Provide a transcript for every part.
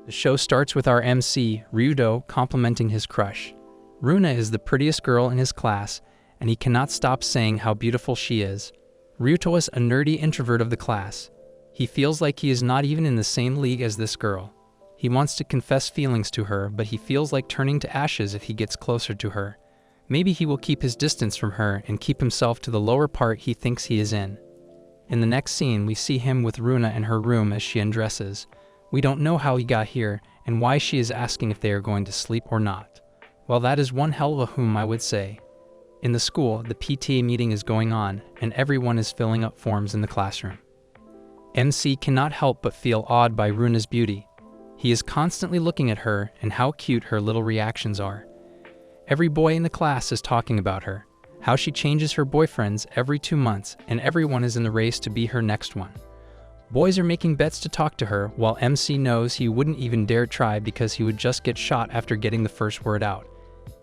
The show starts with our MC, Ryudo, complimenting his crush. Runa is the prettiest girl in his class, and he cannot stop saying how beautiful she is. Ryuto is a nerdy introvert of the class. He feels like he is not even in the same league as this girl. He wants to confess feelings to her, but he feels like turning to ashes if he gets closer to her. Maybe he will keep his distance from her and keep himself to the lower part he thinks he is in. In the next scene, we see him with Runa in her room as she undresses. We don't know how he got here and why she is asking if they are going to sleep or not. Well, that is one hell of a whom, I would say. In the school, the PTA meeting is going on, and everyone is filling up forms in the classroom. MC cannot help but feel awed by Runa's beauty. He is constantly looking at her and how cute her little reactions are. Every boy in the class is talking about her, how she changes her boyfriends every 2 months, and everyone is in the race to be her next one. Boys are making bets to talk to her, while MC knows he wouldn't even dare try because he would just get shot after getting the first word out.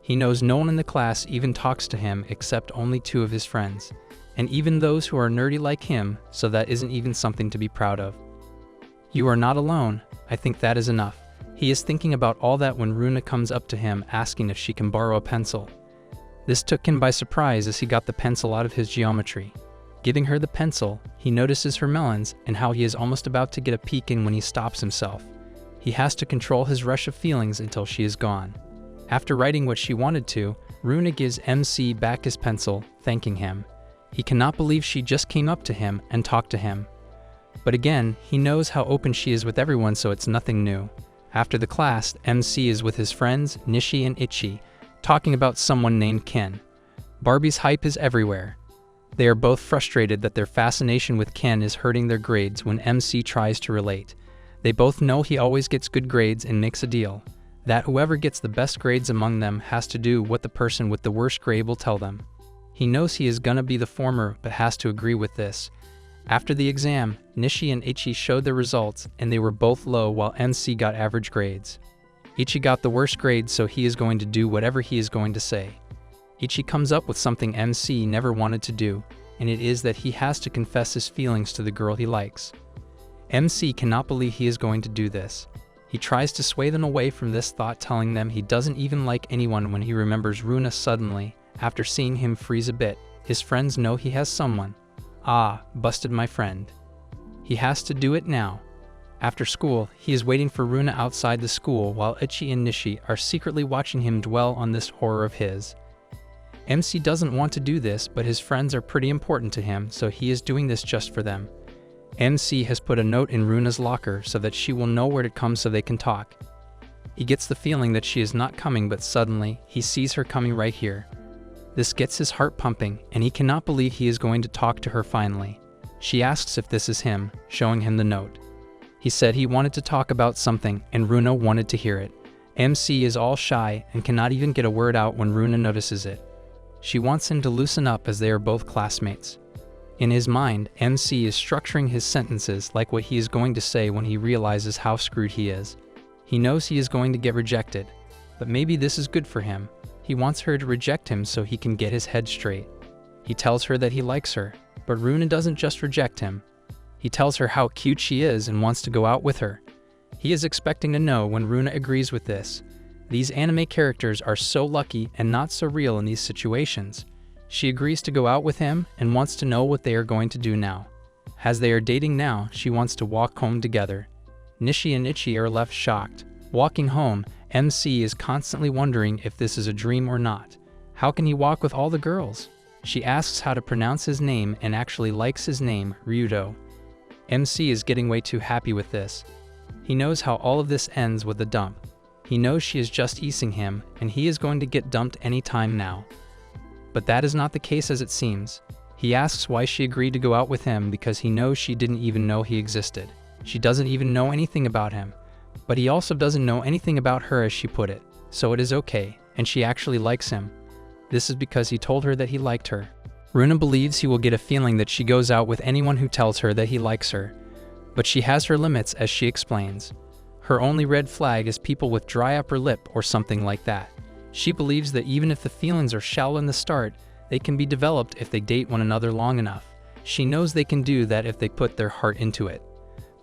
He knows no one in the class even talks to him except only 2 of his friends, and even those who are nerdy like him, so that isn't even something to be proud of. You are not alone. I think that is enough. He is thinking about all that when Runa comes up to him asking if she can borrow a pencil. This took him by surprise as he got the pencil out of his geometry. Giving her the pencil, he notices her melons and how he is almost about to get a peek in when he stops himself. He has to control his rush of feelings until she is gone. After writing what she wanted to, Runa gives MC back his pencil, thanking him. He cannot believe she just came up to him and talked to him. But again, he knows how open she is with everyone, so it's nothing new. After the class, MC is with his friends, Nishi and Ichi, talking about someone named Ken. Barbie's hype is everywhere. They are both frustrated that their fascination with Ken is hurting their grades when MC tries to relate. They both know he always gets good grades and makes a deal that whoever gets the best grades among them has to do what the person with the worst grade will tell them. He knows he is gonna be the former, but has to agree with this. After the exam, Nishi and Ichi showed their results, and they were both low while MC got average grades. Ichi got the worst grade, so he is going to do whatever he is going to say. Ichi comes up with something MC never wanted to do, and it is that he has to confess his feelings to the girl he likes. MC cannot believe he is going to do this. He tries to sway them away from this thought, telling them he doesn't even like anyone when he remembers Runa suddenly. After seeing him freeze a bit, his friends know he has someone. Ah, busted my friend. He has to do it now. After school, he is waiting for Runa outside the school while Ichi and Nishi are secretly watching him dwell on this horror of his. MC doesn't want to do this, but his friends are pretty important to him, so he is doing this just for them. MC has put a note in Runa's locker so that she will know where to come so they can talk. He gets the feeling that she is not coming, but suddenly, he sees her coming right here. This gets his heart pumping, and he cannot believe he is going to talk to her finally. She asks if this is him, showing him the note. He said he wanted to talk about something, and Runa wanted to hear it. MC is all shy and cannot even get a word out when Runa notices it. She wants him to loosen up as they are both classmates. In his mind, MC is structuring his sentences like what he is going to say when he realizes how screwed he is. He knows he is going to get rejected, but maybe this is good for him. He wants her to reject him so he can get his head straight. He tells her that he likes her, but Runa doesn't just reject him. He tells her how cute she is and wants to go out with her. He is expecting to know when Runa agrees with this. These anime characters are so lucky and not so real in these situations. She agrees to go out with him and wants to know what they are going to do now. As they are dating now, she wants to walk home together. Nishi and Ichi are left shocked. Walking home, MC is constantly wondering if this is a dream or not. How can he walk with all the girls? She asks how to pronounce his name and actually likes his name, Ryudo. MC is getting way too happy with this. He knows how all of this ends with a dump. He knows she is just easing him, and he is going to get dumped any time now. But that is not the case as it seems. He asks why she agreed to go out with him because he knows she didn't even know he existed. She doesn't even know anything about him. But he also doesn't know anything about her, as she put it. So it is okay, and she actually likes him. This is because he told her that he liked her. Runa believes he will get a feeling that she goes out with anyone who tells her that he likes her. But she has her limits, as she explains. Her only red flag is people with dry upper lip or something like that. She believes that even if the feelings are shallow in the start, they can be developed if they date one another long enough. She knows they can do that if they put their heart into it.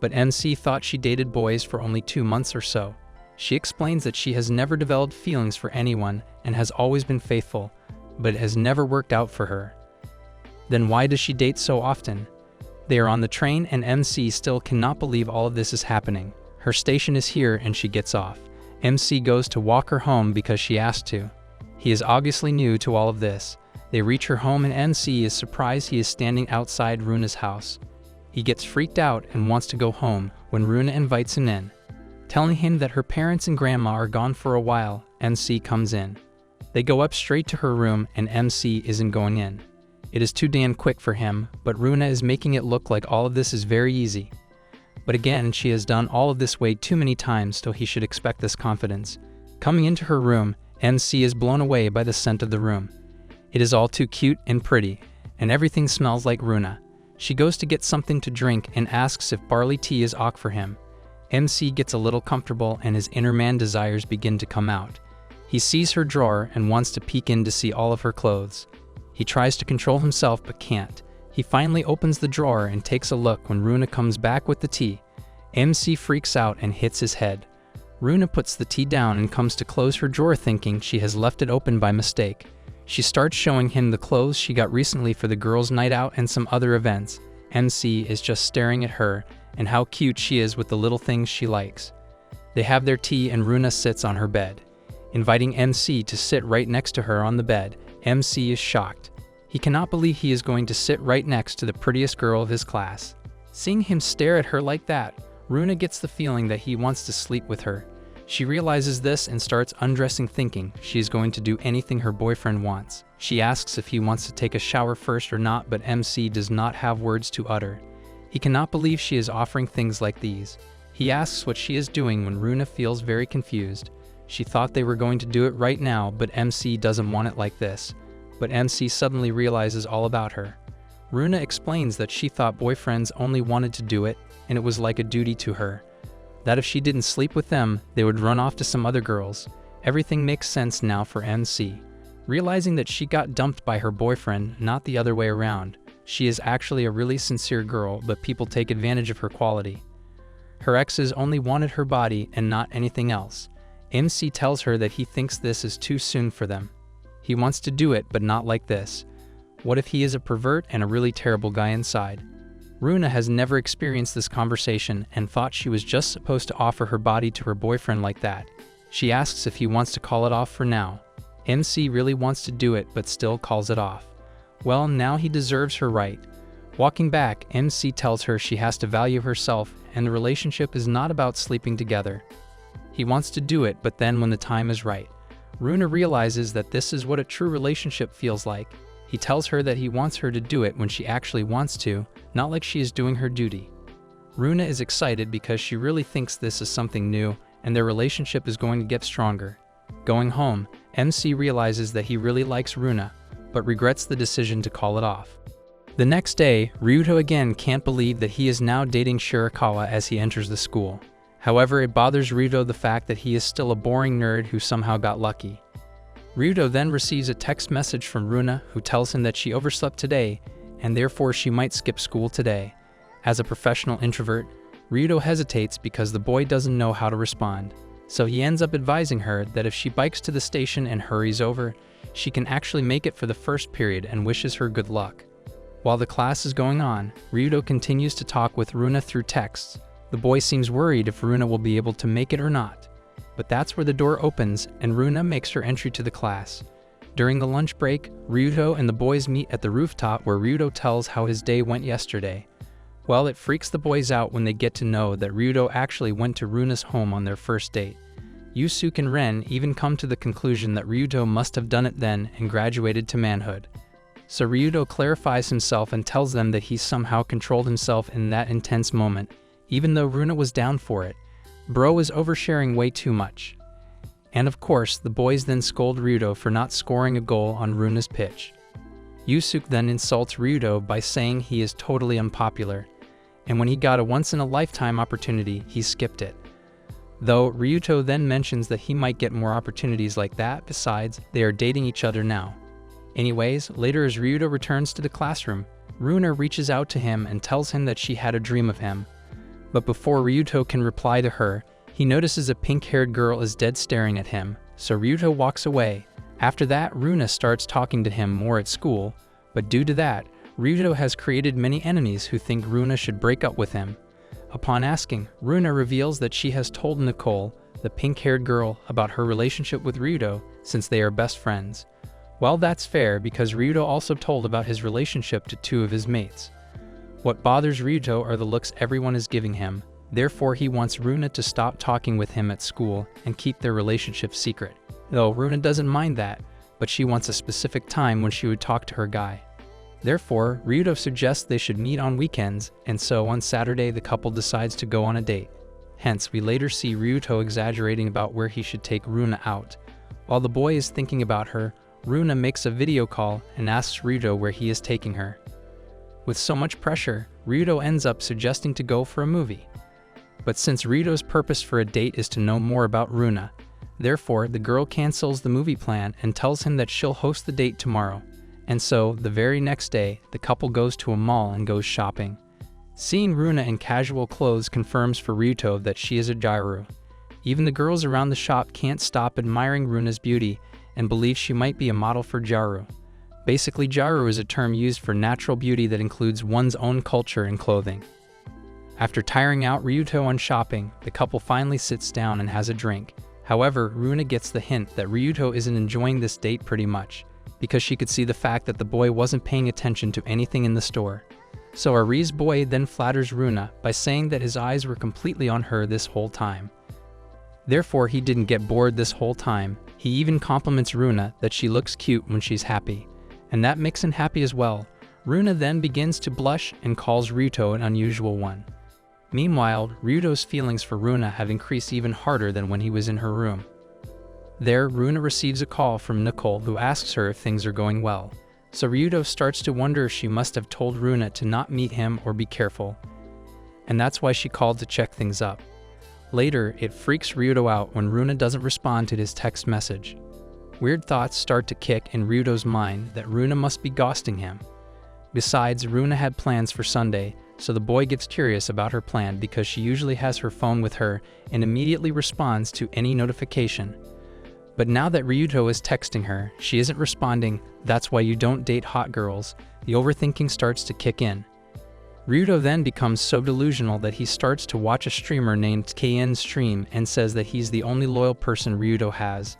but MC thought she dated boys for only 2 months or so. She explains that she has never developed feelings for anyone and has always been faithful, but it has never worked out for her. Then why does she date so often? They are on the train and MC still cannot believe all of this is happening. Her station is here and she gets off. MC goes to walk her home because she asked to. He is obviously new to all of this. They reach her home and MC is surprised he is standing outside Runa's house. He gets freaked out and wants to go home when Runa invites him in. Telling him that her parents and grandma are gone for a while, MC comes in. They go up straight to her room and MC isn't going in. It is too damn quick for him, but Runa is making it look like all of this is very easy. But again, she has done all of this way too many times, so he should expect this confidence. Coming into her room, MC is blown away by the scent of the room. It is all too cute and pretty, and everything smells like Runa. She goes to get something to drink and asks if barley tea is ok for him. MC gets a little comfortable and his inner man desires begin to come out. He sees her drawer and wants to peek in to see all of her clothes. He tries to control himself but can't. He finally opens the drawer and takes a look when Runa comes back with the tea. MC freaks out and hits his head. Runa puts the tea down and comes to close her drawer thinking she has left it open by mistake. She starts showing him the clothes she got recently for the girls' night out and some other events. MC is just staring at her and how cute she is with the little things she likes. They have their tea and Runa sits on her bed. Inviting MC to sit right next to her on the bed, MC is shocked. He cannot believe he is going to sit right next to the prettiest girl of his class. Seeing him stare at her like that, Runa gets the feeling that he wants to sleep with her. She realizes this and starts undressing thinking she is going to do anything her boyfriend wants. She asks if he wants to take a shower first or not, but MC does not have words to utter. He cannot believe she is offering things like these. He asks what she is doing when Runa feels very confused. She thought they were going to do it right now, but MC doesn't want it like this. But MC suddenly realizes all about her. Runa explains that she thought boyfriends only wanted to do it, and it was like a duty to her. That if she didn't sleep with them, they would run off to some other girls. Everything makes sense now for MC. Realizing that she got dumped by her boyfriend, not the other way around. She is actually a really sincere girl, but people take advantage of her quality. Her exes only wanted her body and not anything else. MC tells her that he thinks this is too soon for them. He wants to do it, but not like this. What if he is a pervert and a really terrible guy inside? Runa has never experienced this conversation and thought she was just supposed to offer her body to her boyfriend like that. She asks if he wants to call it off for now. MC really wants to do it, but still calls it off. Well, now he deserves her right. Walking back, MC tells her she has to value herself and the relationship is not about sleeping together. He wants to do it, but then when the time is right. Runa realizes that this is what a true relationship feels like. He tells her that he wants her to do it when she actually wants to, not like she is doing her duty. Runa is excited because she really thinks this is something new and their relationship is going to get stronger. Going home, MC realizes that he really likes Runa, but regrets the decision to call it off. The next day, Ryuto again can't believe that he is now dating Shirakawa as he enters the school. However, it bothers Ryuto the fact that he is still a boring nerd who somehow got lucky. Ryuto then receives a text message from Runa who tells him that she overslept today and therefore she might skip school today. As a professional introvert, Ryuto hesitates because the boy doesn't know how to respond. So he ends up advising her that if she bikes to the station and hurries over, she can actually make it for the first period and wishes her good luck. While the class is going on, Ryuto continues to talk with Runa through texts. The boy seems worried if Runa will be able to make it or not. But that's where the door opens and Runa makes her entry to the class. During the lunch break, Ryuto and the boys meet at the rooftop where Ryuto tells how his day went yesterday. Well, it freaks the boys out when they get to know that Ryuto actually went to Runa's home on their first date. Yusuke and Ren even come to the conclusion that Ryuto must have done it then and graduated to manhood. So Ryuto clarifies himself and tells them that he somehow controlled himself in that intense moment, even though Runa was down for it. Bro is oversharing way too much. And of course, the boys then scold Ryuto for not scoring a goal on Runa's pitch. Yusuke then insults Ryuto by saying he is totally unpopular, and when he got a once-in-a-lifetime opportunity, he skipped it. Though Ryuto then mentions that he might get more opportunities like that, besides, they are dating each other now. Anyways, later as Ryuto returns to the classroom, Runa reaches out to him and tells him that she had a dream of him. But before Ryuto can reply to her, he notices a pink-haired girl is dead staring at him, so Ryuto walks away. After that, Runa starts talking to him more at school, but due to that, Ryuto has created many enemies who think Runa should break up with him. Upon asking, Runa reveals that she has told Nicole, the pink-haired girl, about her relationship with Ryuto since they are best friends. Well, that's fair because Ryuto also told about his relationship to two of his mates. What bothers Ryuto are the looks everyone is giving him, therefore he wants Runa to stop talking with him at school and keep their relationship secret. Though Runa doesn't mind that, but she wants a specific time when she would talk to her guy. Therefore, Ryuto suggests they should meet on weekends, and so on Saturday the couple decides to go on a date. Hence, we later see Ryuto exaggerating about where he should take Runa out. While the boy is thinking about her, Runa makes a video call and asks Ryuto where he is taking her. With so much pressure, Ryuto ends up suggesting to go for a movie. But since Ryuto's purpose for a date is to know more about Runa, therefore the girl cancels the movie plan and tells him that she'll host the date tomorrow. And so, the very next day, the couple goes to a mall and goes shopping. Seeing Runa in casual clothes confirms for Ryuto that she is a gyru. Even the girls around the shop can't stop admiring Runa's beauty and believe she might be a model for gyru. Basically, gyru is a term used for natural beauty that includes one's own culture and clothing. After tiring out Ryuto on shopping, the couple finally sits down and has a drink. However, Runa gets the hint that Ryuto isn't enjoying this date pretty much, because she could see the fact that the boy wasn't paying attention to anything in the store. So Ari's boy then flatters Runa by saying that his eyes were completely on her this whole time. Therefore, he didn't get bored this whole time. He even compliments Runa that she looks cute when she's happy, and that makes him happy as well. Runa then begins to blush and calls Ryuto an unusual one. Meanwhile, Ryuto's feelings for Runa have increased even harder than when he was in her room. There, Runa receives a call from Nicole who asks her if things are going well. So Ryuto starts to wonder if she must have told Runa to not meet him or be careful. And that's why she called to check things up. Later, it freaks Ryuto out when Runa doesn't respond to his text message. Weird thoughts start to kick in Ryuto's mind that Runa must be ghosting him. Besides, Runa had plans for Sunday, so the boy gets curious about her plan because she usually has her phone with her and immediately responds to any notification. But now that Ryuto is texting her, she isn't responding. That's why you don't date hot girls. The overthinking starts to kick in. Ryuto then becomes so delusional that he starts to watch a streamer named KN stream and says that he's the only loyal person Ryuto has.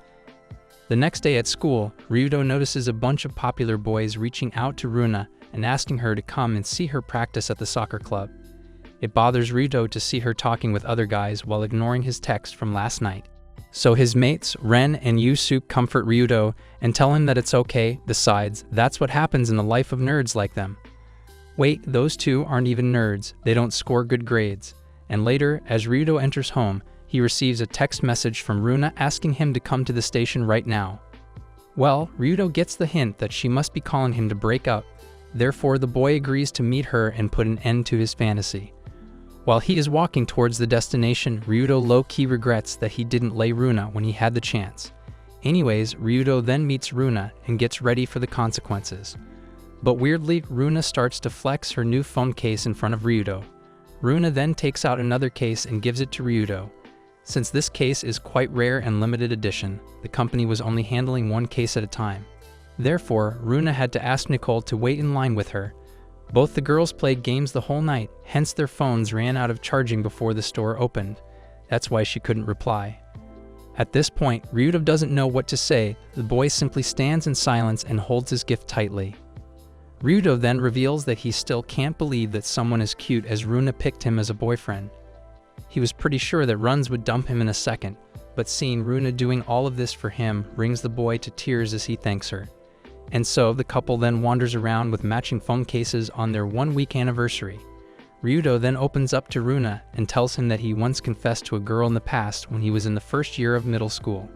The next day at school, Ryuto notices a bunch of popular boys reaching out to Runa and asking her to come and see her practice at the soccer club. It bothers Ryuto to see her talking with other guys while ignoring his text from last night. So his mates, Ren and Yusuke, comfort Ryuto and tell him that it's okay. Besides, that's what happens in the life of nerds like them. Wait, those two aren't even nerds. They don't score good grades. And later, as Ryuto enters home, he receives a text message from Runa asking him to come to the station right now. Well, Ryuto gets the hint that she must be calling him to break up. Therefore, the boy agrees to meet her and put an end to his fantasy. While he is walking towards the destination, Ryuto low-key regrets that he didn't lay Runa when he had the chance. Anyways, Ryuto then meets Runa and gets ready for the consequences. But weirdly, Runa starts to flex her new phone case in front of Ryuto. Runa then takes out another case and gives it to Ryuto. Since this case is quite rare and limited edition, the company was only handling one case at a time. Therefore, Runa had to ask Nicole to wait in line with her. Both the girls played games the whole night, hence their phones ran out of charging before the store opened. That's why she couldn't reply. At this point, Ryuto doesn't know what to say. The boy simply stands in silence and holds his gift tightly. Ryuto then reveals that he still can't believe that someone as cute as Runa picked him as a boyfriend. He was pretty sure that Runs would dump him in a second, but seeing Runa doing all of this for him brings the boy to tears as he thanks her. And so the couple then wanders around with matching phone cases on their 1-week anniversary. Ryuto then opens up to Runa and tells him that he once confessed to a girl in the past when he was in the first year of middle school.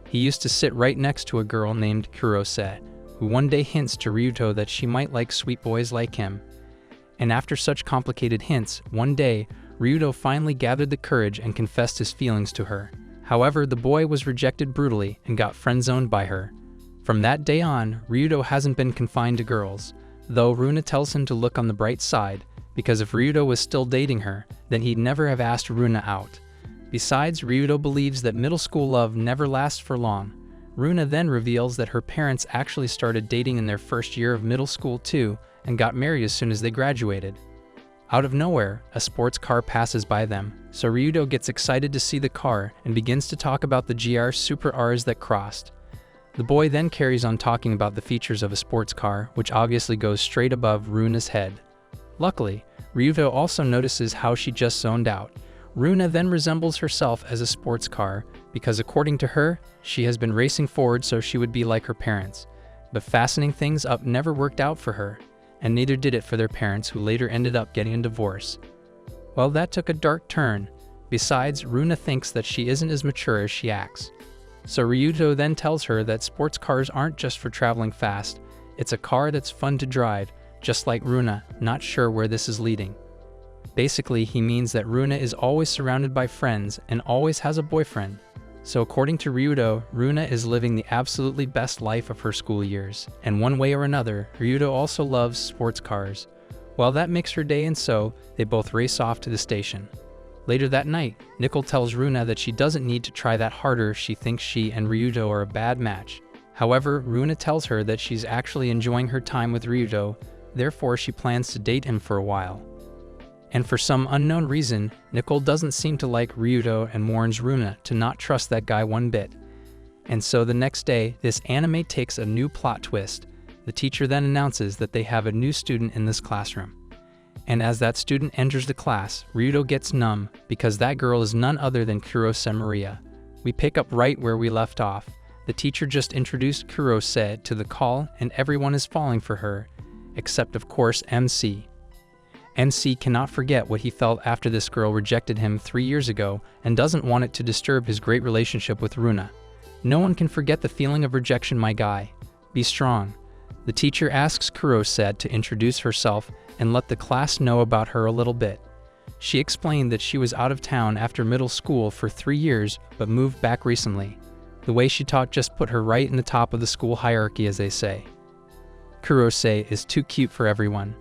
He used to sit right next to a girl named Kurose, who one day hints to Ryuto that she might like sweet boys like him. And after such complicated hints, one day, Ryuto finally gathered the courage and confessed his feelings to her. However, the boy was rejected brutally and got friend-zoned by her. From that day on, Ryuto hasn't been confined to girls, though Runa tells him to look on the bright side, because if Ryudo was still dating her, then he'd never have asked Runa out. Besides, Ryudo believes that middle school love never lasts for long. Runa then reveals that her parents actually started dating in their first year of middle school too, and got married as soon as they graduated. Out of nowhere, a sports car passes by them, so Ryudo gets excited to see the car and begins to talk about the GR Super Rs that crossed. The boy then carries on talking about the features of a sports car, which obviously goes straight above Runa's head. Luckily, Ryudo also notices how she just zoned out. Runa then resembles herself as a sports car, because according to her, she has been racing forward so she would be like her parents. But fastening things up never worked out for her, and neither did it for their parents, who later ended up getting a divorce. Well, that took a dark turn. Besides, Runa thinks that she isn't as mature as she acts. So Ryudo then tells her that sports cars aren't just for traveling fast, it's a car that's fun to drive, just like Runa, not sure where this is leading. Basically, he means that Runa is always surrounded by friends and always has a boyfriend. So according to Ryudo, Runa is living the absolutely best life of her school years, and one way or another, Ryudo also loves sports cars. Well, that makes her day, and so they both race off to the station. Later that night, Nicole tells Runa that she doesn't need to try that harder if she thinks she and Ryudo are a bad match. However, Runa tells her that she's actually enjoying her time with Ryudo, therefore she plans to date him for a while. And for some unknown reason, Nicole doesn't seem to like Ryudo and warns Runa to not trust that guy one bit. And so the next day, this anime takes a new plot twist. The teacher then announces that they have a new student in this classroom. And as that student enters the class, Ryudo gets numb because that girl is none other than Kurose Maria. We pick up right where we left off. The teacher just introduced Kurose to the call and everyone is falling for her, except of course MC. MC cannot forget what he felt after this girl rejected him 3 years ago and doesn't want it to disturb his great relationship with Runa. No one can forget the feeling of rejection, my guy. Be strong. The teacher asks Kurose to introduce herself and let the class know about her a little bit. She explained that she was out of town after middle school for 3 years but moved back recently. The way she talked just put her right in the top of the school hierarchy, as they say. Kurose is too cute for everyone.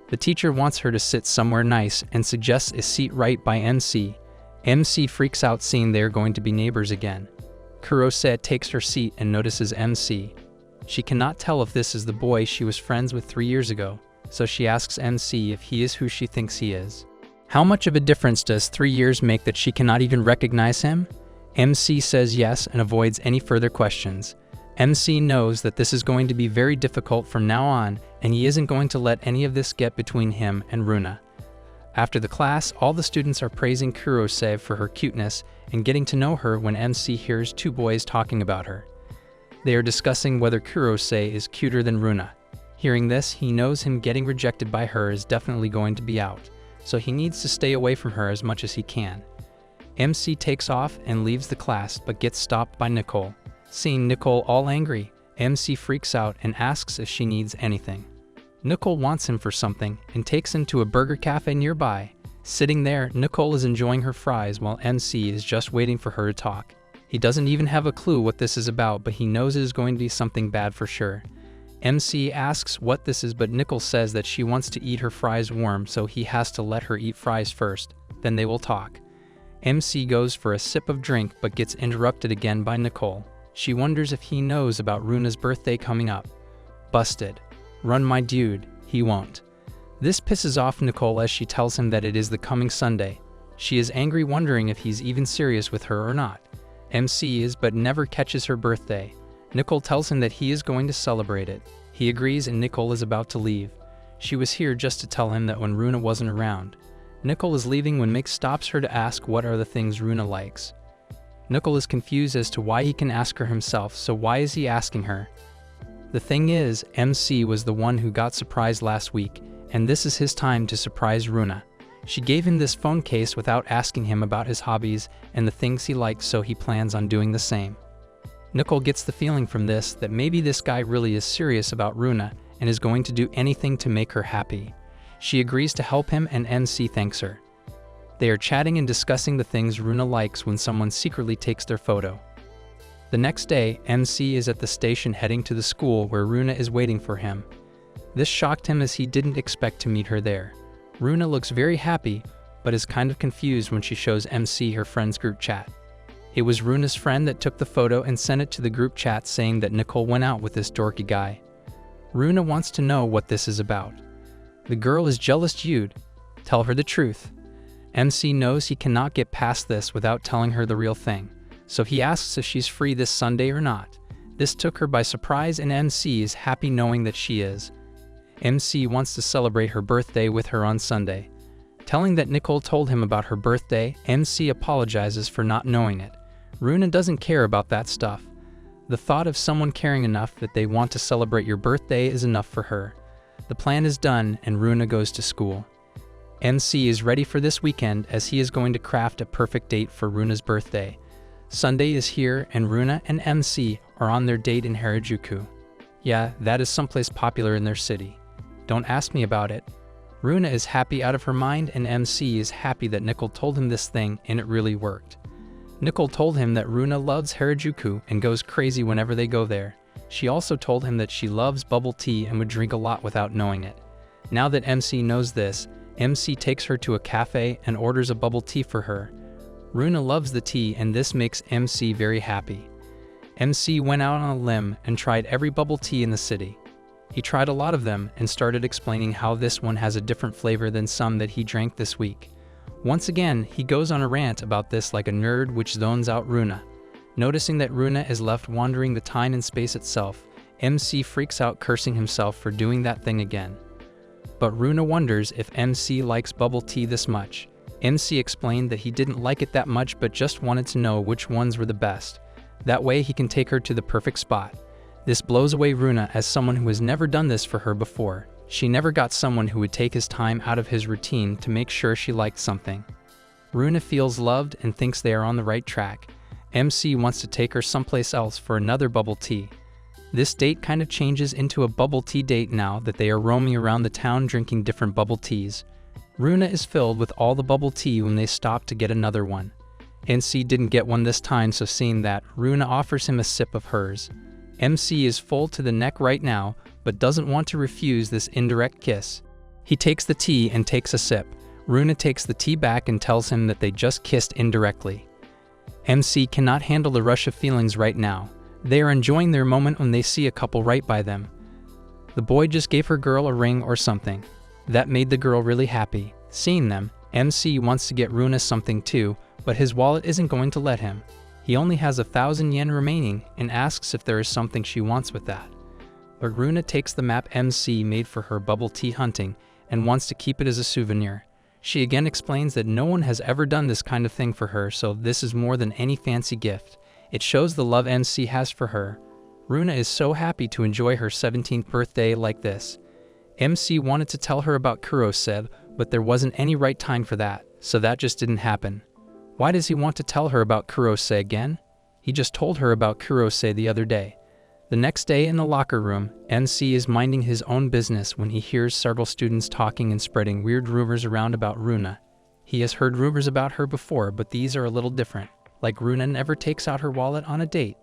The teacher wants her to sit somewhere nice and suggests a seat right by MC. MC freaks out seeing they are going to be neighbors again. Kurose takes her seat and notices MC. She cannot tell if this is the boy she was friends with 3 years ago, so she asks MC if he is who she thinks he is. How much of a difference does 3 years make that she cannot even recognize him? MC says yes and avoids any further questions. MC knows that this is going to be very difficult from now on, and he isn't going to let any of this get between him and Runa. After the class, all the students are praising Kurose for her cuteness and getting to know her when MC hears 2 boys talking about her. They are discussing whether Kurose is cuter than Runa. Hearing this, he knows him getting rejected by her is definitely going to be out, so he needs to stay away from her as much as he can. MC takes off and leaves the class but gets stopped by Nicole. Seeing Nicole all angry, MC freaks out and asks if she needs anything. Nicole wants him for something and takes him to a burger cafe nearby. Sitting there, Nicole is enjoying her fries while MC is just waiting for her to talk. He doesn't even have a clue what this is about, but he knows it is going to be something bad for sure. MC asks what this is, but Nicole says that she wants to eat her fries warm, so he has to let her eat fries first, then they will talk. MC goes for a sip of drink but gets interrupted again by Nicole. She wonders if he knows about Runa's birthday coming up. Busted. Run, my dude. He won't. This pisses off Nicole as she tells him that it is the coming Sunday. She is angry, wondering if he's even serious with her or not. MC is but never catches her birthday. Nicole tells him that he is going to celebrate it. He agrees and Nicole is about to leave. She was here just to tell him that when Runa wasn't around. Nicole is leaving when Mick stops her to ask what are the things Runa likes. Nicole is confused as to why he can ask her himself, so why is he asking her? The thing is, MC was the one who got surprised last week, and this is his time to surprise Runa. She gave him this phone case without asking him about his hobbies and the things he likes, so he plans on doing the same. Nicole gets the feeling from this that maybe this guy really is serious about Runa and is going to do anything to make her happy. She agrees to help him and MC thanks her. They are chatting and discussing the things Runa likes when someone secretly takes their photo. The next day, MC is at the station heading to the school where Runa is waiting for him. This shocked him as he didn't expect to meet her there. Runa looks very happy, but is kind of confused when she shows MC her friend's group chat. It was Runa's friend that took the photo and sent it to the group chat saying that Nicole went out with this dorky guy. Runa wants to know what this is about. The girl is jealous. Jude, tell her the truth. MC knows he cannot get past this without telling her the real thing, so he asks if she's free this Sunday or not. This took her by surprise and MC is happy knowing that she is. MC wants to celebrate her birthday with her on Sunday. Telling that Nicole told him about her birthday, MC apologizes for not knowing it. Runa doesn't care about that stuff. The thought of someone caring enough that they want to celebrate your birthday is enough for her. The plan is done and Runa goes to school. MC is ready for this weekend as he is going to craft a perfect date for Runa's birthday. Sunday is here and Runa and MC are on their date in Harajuku. Yeah, that is someplace popular in their city. Don't ask me about it. Runa is happy out of her mind and MC is happy that Nicole told him this thing and it really worked. Nicole told him that Runa loves Harajuku and goes crazy whenever they go there. She also told him that she loves bubble tea and would drink a lot without knowing it. Now that MC knows this, MC takes her to a cafe and orders a bubble tea for her. Runa loves the tea and this makes MC very happy. MC went out on a limb and tried every bubble tea in the city. He tried a lot of them and started explaining how this one has a different flavor than some that he drank this week. Once again, he goes on a rant about this like a nerd which zones out Runa. Noticing that Runa is left wandering the time and space itself, MC freaks out cursing himself for doing that thing again. But Runa wonders if MC likes bubble tea this much. MC explained that he didn't like it that much but just wanted to know which ones were the best. That way he can take her to the perfect spot. This blows away Runa as someone who has never done this for her before. She never got someone who would take his time out of his routine to make sure she liked something. Runa feels loved and thinks they are on the right track. MC wants to take her someplace else for another bubble tea. This date kind of changes into a bubble tea date now that they are roaming around the town drinking different bubble teas. Runa is filled with all the bubble tea when they stop to get another one. MC didn't get one this time, so seeing that, Runa offers him a sip of hers. MC is full to the neck right now, but doesn't want to refuse this indirect kiss. He takes the tea and takes a sip. Runa takes the tea back and tells him that they just kissed indirectly. MC cannot handle the rush of feelings right now. They are enjoying their moment when they see a couple right by them. The boy just gave her girl a ring or something. That made the girl really happy. Seeing them, MC wants to get Runa something too, but his wallet isn't going to let him. He only has 1,000 yen remaining and asks if there is something she wants with that. But Runa takes the map MC made for her bubble tea hunting and wants to keep it as a souvenir. She again explains that no one has ever done this kind of thing for her, so this is more than any fancy gift. It shows the love MC has for her. Runa is so happy to enjoy her 17th birthday like this. MC wanted to tell her about Kurose, but there wasn't any right time for that, so that just didn't happen. Why does he want to tell her about Kurose again? He just told her about Kurose the other day. The next day in the locker room, MC is minding his own business when he hears several students talking and spreading weird rumors around about Runa. He has heard rumors about her before, but these are a little different. Like Runa never takes out her wallet on a date.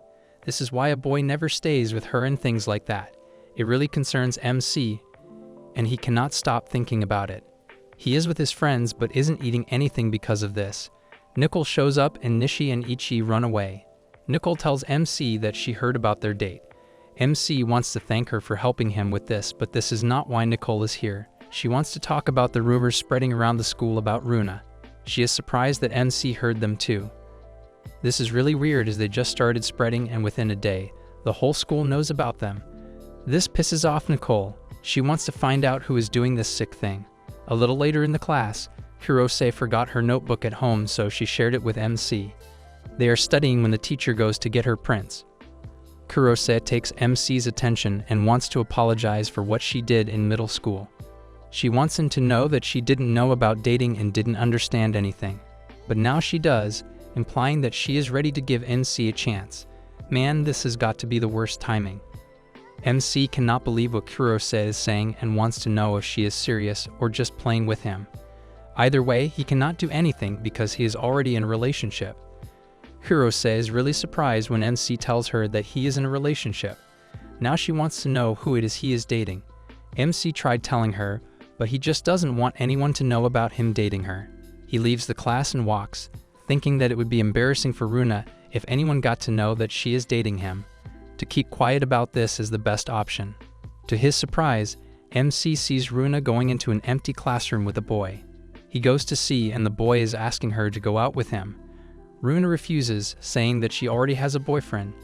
This is why a boy never stays with her and things like that. It really concerns MC, and he cannot stop thinking about it. He is with his friends, but isn't eating anything because of this. Nicole shows up and Nishi and Ichi run away. Nicole tells MC that she heard about their date. MC wants to thank her for helping him with this, but this is not why Nicole is here. She wants to talk about the rumors spreading around the school about Runa. She is surprised that MC heard them too. This is really weird as they just started spreading and within a day, the whole school knows about them. This pisses off Nicole. She wants to find out who is doing this sick thing. A little later in the class, Kurose forgot her notebook at home, so she shared it with MC. They are studying when the teacher goes to get her prints. Kurose takes MC's attention and wants to apologize for what she did in middle school. She wants him to know that she didn't know about dating and didn't understand anything. But now she does, implying that she is ready to give MC a chance. Man, this has got to be the worst timing. MC cannot believe what Kurose is saying and wants to know if she is serious or just playing with him. Either way, he cannot do anything because he is already in a relationship. Kurose is really surprised when MC tells her that he is in a relationship. Now she wants to know who it is he is dating. MC tried telling her, but he just doesn't want anyone to know about him dating her. He leaves the class and walks, thinking that it would be embarrassing for Runa if anyone got to know that she is dating him. To keep quiet about this is the best option. To his surprise, MC sees Runa going into an empty classroom with a boy. He goes to see, and the boy is asking her to go out with him. Runa refuses, saying that she already has a boyfriend.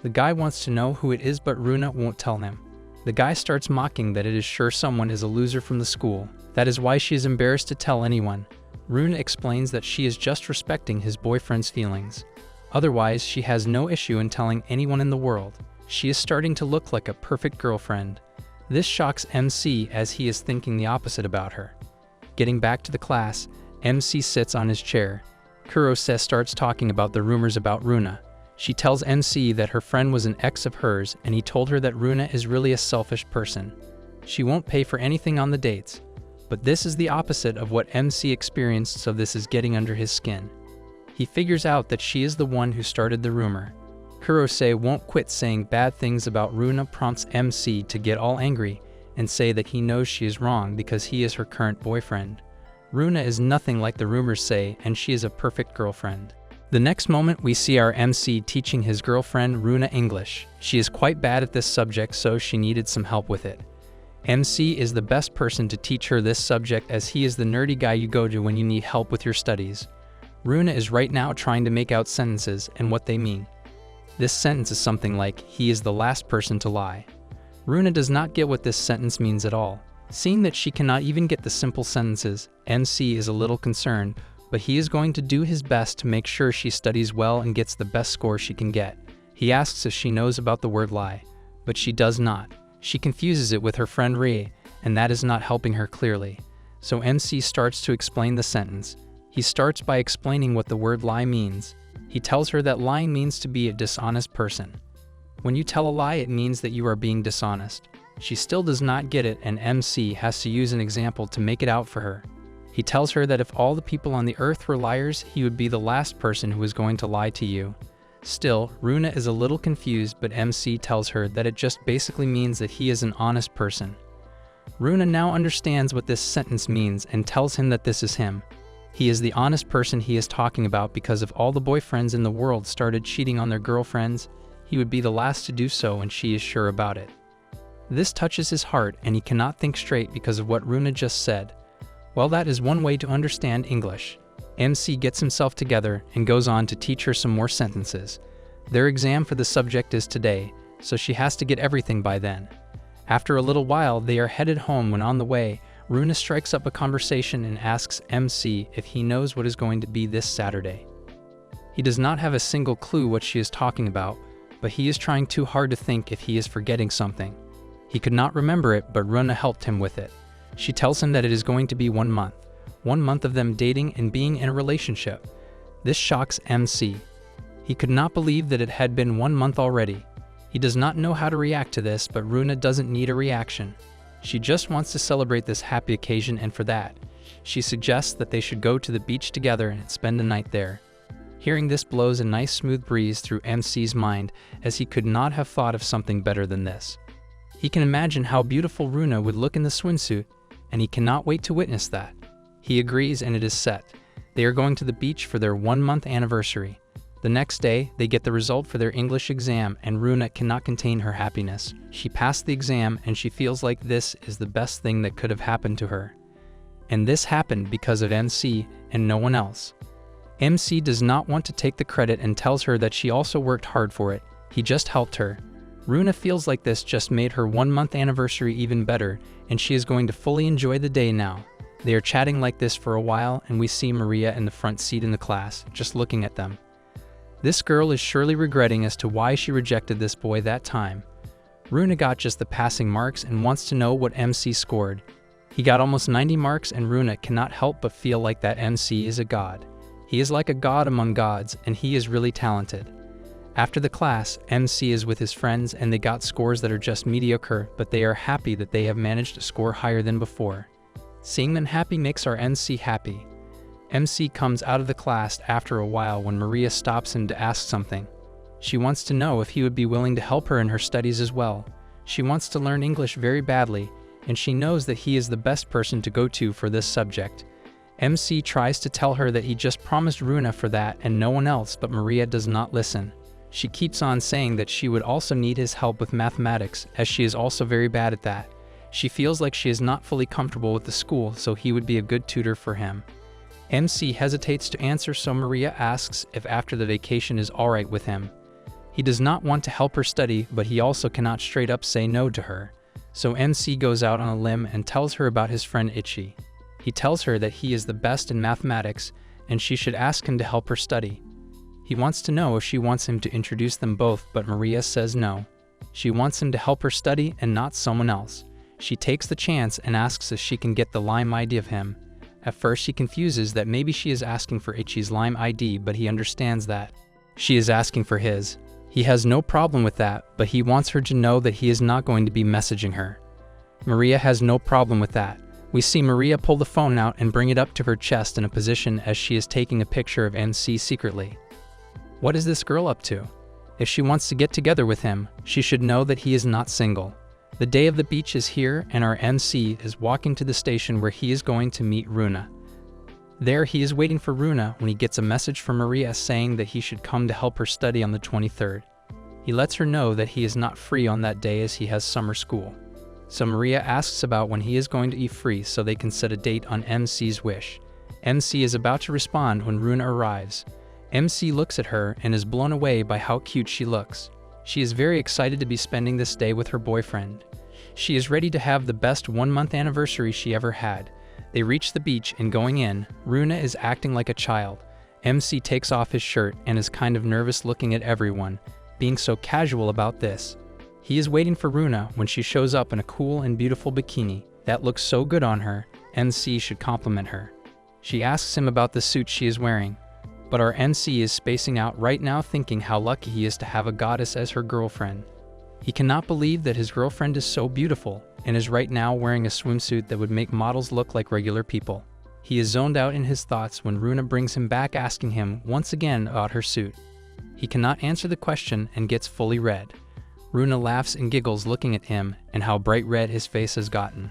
The guy wants to know who it is, but Runa won't tell him. The guy starts mocking that it is sure someone is a loser from the school. That is why she is embarrassed to tell anyone. Runa explains that she is just respecting his boyfriend's feelings. Otherwise, she has no issue in telling anyone in the world. She is starting to look like a perfect girlfriend. This shocks MC as he is thinking the opposite about her. Getting back to the class, MC sits on his chair. Kurose starts talking about the rumors about Runa. She tells MC that her friend was an ex of hers, and he told her that Runa is really a selfish person. She won't pay for anything on the dates. But this is the opposite of what MC experienced, so this is getting under his skin. He figures out that she is the one who started the rumor. Kurose won't quit saying bad things about Runa, prompts MC to get all angry and say that he knows she is wrong because he is her current boyfriend. Runa is nothing like the rumors say, and she is a perfect girlfriend. The next moment we see our MC teaching his girlfriend Runa English. She is quite bad at this subject, so she needed some help with it. MC is the best person to teach her this subject, as he is the nerdy guy you go to when you need help with your studies. Runa is right now trying to make out sentences and what they mean. This sentence is something like, "He is the last person to lie." Runa does not get what this sentence means at all. Seeing that she cannot even get the simple sentences, MC is a little concerned, but he is going to do his best to make sure she studies well and gets the best score she can get. He asks if she knows about the word lie, but she does not. She confuses it with her friend Rie, and that is not helping her clearly. So MC starts to explain the sentence. He starts by explaining what the word lie means. He tells her that lying means to be a dishonest person. When you tell a lie, it means that you are being dishonest. She still does not get it, and MC has to use an example to make it out for her. He tells her that if all the people on the earth were liars, he would be the last person who was going to lie to you. Still, Runa is a little confused, but MC tells her that it just basically means that he is an honest person. Runa now understands what this sentence means and tells him that this is him. He is the honest person he is talking about, because if all the boyfriends in the world started cheating on their girlfriends, he would be the last to do so, and she is sure about it. This touches his heart, and he cannot think straight because of what Runa just said. Well, that is one way to understand English. MC gets himself together and goes on to teach her some more sentences. Their exam for the subject is today, so she has to get everything by then. After a little while, they are headed home when on the way, Runa strikes up a conversation and asks MC if he knows what is going to be this Saturday. He does not have a single clue what she is talking about, but he is trying too hard to think if he is forgetting something. He could not remember it, but Runa helped him with it. She tells him that it is going to be 1 month. 1 month of them dating and being in a relationship. This shocks MC. He could not believe that it had been 1 month already. He does not know how to react to this, but Runa doesn't need a reaction. She just wants to celebrate this happy occasion, and for that, she suggests that they should go to the beach together and spend the night there. Hearing this blows a nice smooth breeze through MC's mind, as he could not have thought of something better than this. He can imagine how beautiful Runa would look in the swimsuit, and he cannot wait to witness that. He agrees, and it is set. They are going to the beach for their 1-month anniversary. The next day, they get the result for their English exam, and Runa cannot contain her happiness. She passed the exam, and she feels like this is the best thing that could have happened to her. And this happened because of MC and no one else. MC does not want to take the credit and tells her that she also worked hard for it. He just helped her. Runa feels like this just made her 1-month anniversary even better, and she is going to fully enjoy the day now. They are chatting like this for a while, and we see Maria in the front seat in the class, just looking at them. This girl is surely regretting as to why she rejected this boy that time. Runa got just the passing marks and wants to know what MC scored. He got almost 90 marks, and Runa cannot help but feel like that MC is a god. He is like a god among gods, and he is really talented. After the class, MC is with his friends, and they got scores that are just mediocre, but they are happy that they have managed to score higher than before. Seeing them happy makes our MC happy. MC comes out of the class after a while when Maria stops him to ask something. She wants to know if he would be willing to help her in her studies as well. She wants to learn English very badly, and she knows that he is the best person to go to for this subject. MC tries to tell her that he just promised Runa for that and no one else, but Maria does not listen. She keeps on saying that she would also need his help with mathematics, as she is also very bad at that. She feels like she is not fully comfortable with the school, so he would be a good tutor for him. MC hesitates to answer, so Maria asks if after the vacation is alright with him. He does not want to help her study, but he also cannot straight up say no to her. So MC goes out on a limb and tells her about his friend Ichi. He tells her that he is the best in mathematics, and she should ask him to help her study. He wants to know if she wants him to introduce them both, but Maria says no. She wants him to help her study and not someone else. She takes the chance and asks if she can get the Lime ID of him. At first she confuses that maybe she is asking for Ichi's Lime ID, but he understands that she is asking for his. He has no problem with that, but he wants her to know that he is not going to be messaging her. Maria has no problem with that. We see Maria pull the phone out and bring it up to her chest in a position as she is taking a picture of MC secretly. What is this girl up to? If she wants to get together with him, she should know that he is not single. The day of the beach is here, and our MC is walking to the station where he is going to meet Runa. There he is waiting for Runa when he gets a message from Maria saying that he should come to help her study on the 23rd. He lets her know that he is not free on that day as he has summer school. So Maria asks about when he is going to be free so they can set a date on MC's wish. MC is about to respond when Runa arrives. MC looks at her and is blown away by how cute she looks. She is very excited to be spending this day with her boyfriend. She is ready to have the best 1-month anniversary she ever had. They reach the beach, and going in, Runa is acting like a child. MC takes off his shirt and is kind of nervous looking at everyone, being so casual about this. He is waiting for Runa when she shows up in a cool and beautiful bikini that looks so good on her. MC should compliment her. She asks him about the suit she is wearing. But our MC is spacing out right now, thinking how lucky he is to have a goddess as her girlfriend. He cannot believe that his girlfriend is so beautiful and is right now wearing a swimsuit that would make models look like regular people. He is zoned out in his thoughts when Runa brings him back, asking him once again about her suit. He cannot answer the question and gets fully red. Runa laughs and giggles looking at him and how bright red his face has gotten.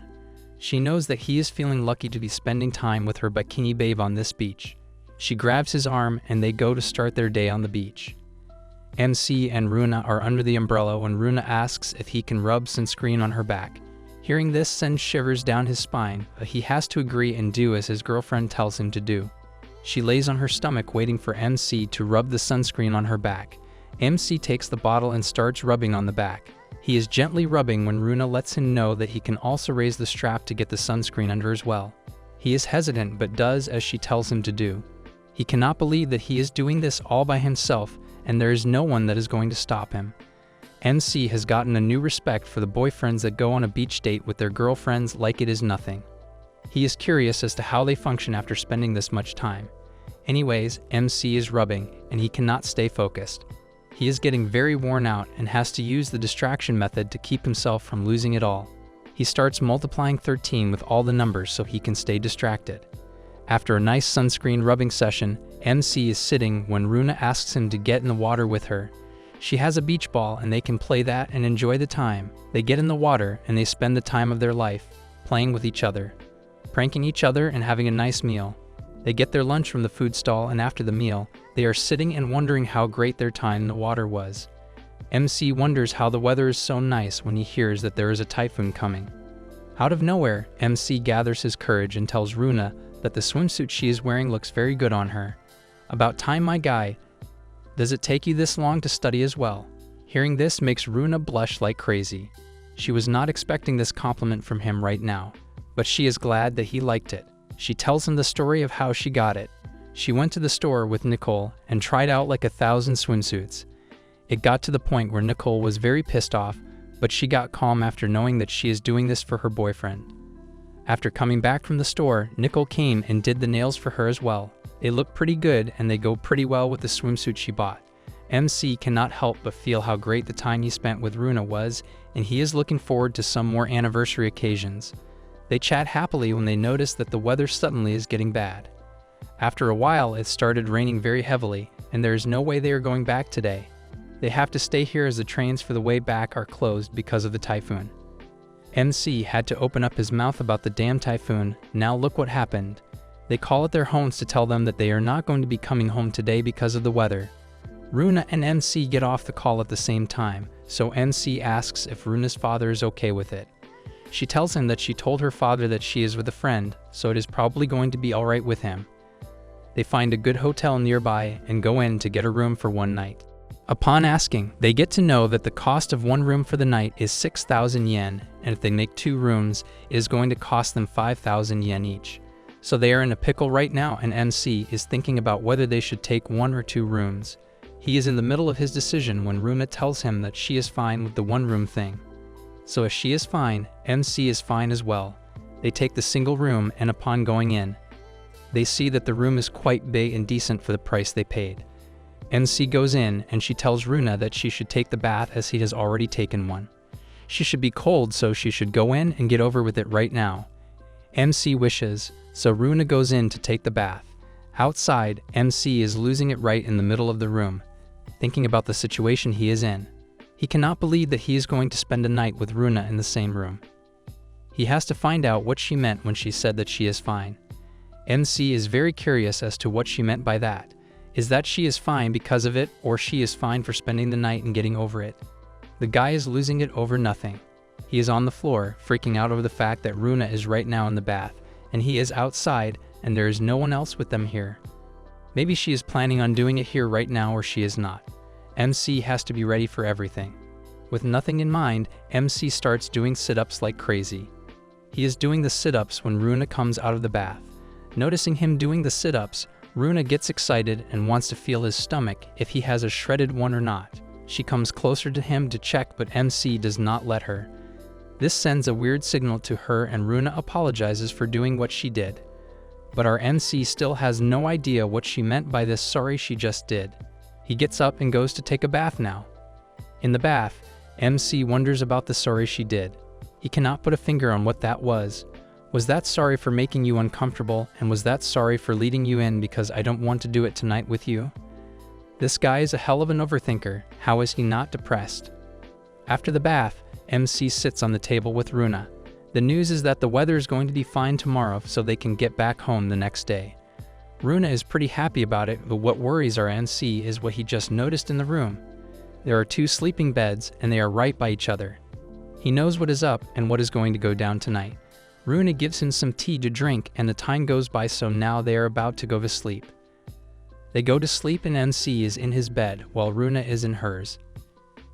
She knows that he is feeling lucky to be spending time with her bikini babe on this beach. She grabs his arm and they go to start their day on the beach. MC and Runa are under the umbrella when Runa asks if he can rub sunscreen on her back. Hearing this sends shivers down his spine, but he has to agree and do as his girlfriend tells him to do. She lays on her stomach waiting for MC to rub the sunscreen on her back. MC takes the bottle and starts rubbing on the back. He is gently rubbing when Runa lets him know that he can also raise the strap to get the sunscreen under as well. He is hesitant but does as she tells him to do. He cannot believe that he is doing this all by himself, and there is no one that is going to stop him. MC has gotten a new respect for the boyfriends that go on a beach date with their girlfriends like it is nothing. He is curious as to how they function after spending this much time. Anyways, MC is rubbing, and he cannot stay focused. He is getting very worn out and has to use the distraction method to keep himself from losing it all. He starts multiplying 13 with all the numbers so he can stay distracted. After a nice sunscreen rubbing session, MC is sitting when Runa asks him to get in the water with her. She has a beach ball and they can play that and enjoy the time. They get in the water and they spend the time of their life, playing with each other, pranking each other and having a nice meal. They get their lunch from the food stall, and after the meal, they are sitting and wondering how great their time in the water was. MC wonders how the weather is so nice when he hears that there is a typhoon coming. Out of nowhere, MC gathers his courage and tells Runa that the swimsuit she is wearing looks very good on her. About time, my guy. Does it take you this long to study as well? Hearing this makes Runa blush like crazy. She was not expecting this compliment from him right now, but she is glad that he liked it. She tells him the story of how she got it. She went to the store with Nicole and tried out like 1,000 swimsuits. It got to the point where Nicole was very pissed off, but she got calm after knowing that she is doing this for her boyfriend. After coming back from the store, Nicole came and did the nails for her as well. They look pretty good and they go pretty well with the swimsuit she bought. MC cannot help but feel how great the time he spent with Runa was, and he is looking forward to some more anniversary occasions. They chat happily when they notice that the weather suddenly is getting bad. After a while, it started raining very heavily, and there is no way they are going back today. They have to stay here as the trains for the way back are closed because of the typhoon. MC had to open up his mouth about the damn typhoon. Now look what happened. They call at their homes to tell them that they are not going to be coming home today because of the weather. Runa and MC get off the call at the same time, so MC asks if Runa's father is okay with it. She tells him that she told her father that she is with a friend, so it is probably going to be alright with him. They find a good hotel nearby and go in to get a room for one night. Upon asking, they get to know that the cost of one room for the night is 6,000 yen, and if they make 2 rooms, it is going to cost them 5,000 yen each. So they are in a pickle right now, and MC is thinking about whether they should take 1 or 2 rooms. He is in the middle of his decision when Runa tells him that she is fine with the 1-room thing. So if she is fine, MC is fine as well. They take the single room, and upon going in, they see that the room is quite big and decent for the price they paid. MC goes in, and she tells Runa that she should take the bath as he has already taken one. She should be cold, so she should go in and get over with it right now. MC wishes, so Runa goes in to take the bath. Outside, MC is losing it right in the middle of the room, thinking about the situation he is in. He cannot believe that he is going to spend a night with Runa in the same room. He has to find out what she meant when she said that she is fine. MC is very curious as to what she meant by that. Is that she is fine because of it, or she is fine for spending the night and getting over it? The guy is losing it over nothing. He is on the floor, freaking out over the fact that Runa is right now in the bath, and he is outside, and there is no one else with them here. Maybe she is planning on doing it here right now, or she is not. MC has to be ready for everything. With nothing in mind, MC starts doing sit-ups like crazy. He is doing the sit-ups when Runa comes out of the bath. Noticing him doing the sit-ups, Runa gets excited and wants to feel his stomach if he has a shredded one or not. She comes closer to him to check, but MC does not let her. This sends a weird signal to her, and Runa apologizes for doing what she did. But our MC still has no idea what she meant by this sorry she just did. He gets up and goes to take a bath now. In the bath, MC wonders about the sorry she did. He cannot put a finger on what that was. Was that sorry for making you uncomfortable, and was that sorry for leading you in because I don't want to do it tonight with you? This guy is a hell of an overthinker. How is he not depressed? After the bath, MC sits on the table with Runa. The news is that the weather is going to be fine tomorrow, so they can get back home the next day. Runa is pretty happy about it, but what worries our MC is what he just noticed in the room. There are 2 sleeping beds, and they are right by each other. He knows what is up and what is going to go down tonight. Runa gives him some tea to drink, and the time goes by, so now they are about to go to sleep. They go to sleep, and MC is in his bed while Runa is in hers.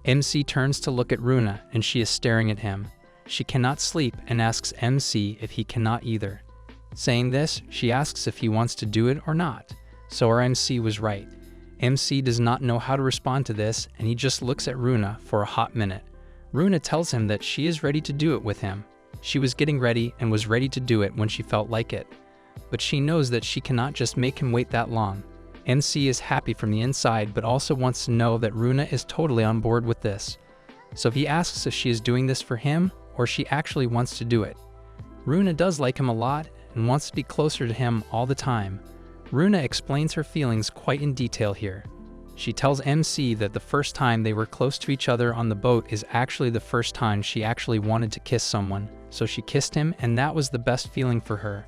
MC turns to look at Runa, and she is staring at him. She cannot sleep and asks MC if he cannot either. Saying this, she asks if he wants to do it or not. So our MC was right. MC does not know how to respond to this, and he just looks at Runa for a hot minute. Runa tells him that she is ready to do it with him. She was getting ready and was ready to do it when she felt like it. But she knows that she cannot just make him wait that long. MC is happy from the inside, but also wants to know that Runa is totally on board with this. So he asks if she is doing this for him, or she actually wants to do it. Runa does like him a lot and wants to be closer to him all the time. Runa explains her feelings quite in detail here. She tells MC that the first time they were close to each other on the boat is actually the first time she actually wanted to kiss someone, so she kissed him, and that was the best feeling for her.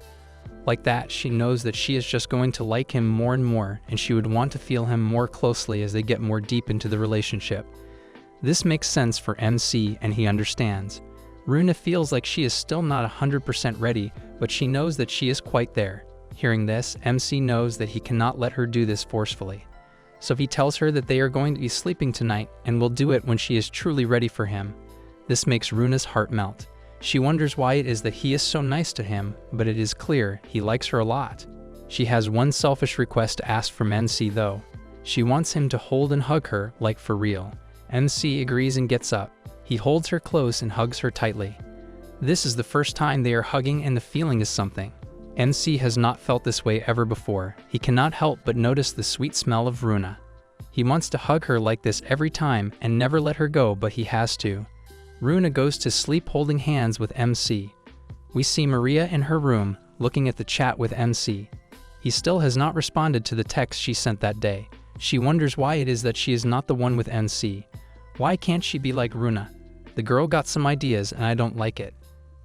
Like that, she knows that she is just going to like him more and more, and she would want to feel him more closely as they get more deep into the relationship. This makes sense for MC, and he understands. Runa feels like she is still not 100% ready, but she knows that she is quite there. Hearing this, MC knows that he cannot let her do this forcefully. So he tells her that they are going to be sleeping tonight and will do it when she is truly ready for him. This makes Runa's heart melt. She wonders why it is that he is so nice to him, but it is clear he likes her a lot. She has one selfish request to ask from MC though. She wants him to hold and hug her, like for real. MC agrees and gets up. He holds her close and hugs her tightly. This is the first time they are hugging, and the feeling is something. MC has not felt this way ever before. He cannot help but notice the sweet smell of Runa. He wants to hug her like this every time and never let her go, but he has to. Runa goes to sleep holding hands with MC. We see Maria in her room, looking at the chat with MC. He still has not responded to the text she sent that day. She wonders why it is that she is not the one with MC. Why can't she be like Runa? The girl got some ideas and I don't like it.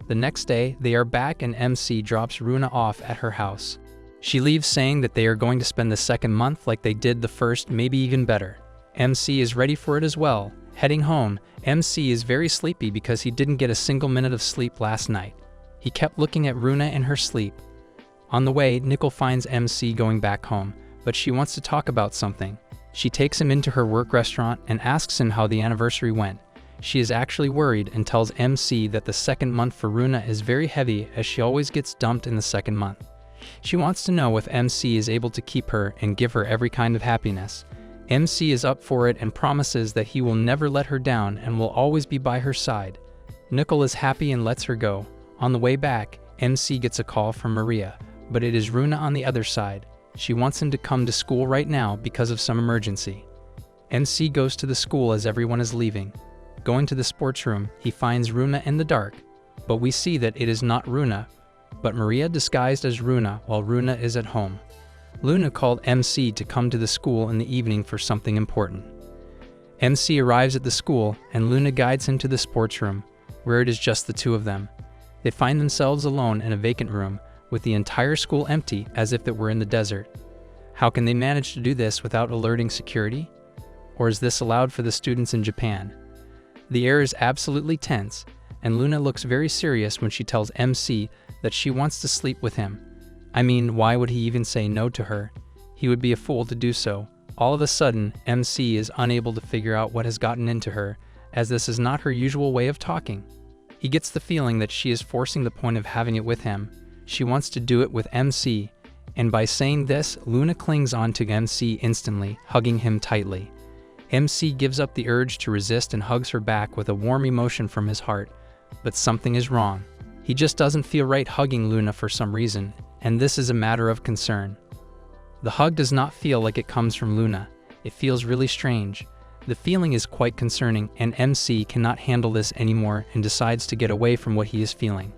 The next day, they are back and MC drops Runa off at her house. She leaves saying that they are going to spend the second month like they did the first, maybe even better. MC is ready for it as well. Heading home, MC is very sleepy because he didn't get a single minute of sleep last night. He kept looking at Runa in her sleep. On the way, Nickel finds MC going back home, but she wants to talk about something. She takes him into her work restaurant and asks him how the anniversary went. She is actually worried and tells MC that the second month for Runa is very heavy as she always gets dumped in the second month. She wants to know if MC is able to keep her and give her every kind of happiness. MC is up for it and promises that he will never let her down and will always be by her side. Nickel is happy and lets her go. On the way back, MC gets a call from Maria, but it is Runa on the other side. She wants him to come to school right now because of some emergency. MC goes to the school as everyone is leaving. Going to the sports room, he finds Runa in the dark, but we see that it is not Runa, but Maria disguised as Runa while Runa is at home. Luna called MC to come to the school in the evening for something important. MC arrives at the school and Luna guides him to the sports room, where it is just the two of them. They find themselves alone in a vacant room, with the entire school empty as if it were in the desert. How can they manage to do this without alerting security? Or is this allowed for the students in Japan? The air is absolutely tense, and Luna looks very serious when she tells MC that she wants to sleep with him. I mean, why would he even say no to her? He would be a fool to do so. All of a sudden, MC is unable to figure out what has gotten into her, as this is not her usual way of talking. He gets the feeling that she is forcing the point of having it with him. She wants to do it with MC, and by saying this, Luna clings on to MC instantly, hugging him tightly. MC gives up the urge to resist and hugs her back with a warm emotion from his heart, but something is wrong. He just doesn't feel right hugging Luna for some reason, and this is a matter of concern. The hug does not feel like it comes from Luna. It feels really strange. The feeling is quite concerning, and MC cannot handle this anymore and decides to get away from what he is feeling.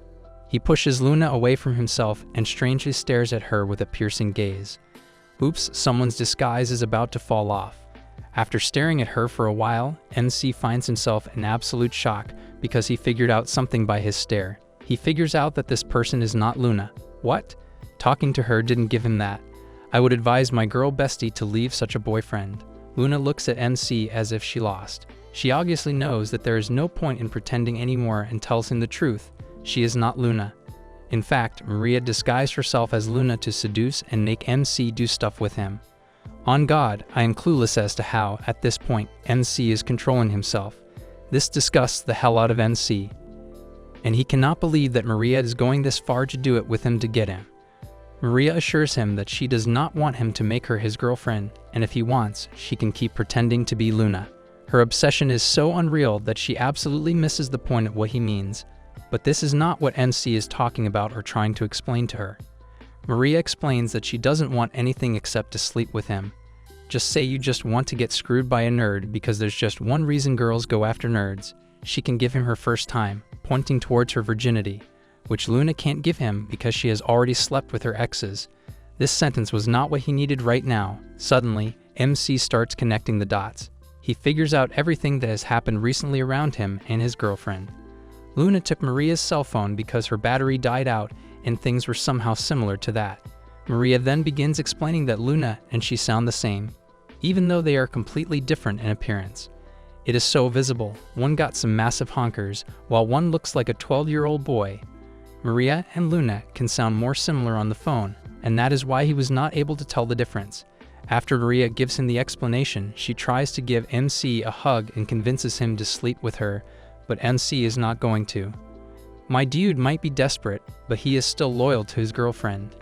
He pushes Luna away from himself and strangely stares at her with a piercing gaze. Oops, someone's disguise is about to fall off. After staring at her for a while, MC finds himself in absolute shock because he figured out something by his stare. He figures out that this person is not Luna. What? Talking to her didn't give him that. I would advise my girl bestie to leave such a boyfriend. Luna looks at MC as if she lost. She obviously knows that there is no point in pretending anymore and tells him the truth. She is not Luna. In fact, Maria disguised herself as Luna to seduce and make MC do stuff with him. On God, I am clueless as to how, at this point, MC is controlling himself. This disgusts the hell out of MC, and he cannot believe that Maria is going this far to do it with him to get him. Maria assures him that she does not want him to make her his girlfriend, and if he wants, she can keep pretending to be Luna. Her obsession is so unreal that she absolutely misses the point of what he means. But this is not what MC is talking about or trying to explain to her. Maria explains that she doesn't want anything except to sleep with him. Just say you just want to get screwed by a nerd because there's just one reason girls go after nerds. She can give him her first time, pointing towards her virginity, which Luna can't give him because she has already slept with her exes. This sentence was not what he needed right now. Suddenly, MC starts connecting the dots. He figures out everything that has happened recently around him and his girlfriend. Luna took Maria's cell phone because her battery died out and things were somehow similar to that. Maria then begins explaining that Luna and she sound the same, even though they are completely different in appearance. It is so visible. One got some massive honkers, while one looks like a 12-year-old boy. Maria and Luna can sound more similar on the phone, and that is why he was not able to tell the difference. After Maria gives him the explanation, she tries to give MC a hug and convinces him to sleep with her, but MC is not going to. My dude might be desperate, but he is still loyal to his girlfriend.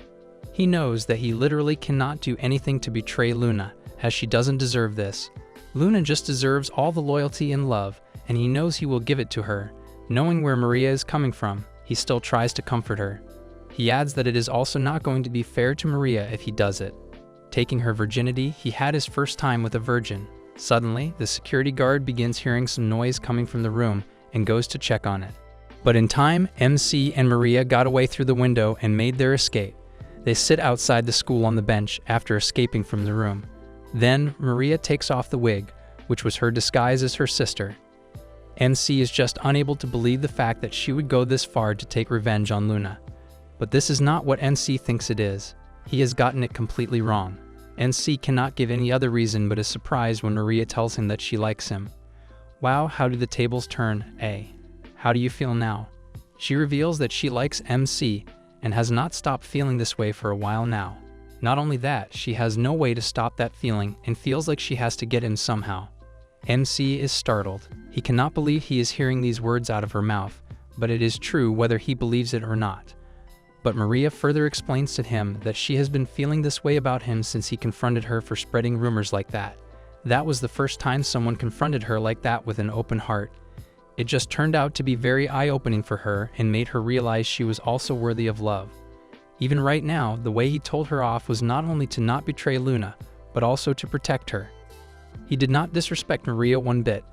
He knows that he literally cannot do anything to betray Luna, as she doesn't deserve this. Luna just deserves all the loyalty and love, and he knows he will give it to her. Knowing where Maria is coming from, he still tries to comfort her. He adds that it is also not going to be fair to Maria if he does it. Taking her virginity, he had his first time with a virgin. Suddenly, the security guard begins hearing some noise coming from the room and goes to check on it. But in time, MC and Maria got away through the window and made their escape. They sit outside the school on the bench after escaping from the room. Then, Maria takes off the wig, which was her disguise as her sister. MC is just unable to believe the fact that she would go this far to take revenge on Luna. But this is not what MC thinks it is. He has gotten it completely wrong. MC cannot give any other reason but is surprised when Maria tells him that she likes him. Wow, how do the tables turn, eh? How do you feel now? She reveals that she likes MC and has not stopped feeling this way for a while now. Not only that, she has no way to stop that feeling and feels like she has to get him somehow. MC is startled. He cannot believe he is hearing these words out of her mouth, but it is true whether he believes it or not. But Maria further explains to him that she has been feeling this way about him since he confronted her for spreading rumors like that. That was the first time someone confronted her like that with an open heart. It just turned out to be very eye-opening for her and made her realize she was also worthy of love. Even right now, the way he told her off was not only to not betray Luna, but also to protect her. He did not disrespect Maria one bit,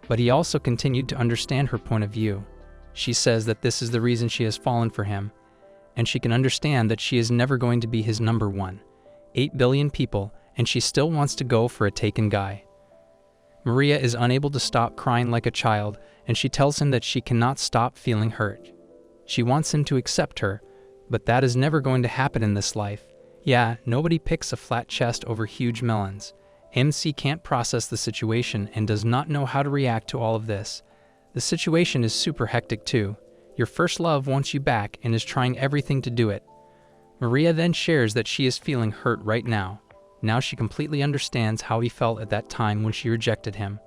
but he also continued to understand her point of view. She says that this is the reason she has fallen for him, and she can understand that she is never going to be his number one. 8 billion people, and she still wants to go for a taken guy. Maria is unable to stop crying like a child, and she tells him that she cannot stop feeling hurt. She wants him to accept her, but that is never going to happen in this life. Yeah, nobody picks a flat chest over huge melons. MC can't process the situation and does not know how to react to all of this. The situation is super hectic too. Your first love wants you back and is trying everything to do it. Maria then shares that she is feeling hurt right now. Now she completely understands how he felt at that time when she rejected him.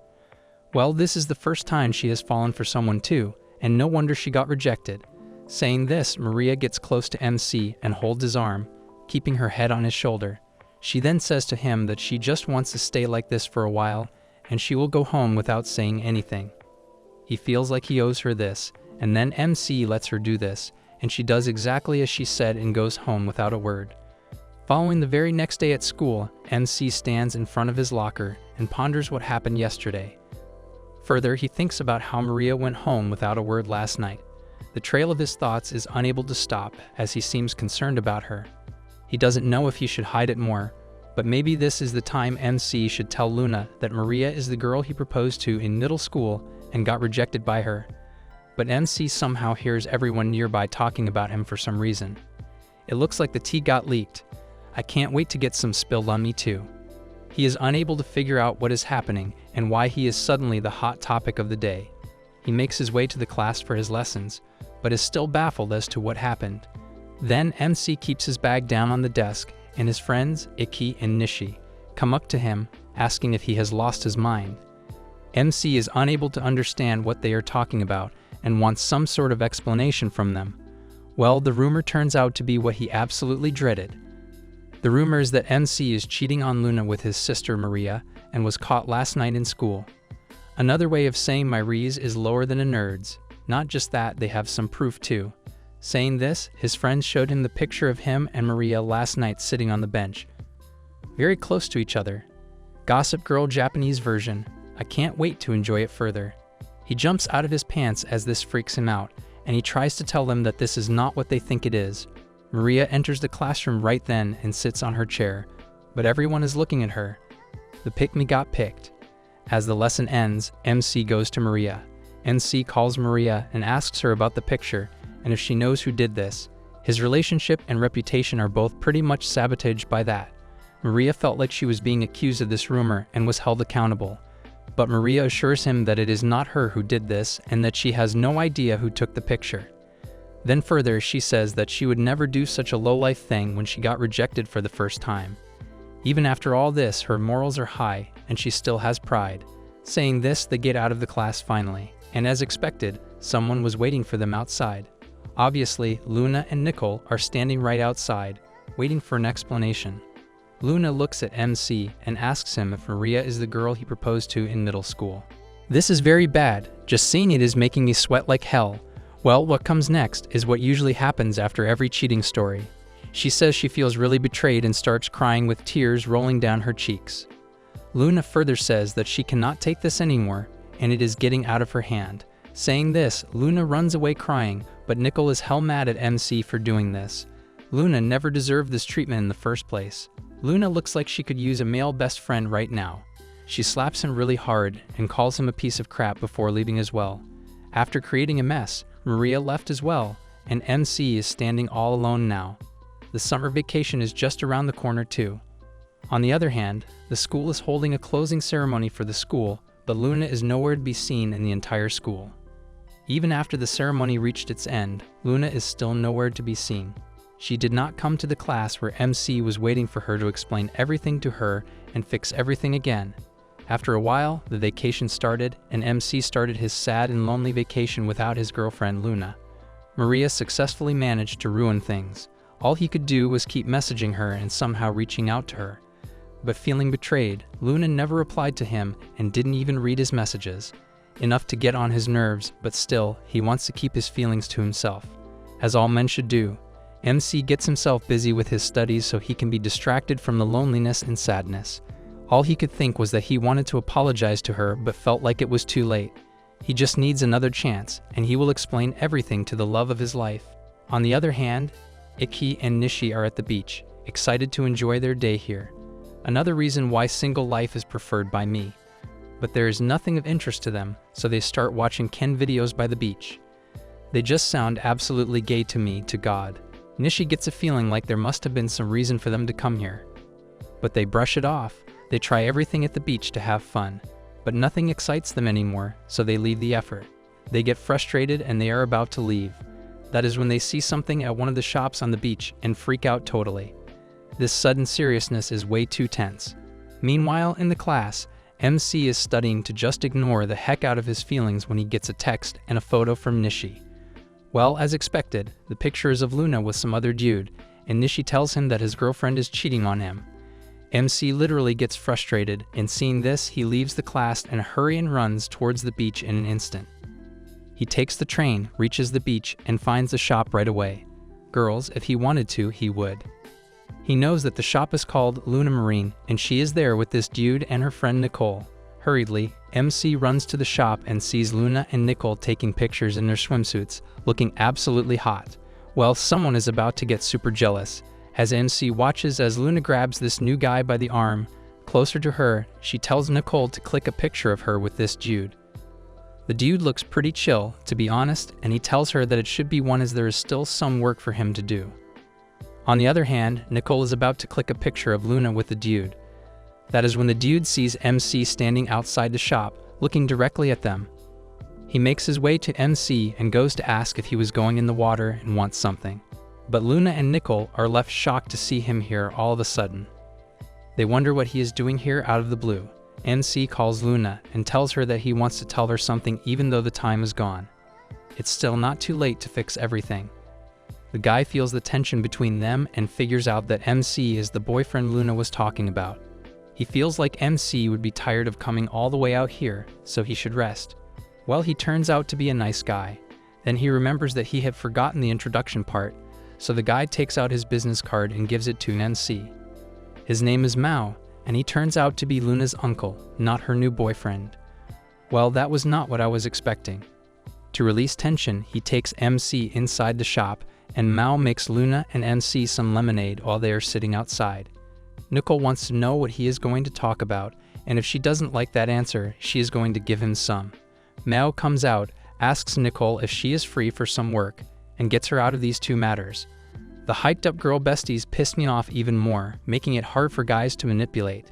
Well, this is the first time she has fallen for someone too, and no wonder she got rejected. Saying this, Maria gets close to MC and holds his arm, keeping her head on his shoulder. She then says to him that she just wants to stay like this for a while, and she will go home without saying anything. He feels like he owes her this, and then MC lets her do this, and she does exactly as she said and goes home without a word. Following the very next day at school, MC stands in front of his locker and ponders what happened yesterday. Further, he thinks about how Maria went home without a word last night. The trail of his thoughts is unable to stop as he seems concerned about her. He doesn't know if he should hide it more, but maybe this is the time MC should tell Luna that Maria is the girl he proposed to in middle school and got rejected by her. But MC somehow hears everyone nearby talking about him for some reason. It looks like the tea got leaked. I can't wait to get some spilled on me too. He is unable to figure out what is happening and why he is suddenly the hot topic of the day. He makes his way to the class for his lessons, but is still baffled as to what happened. Then MC keeps his bag down on the desk, and his friends, Iki and Nishi, come up to him, asking if he has lost his mind. MC is unable to understand what they are talking about and wants some sort of explanation from them. Well, the rumor turns out to be what he absolutely dreaded. The rumor is that MC is cheating on Luna with his sister Maria and was caught last night in school. Another way of saying my Rees is lower than a nerd's. Not just that, they have some proof too. Saying this, his friends showed him the picture of him and Maria last night sitting on the bench. Very close to each other. Gossip Girl Japanese version. I can't wait to enjoy it further. He jumps out of his pants as this freaks him out, and he tries to tell them that this is not what they think it is. Maria enters the classroom right then and sits on her chair, but everyone is looking at her. The pick-me got picked. As the lesson ends, MC goes to Maria. MC calls Maria and asks her about the picture and if she knows who did this. His relationship and reputation are both pretty much sabotaged by that. Maria felt like she was being accused of this rumor and was held accountable. But Maria assures him that it is not her who did this and that she has no idea who took the picture. Then further, she says that she would never do such a low-life thing when she got rejected for the first time. Even after all this, her morals are high and she still has pride. Saying this, they get out of the class finally, and as expected, someone was waiting for them outside. Obviously, Luna and Nicole are standing right outside, waiting for an explanation. Luna looks at MC and asks him if Maria is the girl he proposed to in middle school. This is very bad. Just seeing it is making me sweat like hell. Well, what comes next is what usually happens after every cheating story. She says she feels really betrayed and starts crying with tears rolling down her cheeks. Luna further says that she cannot take this anymore and it is getting out of her hand. Saying this, Luna runs away crying, but Nicole is hell mad at MC for doing this. Luna never deserved this treatment in the first place. Luna looks like she could use a male best friend right now. She slaps him really hard and calls him a piece of crap before leaving as well. After creating a mess, Maria left as well, and MC is standing all alone now. The summer vacation is just around the corner too. On the other hand, the school is holding a closing ceremony for the school, but Luna is nowhere to be seen in the entire school. Even after the ceremony reached its end, Luna is still nowhere to be seen. She did not come to the class where MC was waiting for her to explain everything to her and fix everything again. After a while, the vacation started, and MC started his sad and lonely vacation without his girlfriend Luna. Maria successfully managed to ruin things. All he could do was keep messaging her and somehow reaching out to her. But feeling betrayed, Luna never replied to him and didn't even read his messages. Enough to get on his nerves, but still, he wants to keep his feelings to himself. As all men should do, MC gets himself busy with his studies so he can be distracted from the loneliness and sadness. All he could think was that he wanted to apologize to her but felt like it was too late. He just needs another chance, and he will explain everything to the love of his life. On the other hand, Iki and Nishi are at the beach, excited to enjoy their day here. Another reason why single life is preferred by me. But there is nothing of interest to them, so they start watching Ken videos by the beach. They just sound absolutely gay to me, to God. Nishi gets a feeling like there must have been some reason for them to come here. But they brush it off. They try everything at the beach to have fun. But nothing excites them anymore, so they leave the effort. They get frustrated and they are about to leave. That is when they see something at one of the shops on the beach and freak out totally. This sudden seriousness is way too tense. Meanwhile, in the class, MC is studying to just ignore the heck out of his feelings when he gets a text and a photo from Nishi. Well, as expected, the picture is of Luna with some other dude, and Nishi tells him that his girlfriend is cheating on him. MC literally gets frustrated, and seeing this, he leaves the class and hurries and runs towards the beach in an instant. He takes the train, reaches the beach, and finds the shop right away. Girls, if he wanted to, he would. He knows that the shop is called Luna Marine, and she is there with this dude and her friend Nicole. Hurriedly, MC runs to the shop and sees Luna and Nicole taking pictures in their swimsuits, looking absolutely hot. Well, someone is about to get super jealous. As MC watches as Luna grabs this new guy by the arm, closer to her, she tells Nicole to click a picture of her with this dude. The dude looks pretty chill, to be honest, and he tells her that it should be one as there is still some work for him to do. On the other hand, Nicole is about to click a picture of Luna with the dude. That is when the dude sees MC standing outside the shop, looking directly at them. He makes his way to MC and goes to ask if he was going in the water and wants something. But Luna and Nicole are left shocked to see him here all of a sudden. They wonder what he is doing here out of the blue. MC calls Luna and tells her that he wants to tell her something even though the time is gone. It's still not too late to fix everything. The guy feels the tension between them and figures out that MC is the boyfriend Luna was talking about. He feels like MC would be tired of coming all the way out here, so he should rest. Well, he turns out to be a nice guy. Then he remembers that he had forgotten the introduction part, so the guy takes out his business card and gives it to MC. His name is Mao, and he turns out to be Luna's uncle, not her new boyfriend. Well, that was not what I was expecting. To release tension, he takes MC inside the shop, and Mao makes Luna and MC some lemonade while they are sitting outside. Nicole wants to know what he is going to talk about, and if she doesn't like that answer, she is going to give him some. Mao comes out, asks Nicole if she is free for some work, and gets her out of these two matters. The hyped-up girl besties piss me off even more, making it hard for guys to manipulate.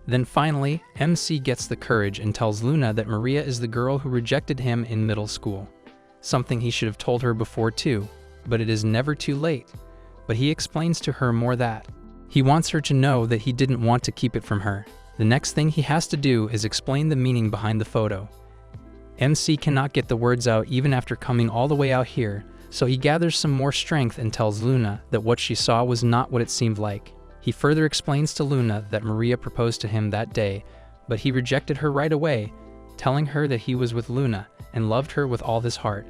Then finally, MC gets the courage and tells Luna that Maria is the girl who rejected him in middle school. Something he should have told her before too, but it is never too late. But he explains to her more that he wants her to know that he didn't want to keep it from her. The next thing he has to do is explain the meaning behind the photo. MC cannot get the words out even after coming all the way out here, so he gathers some more strength and tells Luna that what she saw was not what it seemed like. He further explains to Luna that Maria proposed to him that day, but he rejected her right away, telling her that he was with Luna and loved her with all his heart.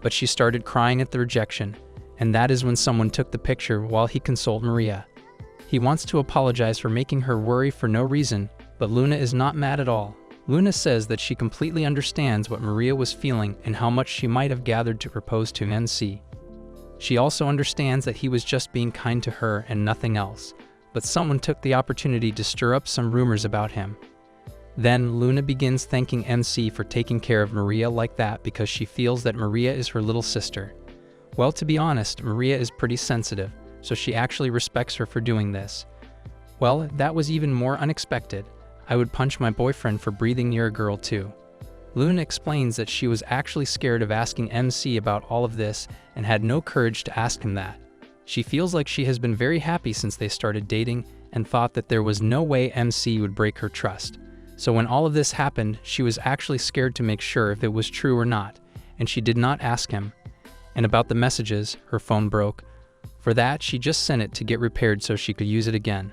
But she started crying at the rejection, and that is when someone took the picture while he consoled Maria. He wants to apologize for making her worry for no reason, but Luna is not mad at all. Luna says that she completely understands what Maria was feeling and how much she might have gathered to propose to MC. She also understands that he was just being kind to her and nothing else, but someone took the opportunity to stir up some rumors about him. Then Luna begins thanking MC for taking care of Maria like that because she feels that Maria is her little sister. Well, to be honest, Maria is pretty sensitive, so she actually respects her for doing this. Well, that was even more unexpected. I would punch my boyfriend for breathing near a girl too. Luna explains that she was actually scared of asking MC about all of this and had no courage to ask him that. She feels like she has been very happy since they started dating and thought that there was no way MC would break her trust. So when all of this happened, she was actually scared to make sure if it was true or not, and she did not ask him. And about the messages, her phone broke. For that, she just sent it to get repaired so she could use it again.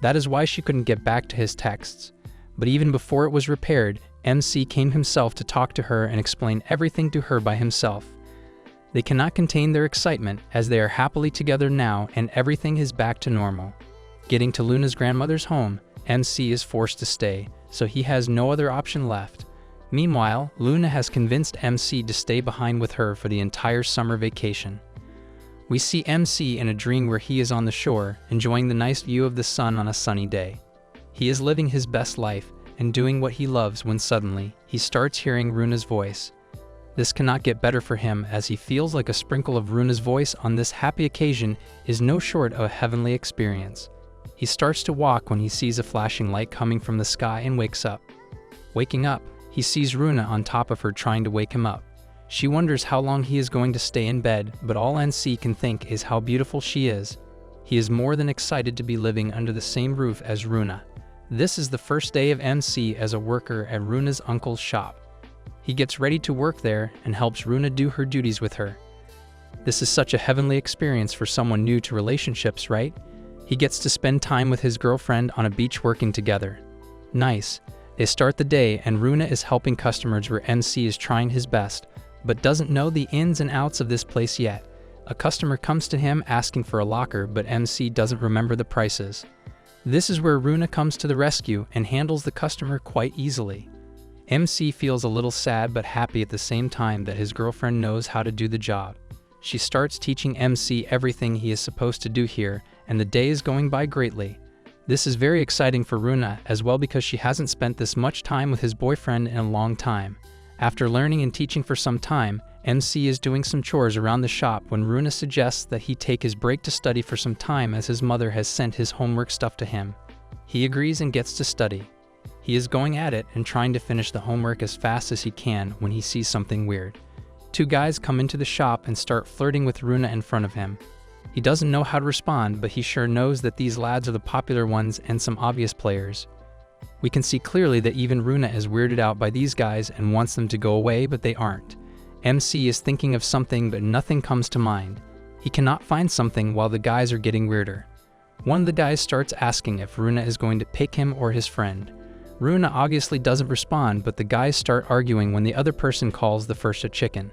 That is why she couldn't get back to his texts. But even before it was repaired, MC came himself to talk to her and explain everything to her by himself. They cannot contain their excitement as they are happily together now and everything is back to normal. Getting to Luna's grandmother's home, MC is forced to stay, so he has no other option left. Meanwhile, Luna has convinced MC to stay behind with her for the entire summer vacation. We see MC in a dream where he is on the shore, enjoying the nice view of the sun on a sunny day. He is living his best life and doing what he loves when suddenly, he starts hearing Runa's voice. This cannot get better for him as he feels like a sprinkle of Runa's voice on this happy occasion is no short of a heavenly experience. He starts to walk when he sees a flashing light coming from the sky and wakes up. Waking up, he sees Runa on top of her trying to wake him up. She wonders how long he is going to stay in bed, but all NC can think is how beautiful she is. He is more than excited to be living under the same roof as Runa. This is the first day of MC as a worker at Runa's uncle's shop. He gets ready to work there and helps Runa do her duties with her. This is such a heavenly experience for someone new to relationships, right? He gets to spend time with his girlfriend on a beach working together. Nice. They start the day and Runa is helping customers where MC is trying his best, but doesn't know the ins and outs of this place yet. A customer comes to him asking for a locker, but MC doesn't remember the prices. This is where Runa comes to the rescue and handles the customer quite easily. MC feels a little sad but happy at the same time that his girlfriend knows how to do the job. She starts teaching MC everything he is supposed to do here, and the day is going by greatly. This is very exciting for Runa as well because she hasn't spent this much time with his boyfriend in a long time. After learning and teaching for some time, MC is doing some chores around the shop when Runa suggests that he take his break to study for some time as his mother has sent his homework stuff to him. He agrees and gets to study. He is going at it and trying to finish the homework as fast as he can when he sees something weird. Two guys come into the shop and start flirting with Runa in front of him. He doesn't know how to respond, but he sure knows that these lads are the popular ones and some obvious players. We can see clearly that even Runa is weirded out by these guys and wants them to go away, but they aren't. MC is thinking of something, but nothing comes to mind. He cannot find something while the guys are getting weirder. One of the guys starts asking if Runa is going to pick him or his friend. Runa obviously doesn't respond, but the guys start arguing when the other person calls the first a chicken.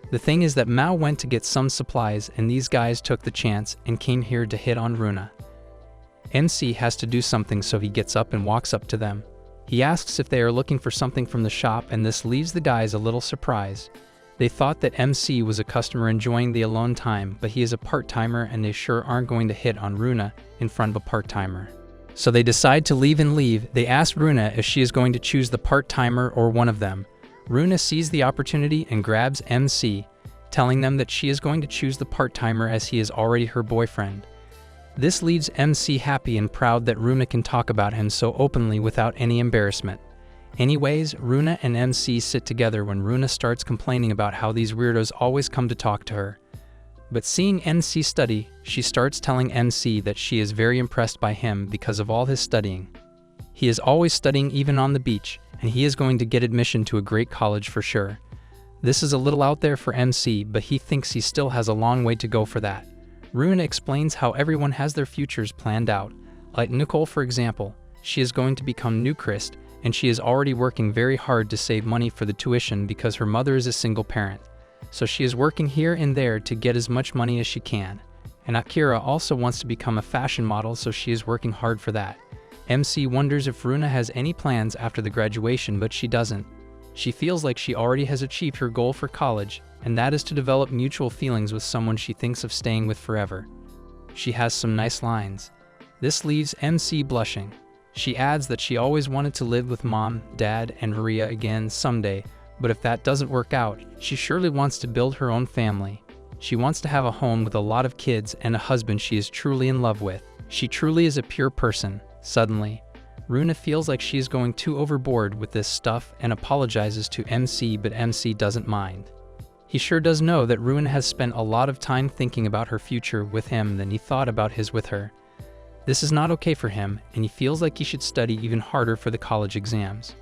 The thing is that Mao went to get some supplies and these guys took the chance and came here to hit on Runa. MC has to do something, so he gets up and walks up to them. He asks if they are looking for something from the shop, and this leaves the guys a little surprised. They thought that MC was a customer enjoying the alone time, but he is a part-timer and they sure aren't going to hit on Runa in front of a part-timer. So they decide to leave. They ask Runa if she is going to choose the part-timer or one of them. Runa sees the opportunity and grabs MC, telling them that she is going to choose the part-timer as he is already her boyfriend. This leaves MC happy and proud that Runa can talk about him so openly without any embarrassment. Anyways, Runa and MC sit together when Runa starts complaining about how these weirdos always come to talk to her. But seeing MC study, she starts telling MC that she is very impressed by him because of all his studying. He is always studying even on the beach, and he is going to get admission to a great college for sure. This is a little out there for MC, but he thinks he still has a long way to go for that. Runa explains how everyone has their futures planned out. Like Nicole, for example, she is going to become Nucrist, and she is already working very hard to save money for the tuition because her mother is a single parent. So she is working here and there to get as much money as she can. And Akira also wants to become a fashion model, so she is working hard for that. MC wonders if Runa has any plans after the graduation, but she doesn't. She feels like she already has achieved her goal for college, and that is to develop mutual feelings with someone she thinks of staying with forever. She has some nice lines. This leaves MC blushing. She adds that she always wanted to live with Mom, Dad, and Maria again someday, but if that doesn't work out, she surely wants to build her own family. She wants to have a home with a lot of kids and a husband she is truly in love with. She truly is a pure person. Suddenly, Runa feels like she is going too overboard with this stuff and apologizes to MC, but MC doesn't mind. He sure does know that Runa has spent a lot of time thinking about her future with him than he thought about his with her. This is not okay for him, and he feels like he should study even harder for the college exams.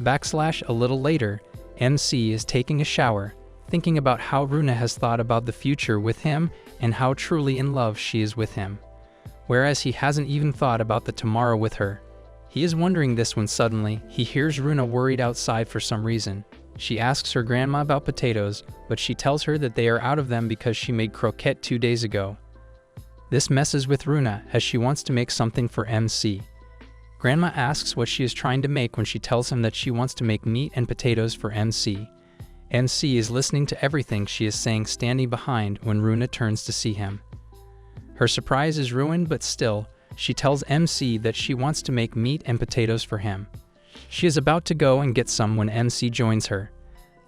A little later, MC is taking a shower, thinking about how Runa has thought about the future with him and how truly in love she is with him, whereas he hasn't even thought about the tomorrow with her. He is wondering this when suddenly, he hears Runa worried outside for some reason. She asks her grandma about potatoes, but she tells her that they are out of them because she made croquette 2 days ago. This messes with Runa as she wants to make something for MC. Grandma asks what she is trying to make when she tells him that she wants to make meat and potatoes for MC. MC is listening to everything she is saying, standing behind when Runa turns to see him. Her surprise is ruined, but still, she tells MC that she wants to make meat and potatoes for him. She is about to go and get some when MC joins her.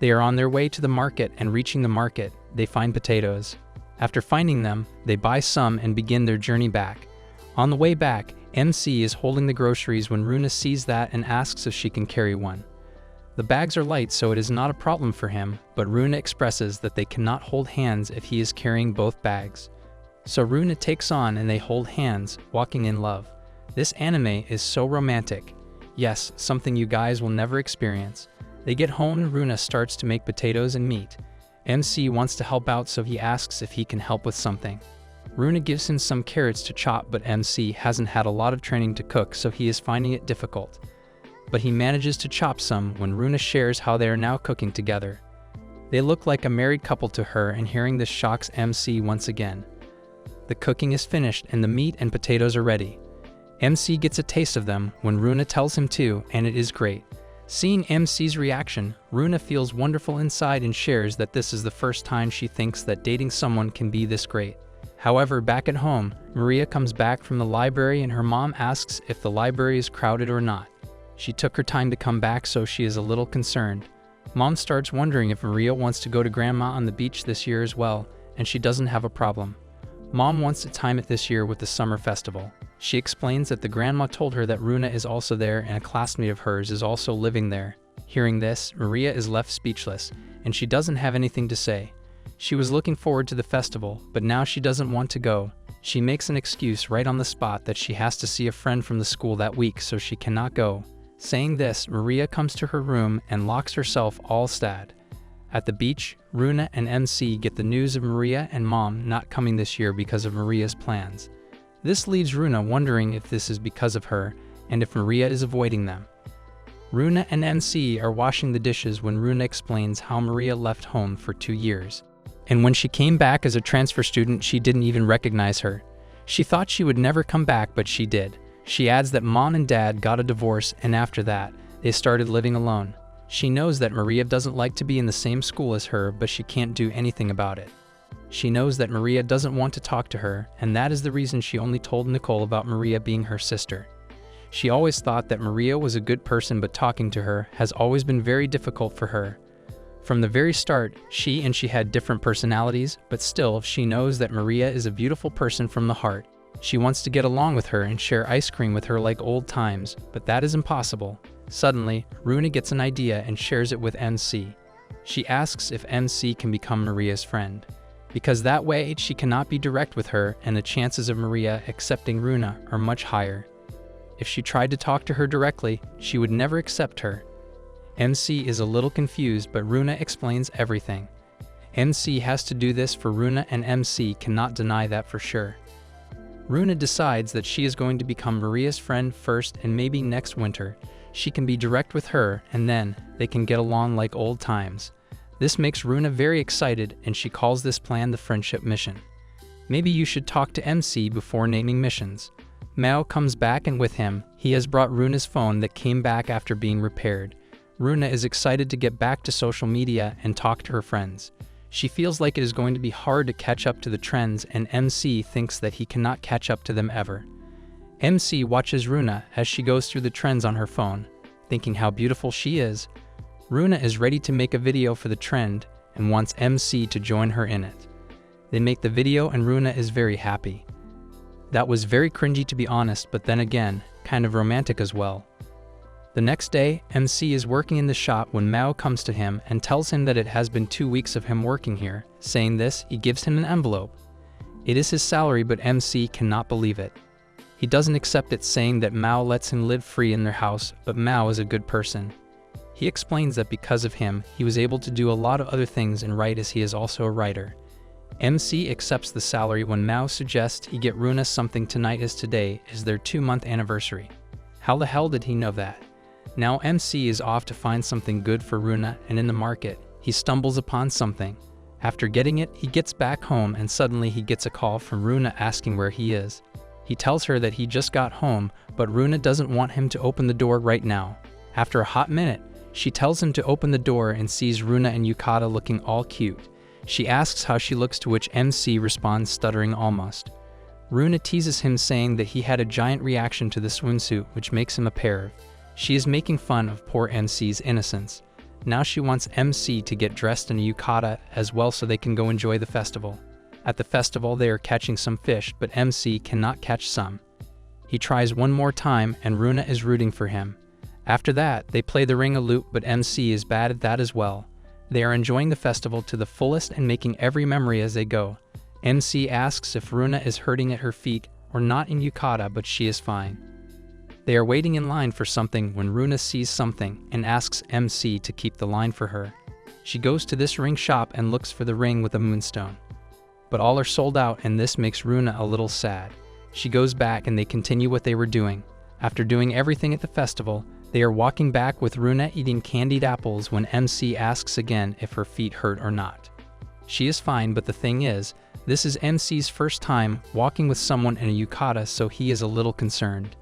They are on their way to the market, and reaching the market, they find potatoes. After finding them, they buy some and begin their journey back. On the way back, MC is holding the groceries when Runa sees that and asks if she can carry one. The bags are light, so it is not a problem for him, but Runa expresses that they cannot hold hands if he is carrying both bags. So Runa takes on and they hold hands, walking in love. This anime is so romantic. Yes, something you guys will never experience. They get home and Runa starts to make potatoes and meat. MC wants to help out, so he asks if he can help with something. Runa gives him some carrots to chop, but MC hasn't had a lot of training to cook, so he is finding it difficult. But he manages to chop some when Runa shares how they are now cooking together. They look like a married couple to her, and hearing this shocks MC once again. The cooking is finished and the meat and potatoes are ready. MC gets a taste of them when Runa tells him to, and it is great. Seeing MC's reaction, Runa feels wonderful inside and shares that this is the first time she thinks that dating someone can be this great. However, back at home, Maria comes back from the library and her mom asks if the library is crowded or not. She took her time to come back, so she is a little concerned. Mom starts wondering if Maria wants to go to Grandma on the beach this year as well, and she doesn't have a problem. Mom wants to time it this year with the summer festival. She explains that the grandma told her that Runa is also there and a classmate of hers is also living there. Hearing this, Maria is left speechless, and she doesn't have anything to say. She was looking forward to the festival, but now she doesn't want to go. She makes an excuse right on the spot that she has to see a friend from the school that week, so she cannot go. Saying this, Maria comes to her room and locks herself all sad. At the beach, Runa and MC get the news of Maria and Mom not coming this year because of Maria's plans. This leaves Runa wondering if this is because of her, and if Maria is avoiding them. Runa and MC are washing the dishes when Runa explains how Maria left home for 2 years. And when she came back as a transfer student, she didn't even recognize her. She thought she would never come back, but she did. She adds that Mom and Dad got a divorce, and after that, they started living alone. She knows that Maria doesn't like to be in the same school as her, but she can't do anything about it. She knows that Maria doesn't want to talk to her, and that is the reason she only told Nicole about Maria being her sister. She always thought that Maria was a good person, but talking to her has always been very difficult for her. From the very start, she had different personalities, but still, she knows that Maria is a beautiful person from the heart. She wants to get along with her and share ice cream with her like old times, but that is impossible. Suddenly, Runa gets an idea and shares it with MC. She asks if MC can become Maria's friend, because that way she cannot be direct with her and the chances of Maria accepting Runa are much higher. If she tried to talk to her directly, she would never accept her. MC is a little confused, but Runa explains everything. MC has to do this for Runa, and MC cannot deny that for sure. Runa decides that she is going to become Maria's friend first, and maybe next winter she can be direct with her, and then they can get along like old times. This makes Runa very excited, and she calls this plan the friendship mission. Maybe you should talk to MC before naming missions. Mao comes back, and with him, he has brought Runa's phone that came back after being repaired. Runa is excited to get back to social media and talk to her friends. She feels like it is going to be hard to catch up to the trends, and MC thinks that he cannot catch up to them ever. MC watches Runa as she goes through the trends on her phone, thinking how beautiful she is. Runa is ready to make a video for the trend and wants MC to join her in it. They make the video and Runa is very happy. That was very cringy to be honest, but then again, kind of romantic as well. The next day, MC is working in the shop when Mao comes to him and tells him that it has been 2 weeks of him working here. Saying this, he gives him an envelope. It is his salary, but MC cannot believe it. He doesn't accept it, saying that Mao lets him live free in their house, but Mao is a good person. He explains that because of him, he was able to do a lot of other things and write, as he is also a writer. MC accepts the salary when Mao suggests he get Runa something tonight, as today is their 2-month anniversary. How the hell did he know that? Now MC is off to find something good for Runa, and in the market, he stumbles upon something. After getting it, he gets back home and suddenly he gets a call from Runa asking where he is. He tells her that he just got home, but Runa doesn't want him to open the door right now. After a hot minute, she tells him to open the door and sees Runa and Yukata looking all cute. She asks how she looks, to which MC responds, stuttering almost. Runa teases him, saying that he had a giant reaction to the swimsuit, which makes him a perv. She is making fun of poor MC's innocence. Now she wants MC to get dressed in a yukata as well so they can go enjoy the festival. At the festival they are catching some fish, but MC cannot catch some. He tries one more time and Runa is rooting for him. After that, they play the ring-a-loop, but MC is bad at that as well. They are enjoying the festival to the fullest and making every memory as they go. MC asks if Runa is hurting at her feet or not in yukata, but she is fine. They are waiting in line for something when Runa sees something and asks MC to keep the line for her. She goes to this ring shop and looks for the ring with a moonstone. But all are sold out, and this makes Runa a little sad. She goes back and they continue what they were doing. After doing everything at the festival, they are walking back with Runa eating candied apples when MC asks again if her feet hurt or not. She is fine, but the thing is, this is MC's first time walking with someone in a yukata, so he is a little concerned.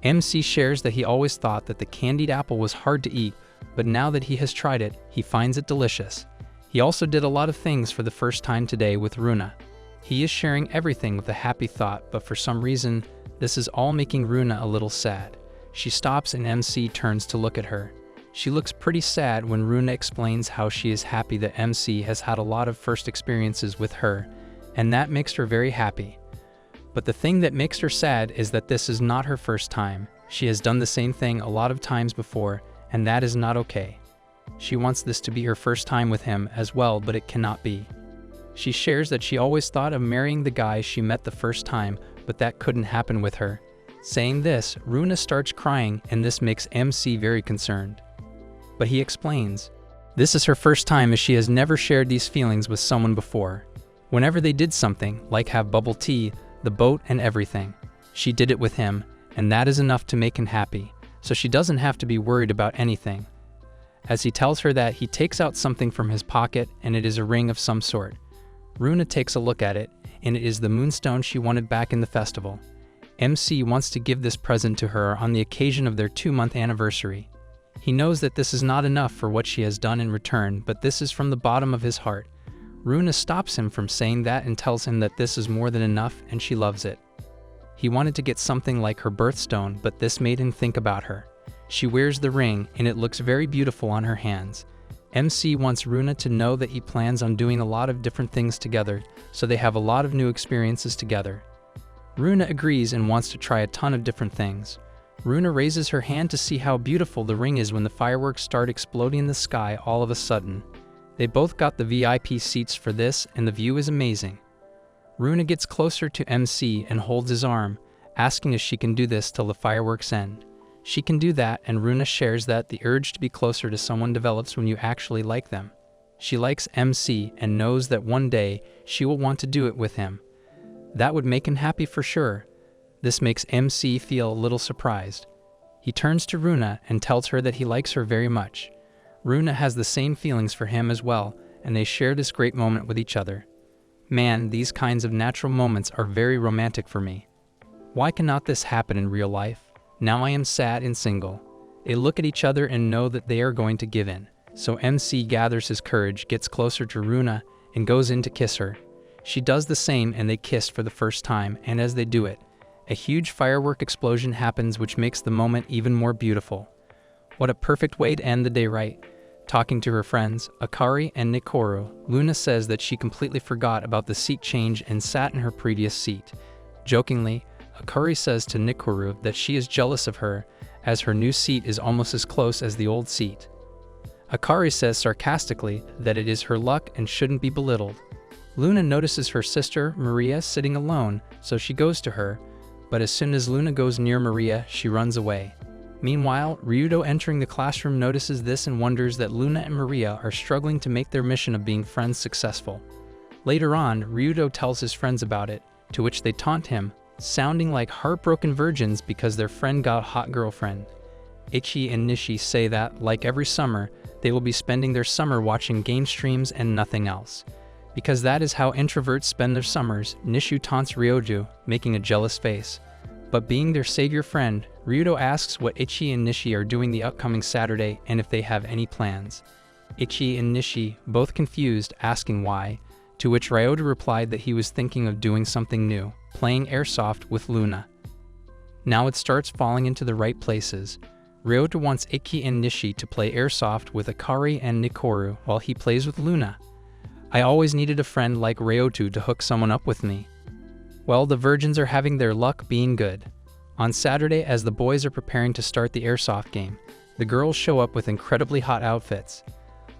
MC shares that he always thought that the candied apple was hard to eat, but now that he has tried it, he finds it delicious. He also did a lot of things for the first time today with Runa. He is sharing everything with a happy thought, but for some reason, this is all making Runa a little sad. She stops and MC turns to look at her. She looks pretty sad when Runa explains how she is happy that MC has had a lot of first experiences with her, and that makes her very happy. But the thing that makes her sad is that this is not her first time. She has done the same thing a lot of times before, and that is not okay. She wants this to be her first time with him as well, but it cannot be. She shares that she always thought of marrying the guy she met the first time, but that couldn't happen with her. Saying this, Runa starts crying, and this makes MC very concerned. But he explains, this is her first time, as she has never shared these feelings with someone before. Whenever they did something, like have bubble tea, the boat and everything, she did it with him, and that is enough to make him happy, so she doesn't have to be worried about anything. As he tells her that, he takes out something from his pocket, and it is a ring of some sort. Runa takes a look at it, and it is the moonstone she wanted back in the festival. MC wants to give this present to her on the occasion of their 2-month anniversary. He knows that this is not enough for what she has done in return, but this is from the bottom of his heart. Runa stops him from saying that and tells him that this is more than enough and she loves it. He wanted to get something like her birthstone, but this made him think about her. She wears the ring and it looks very beautiful on her hands. MC wants Runa to know that he plans on doing a lot of different things together, so they have a lot of new experiences together. Runa agrees and wants to try a ton of different things. Runa raises her hand to see how beautiful the ring is when the fireworks start exploding in the sky all of a sudden. They both got the VIP seats for this, and the view is amazing. Runa gets closer to MC and holds his arm, asking if she can do this till the fireworks end. She can do that, and Runa shares that the urge to be closer to someone develops when you actually like them. She likes MC and knows that one day she will want to do it with him. That would make him happy for sure. This makes MC feel a little surprised. He turns to Runa and tells her that he likes her very much. Runa has the same feelings for him as well, and they share this great moment with each other. Man, these kinds of natural moments are very romantic for me. Why cannot this happen in real life? Now I am sad and single. They look at each other and know that they are going to give in. So MC gathers his courage, gets closer to Runa, and goes in to kiss her. She does the same and they kiss for the first time, and as they do it, A huge firework explosion happens which makes the moment even more beautiful. What a perfect way to end the day, right? Talking to her friends, Akari and Nikoru, Luna says that she completely forgot about the seat change and sat in her previous seat. Jokingly, Akari says to Nikoru that she is jealous of her, as her new seat is almost as close as the old seat. Akari says sarcastically that it is her luck and shouldn't be belittled. Luna notices her sister, Maria, sitting alone, so she goes to her, but as soon as Luna goes near Maria, she runs away. Meanwhile, Ryudo entering the classroom notices this and wonders that Luna and Maria are struggling to make their mission of being friends successful. Later on, Ryudo tells his friends about it, to which they taunt him, sounding like heartbroken virgins because their friend got a hot girlfriend. Ichi and Nishi say that, like every summer, they will be spending their summer watching game streams and nothing else. Because that is how introverts spend their summers, Nishu taunts Ryoju, making a jealous face. But being their savior friend, Ryudo asks what Ichi and Nishi are doing the upcoming Saturday and if they have any plans. Ichi and Nishi, both confused, asking why, to which Ryoju replied that he was thinking of doing something new, playing airsoft with Luna. Now it starts falling into the right places. Ryoju wants Ichi and Nishi to play airsoft with Akari and Nikoru while he plays with Luna. I always needed a friend like Ryoju to hook someone up with me. Well, the virgins are having their luck being good. On Saturday, as the boys are preparing to start the airsoft game, the girls show up with incredibly hot outfits.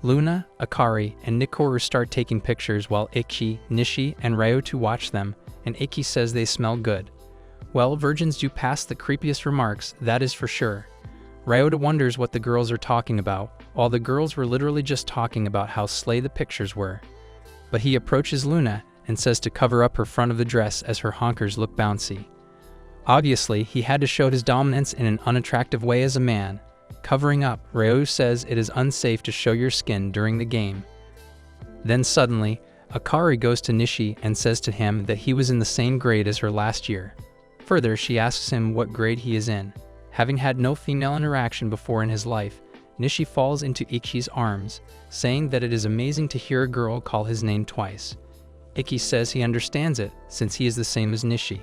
Luna, Akari, and Nikoru start taking pictures while Ichi, Nishi, and Ryoju watch them, and Ichi says they smell good. Well, virgins do pass the creepiest remarks, that is for sure. Ryoju wonders what the girls are talking about, while the girls were literally just talking about how slay the pictures were. But he approaches Luna and says to cover up her front of the dress as her honkers look bouncy. Obviously, he had to show his dominance in an unattractive way as a man. Covering up, Ryoju says it is unsafe to show your skin during the game. Then suddenly, Akari goes to Nishi and says to him that he was in the same grade as her last year. Further, she asks him what grade he is in. Having had no female interaction before in his life, Nishi falls into Ichi's arms, saying that it is amazing to hear a girl call his name twice. Ichi says he understands it, since he is the same as Nishi.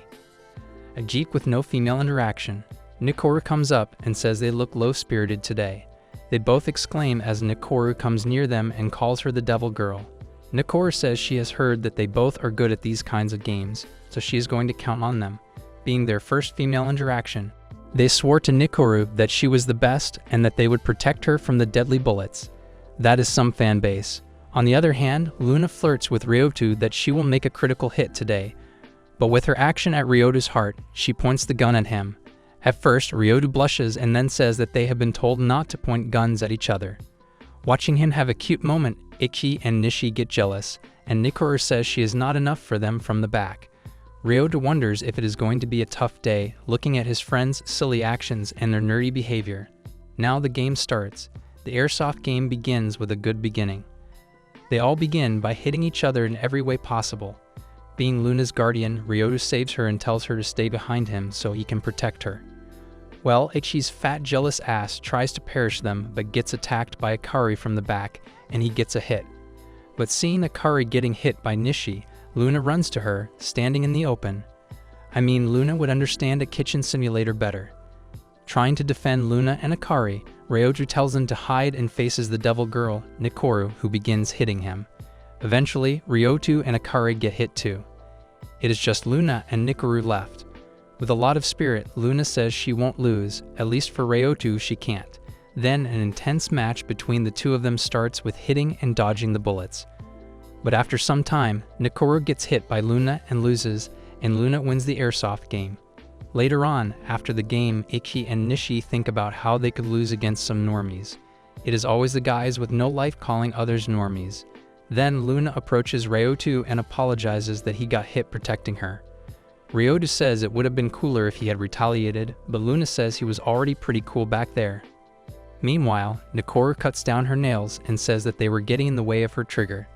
A geek with no female interaction, Nikoru comes up and says they look low-spirited today. They both exclaim as Nikoru comes near them and calls her the devil girl. Nikoru says she has heard that they both are good at these kinds of games, so she is going to count on them. Being their first female interaction, they swore to Nikoru that she was the best and that they would protect her from the deadly bullets. That is some fan base. On the other hand, Luna flirts with Ryoju that she will make a critical hit today. But with her action at Ryoju's heart, she points the gun at him. At first, Ryoju blushes and then says that they have been told not to point guns at each other. Watching him have a cute moment, Ichi and Nishi get jealous, and Nikoru says she is not enough for them from the back. Ryoju wonders if it is going to be a tough day, looking at his friends' silly actions and their nerdy behavior. Now the game starts. The airsoft game begins with a good beginning. They all begin by hitting each other in every way possible. Being Luna's guardian, Ryoju saves her and tells her to stay behind him so he can protect her. Well, Ichi's fat, jealous ass tries to perish them but gets attacked by Akari from the back, and he gets a hit. But seeing Akari getting hit by Nishi, Luna runs to her, standing in the open. I mean, Luna would understand a kitchen simulator better. Trying to defend Luna and Akari, Ryoju tells him to hide and faces the devil girl, Nikoru, who begins hitting him. Eventually, Ryoju and Akari get hit too. It is just Luna and Nikoru left. With a lot of spirit, Luna says she won't lose, at least for Ryoju she can't. Then an intense match between the two of them starts with hitting and dodging the bullets. But after some time, Nikoru gets hit by Luna and loses, and Luna wins the airsoft game. Later on, after the game, Ichi and Nishi think about how they could lose against some normies. It is always the guys with no life calling others normies. Then Luna approaches Ryoju and apologizes that he got hit protecting her. Ryoju says it would have been cooler if he had retaliated, but Luna says he was already pretty cool back there. Meanwhile, Nikoru cuts down her nails and says that they were getting in the way of her trigger.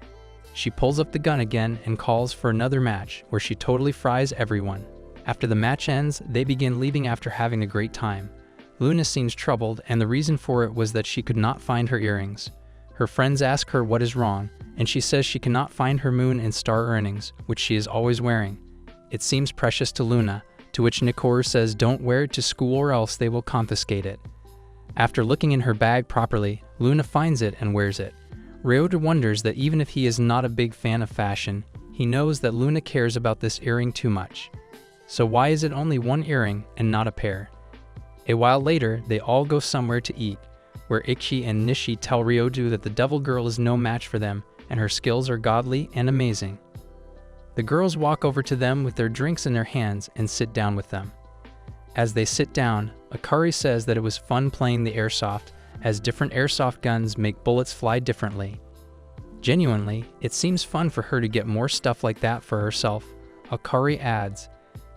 She pulls up the gun again and calls for another match, where she totally fries everyone. After the match ends, they begin leaving after having a great time. Luna seems troubled, and the reason for it was that she could not find her earrings. Her friends ask her what is wrong, and she says she cannot find her moon and star earrings, which she is always wearing. It seems precious to Luna, to which Nikoru says don't wear it to school or else they will confiscate it. After looking in her bag properly, Luna finds it and wears it. Ryoto wonders that even if he is not a big fan of fashion, he knows that Luna cares about this earring too much. So why is it only one earring and not a pair? A while later, they all go somewhere to eat, where Ichi and Nishi tell Ryoto that the devil girl is no match for them and her skills are godly and amazing. The girls walk over to them with their drinks in their hands and sit down with them. As they sit down, Akari says that it was fun playing the airsoft, as different airsoft guns make bullets fly differently. Genuinely, it seems fun for her to get more stuff like that for herself, Akari adds.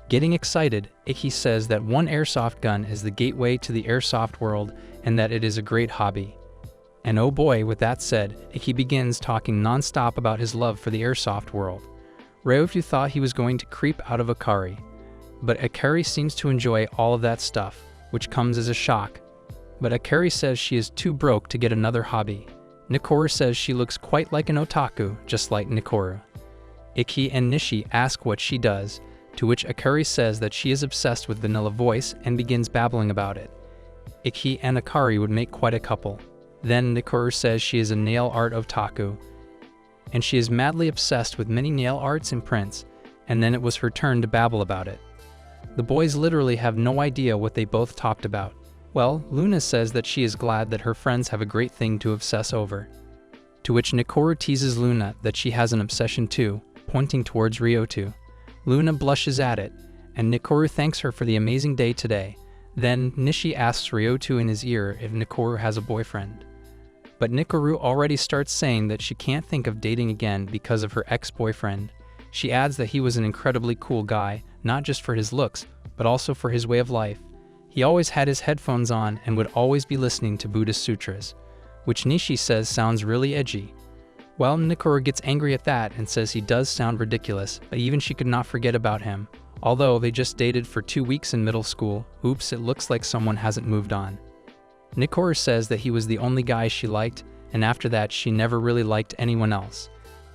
Getting excited, Ichi says that one airsoft gun is the gateway to the airsoft world and that it is a great hobby. And oh boy, with that said, Ichi begins talking non-stop about his love for the airsoft world. Ryoto thought he was going to creep out of Akari, but Akari seems to enjoy all of that stuff, which comes as a shock. But Akari says she is too broke to get another hobby. Nikoru says she looks quite like an otaku, just like Nikoru. Ichi and Nishi ask what she does, to which Akari says that she is obsessed with Vanilla Voice and begins babbling about it. Ichi and Akari would make quite a couple. Then Nikoru says she is a nail art otaku, and she is madly obsessed with many nail arts and prints, and then it was her turn to babble about it. The boys literally have no idea what they both talked about. Well, Luna says that she is glad that her friends have a great thing to obsess over. To which Nikoru teases Luna that she has an obsession too, pointing towards Ryoto. Luna blushes at it, and Nikoru thanks her for the amazing day today. Then Nishi asks Ryoto in his ear if Nikoru has a boyfriend. But Nikoru already starts saying that she can't think of dating again because of her ex-boyfriend. She adds that he was an incredibly cool guy, not just for his looks, but also for his way of life. He always had his headphones on and would always be listening to Buddhist sutras, which Nishi says sounds really edgy. Well, Nikoru gets angry at that and says he does sound ridiculous, but even she could not forget about him. Although they just dated for 2 weeks in middle school, oops, it looks like someone hasn't moved on. Nikoru says that he was the only guy she liked, and after that she never really liked anyone else.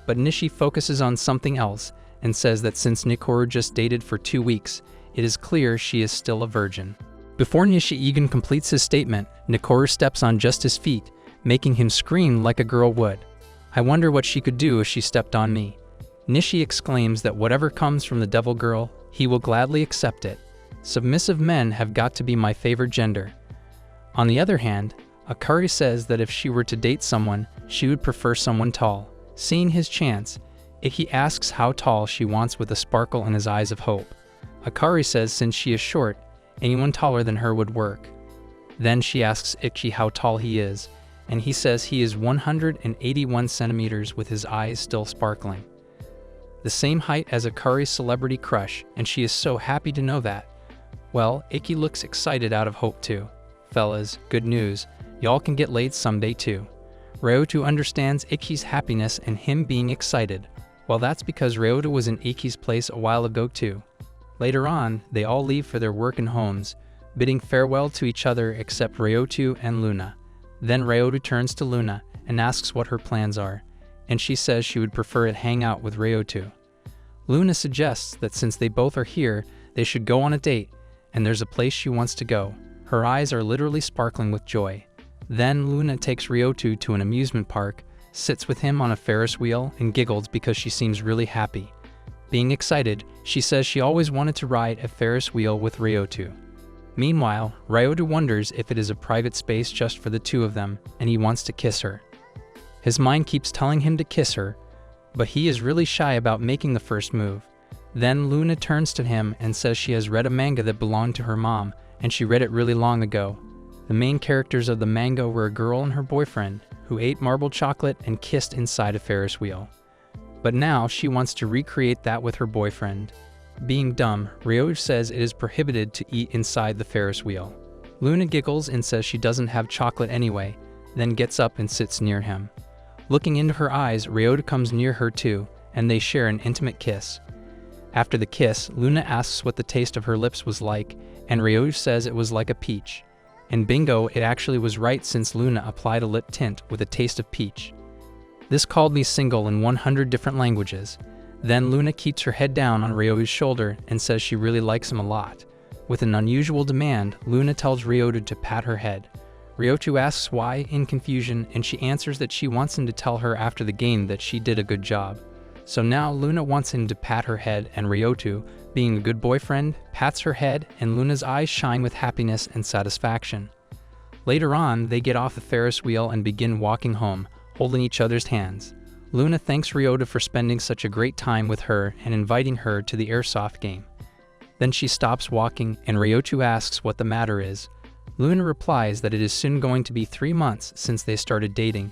But Nishi focuses on something else and says that since Nikoru just dated for 2 weeks, it is clear she is still a virgin. Before Nishi even completes his statement, Nikoru steps on just his feet, making him scream like a girl would. I wonder what she could do if she stepped on me. Nishi exclaims that whatever comes from the devil girl, he will gladly accept it. Submissive men have got to be my favorite gender. On the other hand, Akari says that if she were to date someone, she would prefer someone tall. Seeing his chance, Ichi asks how tall she wants with a sparkle in his eyes of hope. Akari says since she is short, anyone taller than her would work. Then she asks Ichi how tall he is, and he says he is 181 centimeters with his eyes still sparkling. The same height as Akari's celebrity crush, and she is so happy to know that. Well, Ichi looks excited out of hope too. Fellas, good news, y'all can get laid someday too. Ryoto understands Ichi's happiness and him being excited. Well, that's because Ryoto was in Ichi's place a while ago too. Later on, they all leave for their work and homes, bidding farewell to each other except Ryoto and Luna. Then Ryoto turns to Luna and asks what her plans are, and she says she would prefer to hang out with Ryoto. Luna suggests that since they both are here, they should go on a date, and there's a place she wants to go. Her eyes are literally sparkling with joy. Then Luna takes Ryoto to an amusement park, sits with him on a Ferris wheel, and giggles because she seems really happy. Being excited, she says she always wanted to ride a Ferris wheel with Ryoto. Meanwhile, Ryoto wonders if it is a private space just for the two of them, and he wants to kiss her. His mind keeps telling him to kiss her, but he is really shy about making the first move. Then Luna turns to him and says she has read a manga that belonged to her mom, and she read it really long ago. The main characters of the manga were a girl and her boyfriend, who ate marble chocolate and kissed inside a Ferris wheel. But now she wants to recreate that with her boyfriend. Being dumb, Ryoto says it is prohibited to eat inside the Ferris wheel. Luna giggles and says she doesn't have chocolate anyway, then gets up and sits near him. Looking into her eyes, Ryoto comes near her too, and they share an intimate kiss. After the kiss, Luna asks what the taste of her lips was like, and Ryoto says it was like a peach. And bingo, it actually was right since Luna applied a lip tint with a taste of peach. This called me single in 100 different languages. Then Luna keeps her head down on Ryoutu's shoulder and says she really likes him a lot. With an unusual demand, Luna tells Ryoutu to pat her head. Ryoutu asks why in confusion, and she answers that she wants him to tell her after the game that she did a good job. So now Luna wants him to pat her head, and Ryoutu, being a good boyfriend, pats her head, and Luna's eyes shine with happiness and satisfaction. Later on, they get off the Ferris wheel and begin walking home, holding each other's hands. Luna thanks Ryoutu for spending such a great time with her and inviting her to the airsoft game. Then she stops walking, and Ryoutu asks what the matter is. Luna replies that it is soon going to be 3 months since they started dating,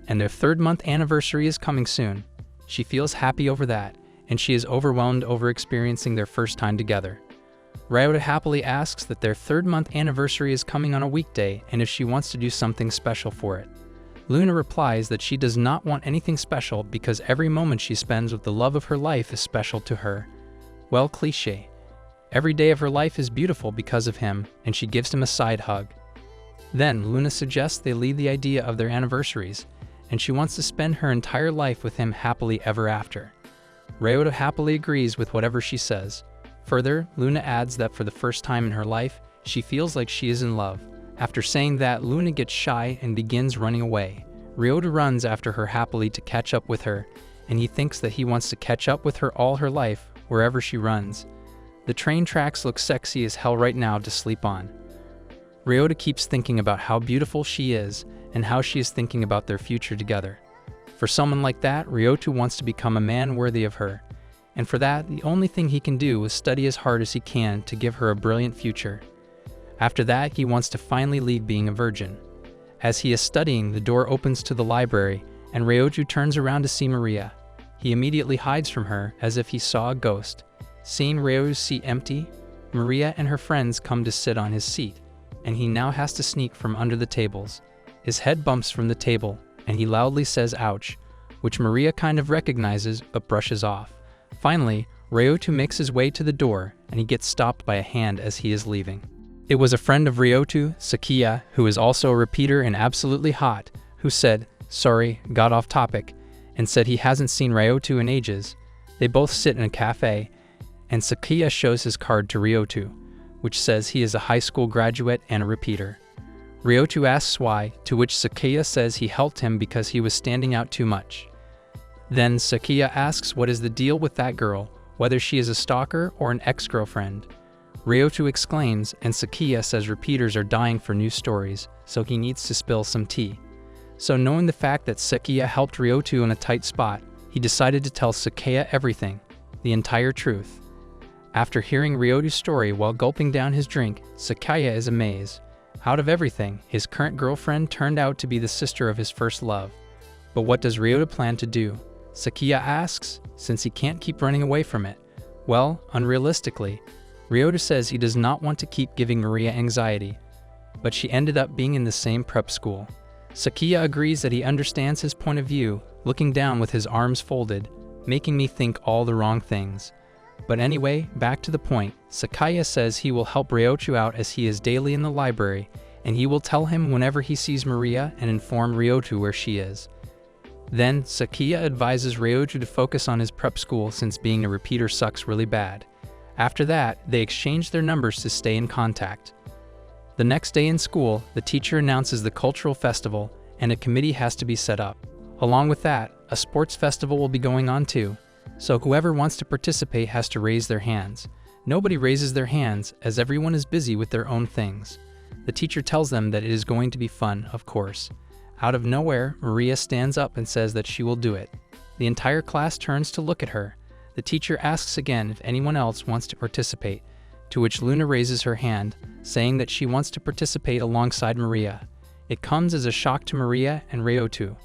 and their 3rd-month anniversary is coming soon. She feels happy over that, and she is overwhelmed over experiencing their first time together. Ryoutu happily asks that their 3rd-month anniversary is coming on a weekday and if she wants to do something special for it. Luna replies that she does not want anything special because every moment she spends with the love of her life is special to her. Well, cliché. Every day of her life is beautiful because of him, and she gives him a side hug. Then Luna suggests they leave the idea of their anniversaries, and she wants to spend her entire life with him happily ever after. Ryoutu happily agrees with whatever she says. Further, Luna adds that for the first time in her life, she feels like she is in love. After saying that, Luna gets shy and begins running away. Ryoutu runs after her happily to catch up with her, and he thinks that he wants to catch up with her all her life, wherever she runs. The train tracks look sexy as hell right now to sleep on. Ryoutu keeps thinking about how beautiful she is and how she is thinking about their future together. For someone like that, Ryoutu wants to become a man worthy of her, and for that, the only thing he can do is study as hard as he can to give her a brilliant future. After that, he wants to finally leave being a virgin. As he is studying, the door opens to the library, and Ryoutu turns around to see Maria. He immediately hides from her as if he saw a ghost. Seeing Ryoutu's seat empty, Maria and her friends come to sit on his seat, and he now has to sneak from under the tables. His head bumps from the table, and he loudly says ouch, which Maria kind of recognizes but brushes off. Finally, Ryoutu makes his way to the door, and he gets stopped by a hand as he is leaving. It was a friend of Ryoutu, Sakiya, who is also a repeater and absolutely hot, who said, "Sorry, got off topic," and said he hasn't seen Ryoutu in ages. They both sit in a cafe, and Sakiya shows his card to Ryoutu, which says he is a high school graduate and a repeater. Ryoutu asks why, to which Sakiya says he helped him because he was standing out too much. Then Sakiya asks what is the deal with that girl, whether she is a stalker or an ex-girlfriend. Ryoutu exclaims, and Sakiya says repeaters are dying for new stories, so he needs to spill some tea. So knowing the fact that Sakiya helped Ryoutu in a tight spot, he decided to tell Sakiya everything, the entire truth. After hearing Ryoutu's story while gulping down his drink, Sakiya is amazed. Out of everything, his current girlfriend turned out to be the sister of his first love. But what does Ryoutu plan to do? Sakiya asks, since he can't keep running away from it. Well, unrealistically, Ryoutu says he does not want to keep giving Maria anxiety, but she ended up being in the same prep school. Sakiya agrees that he understands his point of view, looking down with his arms folded, making me think all the wrong things. But anyway, back to the point, Sakiya says he will help Ryoutu out as he is daily in the library, and he will tell him whenever he sees Maria and inform Ryoutu where she is. Then, Sakiya advises Ryoutu to focus on his prep school since being a repeater sucks really bad. After that, they exchange their numbers to stay in contact. The next day in school, the teacher announces the cultural festival, and a committee has to be set up. Along with that, a sports festival will be going on too. So whoever wants to participate has to raise their hands. Nobody raises their hands as everyone is busy with their own things. The teacher tells them that it is going to be fun, of course. Out of nowhere, Maria stands up and says that she will do it. The entire class turns to look at her. The teacher asks again if anyone else wants to participate, to which Luna raises her hand, saying that she wants to participate alongside Maria. It comes as a shock to Maria and Ryoutu.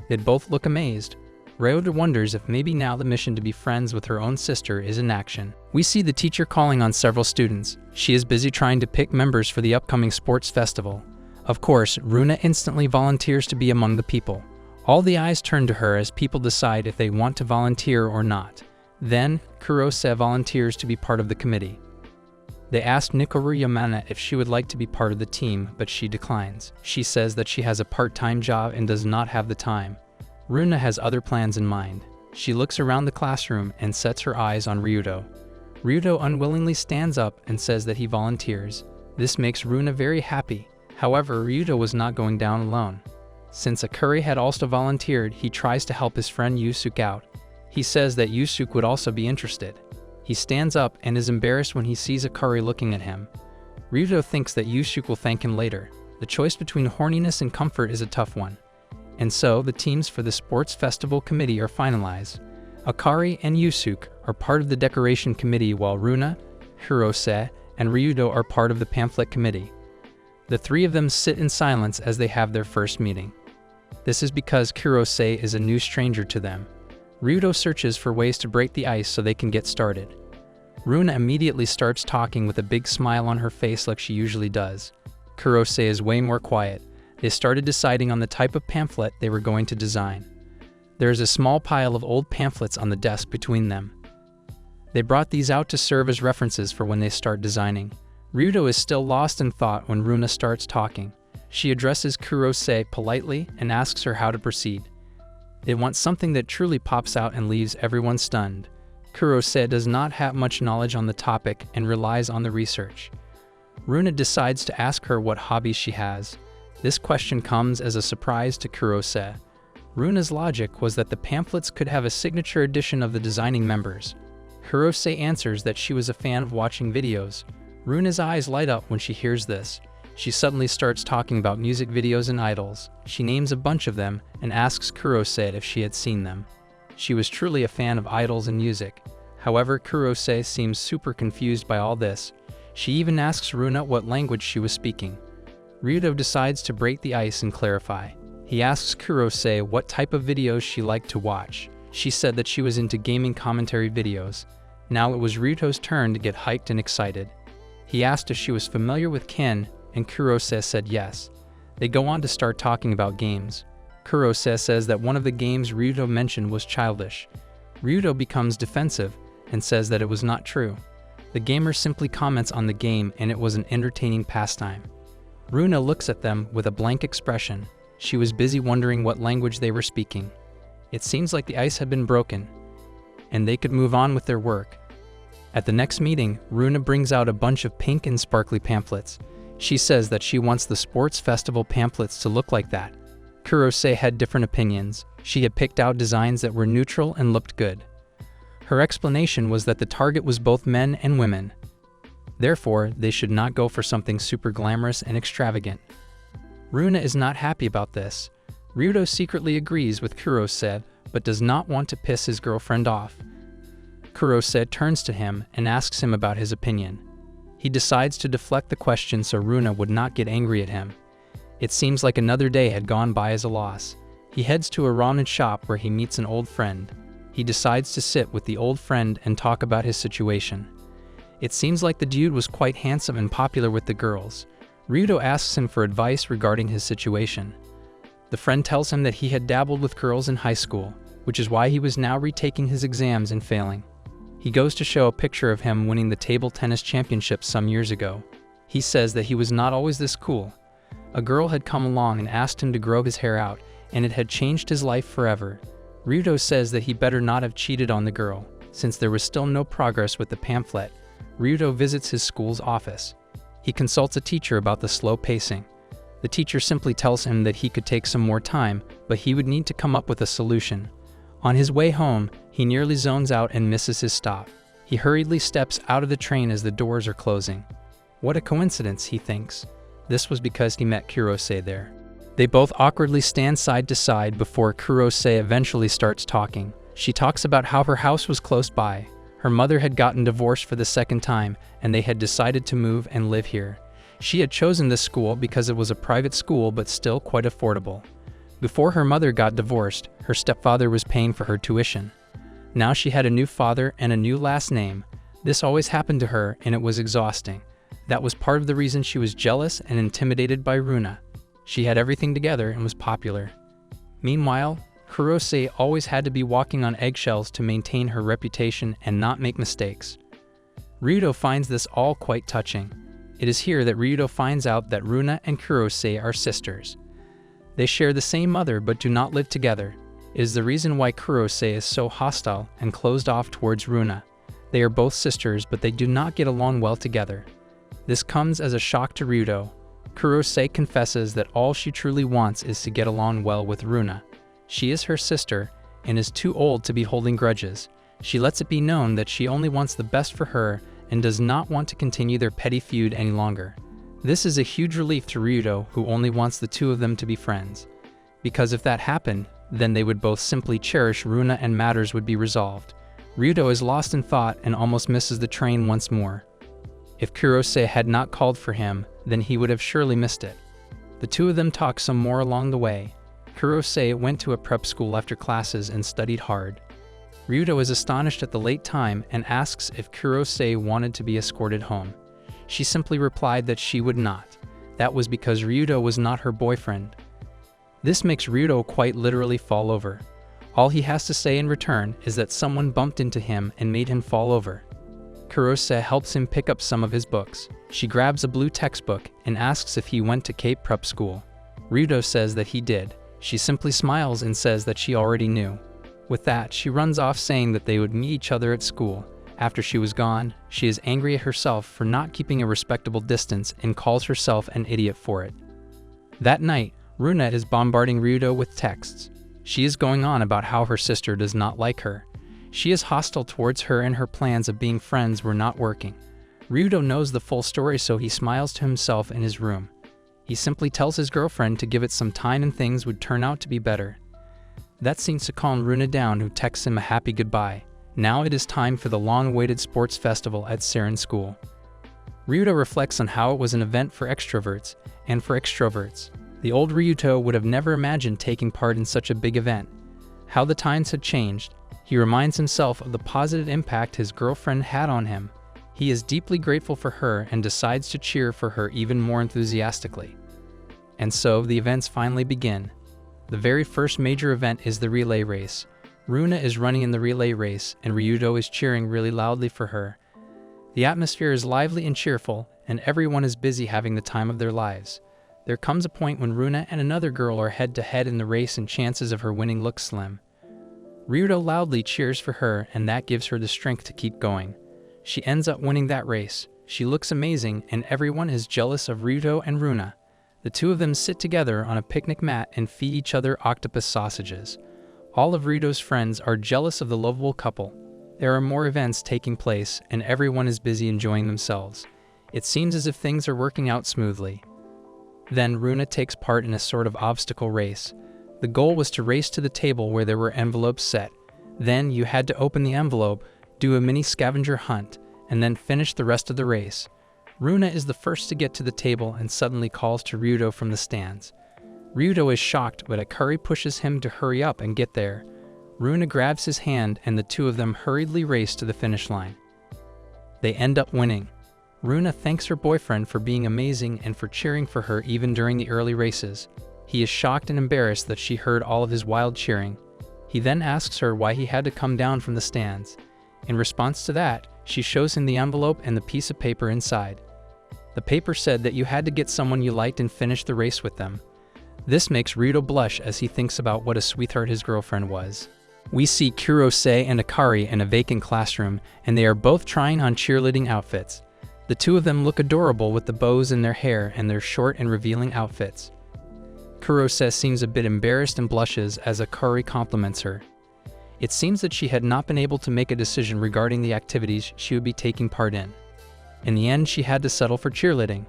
They both look amazed. Ryoutu wonders if maybe now the mission to be friends with her own sister is in action. We see the teacher calling on several students. She is busy trying to pick members for the upcoming sports festival. Of course, Runa instantly volunteers to be among the people. All the eyes turn to her as people decide if they want to volunteer or not. Then, Kurose volunteers to be part of the committee. They ask Nikoru Yamana if she would like to be part of the team, but she declines. She says that she has a part-time job and does not have the time. Runa has other plans in mind. She looks around the classroom and sets her eyes on Ryuto. Ryuto unwillingly stands up and says that he volunteers. This makes Runa very happy. However, Ryuto was not going down alone. Since Akari had also volunteered, he tries to help his friend Yusuke out. He says that Yusuke would also be interested. He stands up and is embarrassed when he sees Akari looking at him. Ryuto thinks that Yusuke will thank him later. The choice between horniness and comfort is a tough one. And so, the teams for the sports festival committee are finalized. Akari and Yusuke are part of the decoration committee while Runa, Hirose, and Ryuto are part of the pamphlet committee. The three of them sit in silence as they have their first meeting. This is because Kurose is a new stranger to them. Ryuto searches for ways to break the ice so they can get started. Runa immediately starts talking with a big smile on her face like she usually does. Kurose is way more quiet. They started deciding on the type of pamphlet they were going to design. There is a small pile of old pamphlets on the desk between them. They brought these out to serve as references for when they start designing. Ryuto is still lost in thought when Runa starts talking. She addresses Kurose politely and asks her how to proceed. They want something that truly pops out and leaves everyone stunned. Kurose does not have much knowledge on the topic and relies on the research. Runa decides to ask her what hobbies she has. This question comes as a surprise to Kurose. Runa's logic was that the pamphlets could have a signature edition of the designing members. Kurose answers that she was a fan of watching videos. Runa's eyes light up when she hears this. She suddenly starts talking about music videos and idols. She names a bunch of them and asks Kurose if she had seen them. She was truly a fan of idols and music. However, Kurose seems super confused by all this. She even asks Runa what language she was speaking. Ryuto decides to break the ice and clarify. He asks Kurose what type of videos she liked to watch. She said that she was into gaming commentary videos. Now it was Ryuto's turn to get hyped and excited. He asked if she was familiar with Ken, and Kurose said yes. They go on to start talking about games. Kurose says that one of the games Ryuto mentioned was childish. Ryuto becomes defensive and says that it was not true. The gamer simply comments on the game and it was an entertaining pastime. Runa looks at them with a blank expression. She was busy wondering what language they were speaking. It seems like the ice had been broken, and they could move on with their work. At the next meeting, Runa brings out a bunch of pink and sparkly pamphlets. She says that she wants the sports festival pamphlets to look like that. Kurose had different opinions. She had picked out designs that were neutral and looked good. Her explanation was that the target was both men and women. Therefore, they should not go for something super glamorous and extravagant. Runa is not happy about this. Ryuto secretly agrees with Kurose, but does not want to piss his girlfriend off. Kurose turns to him and asks him about his opinion. He decides to deflect the question so Runa would not get angry at him. It seems like another day had gone by as a loss. He heads to a ramen shop where he meets an old friend. He decides to sit with the old friend and talk about his situation. It seems like the dude was quite handsome and popular with the girls. Ryuto asks him for advice regarding his situation. The friend tells him that he had dabbled with girls in high school, which is why he was now retaking his exams and failing. He goes to show a picture of him winning the table tennis championship some years ago. He says that he was not always this cool. A girl had come along and asked him to grow his hair out, and it had changed his life forever. Ryuto says that he better not have cheated on the girl. Since there was still no progress with the pamphlet, Ryuto visits his school's office. He consults a teacher about the slow pacing. The teacher simply tells him that he could take some more time, but he would need to come up with a solution. On his way home, he nearly zones out and misses his stop. He hurriedly steps out of the train as the doors are closing. What a coincidence, he thinks. This was because he met Kurose there. They both awkwardly stand side to side before Kurose eventually starts talking. She talks about how her house was close by. Her mother had gotten divorced for the second time, and they had decided to move and live here. She had chosen this school because it was a private school but still quite affordable. Before her mother got divorced, her stepfather was paying for her tuition. Now she had a new father and a new last name. This always happened to her, and it was exhausting. That was part of the reason she was jealous and intimidated by Runa. She had everything together and was popular. Meanwhile, Kurose always had to be walking on eggshells to maintain her reputation and not make mistakes. Ryuto finds this all quite touching. It is here that Ryuto finds out that Runa and Kurose are sisters. They share the same mother but do not live together. is the reason why Kurose is so hostile and closed off towards Runa. They are both sisters, but they do not get along well together. This comes as a shock to Ryudo. Kurose confesses that all she truly wants is to get along well with Runa. She is her sister and is too old to be holding grudges. She lets it be known that she only wants the best for her and does not want to continue their petty feud any longer. This is a huge relief to Ryudo, who only wants the two of them to be friends. Because if that happened, then they would both simply cherish Runa and matters would be resolved. Ryudo is lost in thought and almost misses the train once more. If Kurose had not called for him, then he would have surely missed it. The two of them talk some more along the way. Kurose went to a prep school after classes and studied hard. Ryudo is astonished at the late time and asks if Kurose wanted to be escorted home. She simply replied that she would not. That was because Ryudo was not her boyfriend. This makes Ryudo quite literally fall over. All he has to say in return is that someone bumped into him and made him fall over. Kurose helps him pick up some of his books. She grabs a blue textbook and asks if he went to Cape Prep School. Ryudo says that he did. She simply smiles and says that she already knew. With that, she runs off saying that they would meet each other at school. After she was gone, she is angry at herself for not keeping a respectable distance and calls herself an idiot for it. That night, Runa is bombarding Ryudo with texts. She is going on about how her sister does not like her. She is hostile towards her and her plans of being friends were not working. Ryudo knows the full story, so he smiles to himself in his room. He simply tells his girlfriend to give it some time and things would turn out to be better. That seems to calm Runa down, who texts him a happy goodbye. Now it is time for the long-awaited sports festival at Saren School. Ryudo reflects on how it was an event for extroverts and for extroverts. The old Ryuto would have never imagined taking part in such a big event. How the times had changed. He reminds himself of the positive impact his girlfriend had on him. He is deeply grateful for her and decides to cheer for her even more enthusiastically. And so the events finally begin. The very first major event is the relay race. Runa is running in the relay race and Ryudo is cheering really loudly for her. The atmosphere is lively and cheerful, and everyone is busy having the time of their lives. There comes a point when Runa and another girl are head-to-head in the race and chances of her winning look slim. Ryudo loudly cheers for her, and that gives her the strength to keep going. She ends up winning that race. She looks amazing, and everyone is jealous of Ryudo and Runa. The two of them sit together on a picnic mat and feed each other octopus sausages. All of Ryudo's friends are jealous of the lovable couple. There are more events taking place, and everyone is busy enjoying themselves. It seems as if things are working out smoothly. Then Runa takes part in a sort of obstacle race. The goal was to race to the table where there were envelopes set. Then you had to open the envelope, do a mini scavenger hunt, and then finish the rest of the race. Runa is the first to get to the table and suddenly calls to Ryudo from the stands. Ryudo is shocked, but Akari pushes him to hurry up and get there. Runa grabs his hand and the two of them hurriedly race to the finish line. They end up winning. Runa thanks her boyfriend for being amazing and for cheering for her even during the early races. He is shocked and embarrassed that she heard all of his wild cheering. He then asks her why he had to come down from the stands. In response to that, she shows him the envelope and the piece of paper inside. The paper said that you had to get someone you liked and finish the race with them. This makes Ryudo blush as he thinks about what a sweetheart his girlfriend was. We see Kurose and Akari in a vacant classroom, and they are both trying on cheerleading outfits. The two of them look adorable with the bows in their hair and their short and revealing outfits. Kurose seems a bit embarrassed and blushes as Akari compliments her. It seems that she had not been able to make a decision regarding the activities she would be taking part in. In the end, she had to settle for cheerleading.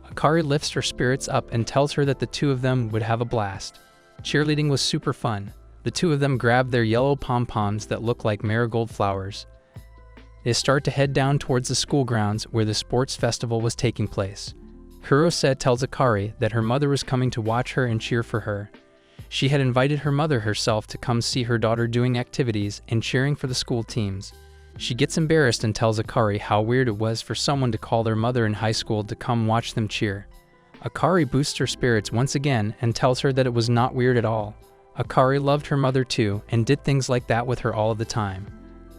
Akari lifts her spirits up and tells her that the two of them would have a blast. Cheerleading was super fun. The two of them grab their yellow pom-poms that look like marigold flowers. They start to head down towards the school grounds where the sports festival was taking place. Kurose tells Akari that her mother was coming to watch her and cheer for her. She had invited her mother herself to come see her daughter doing activities and cheering for the school teams. She gets embarrassed and tells Akari how weird it was for someone to call their mother in high school to come watch them cheer. Akari boosts her spirits once again and tells her that it was not weird at all. Akari loved her mother too and did things like that with her all of the time.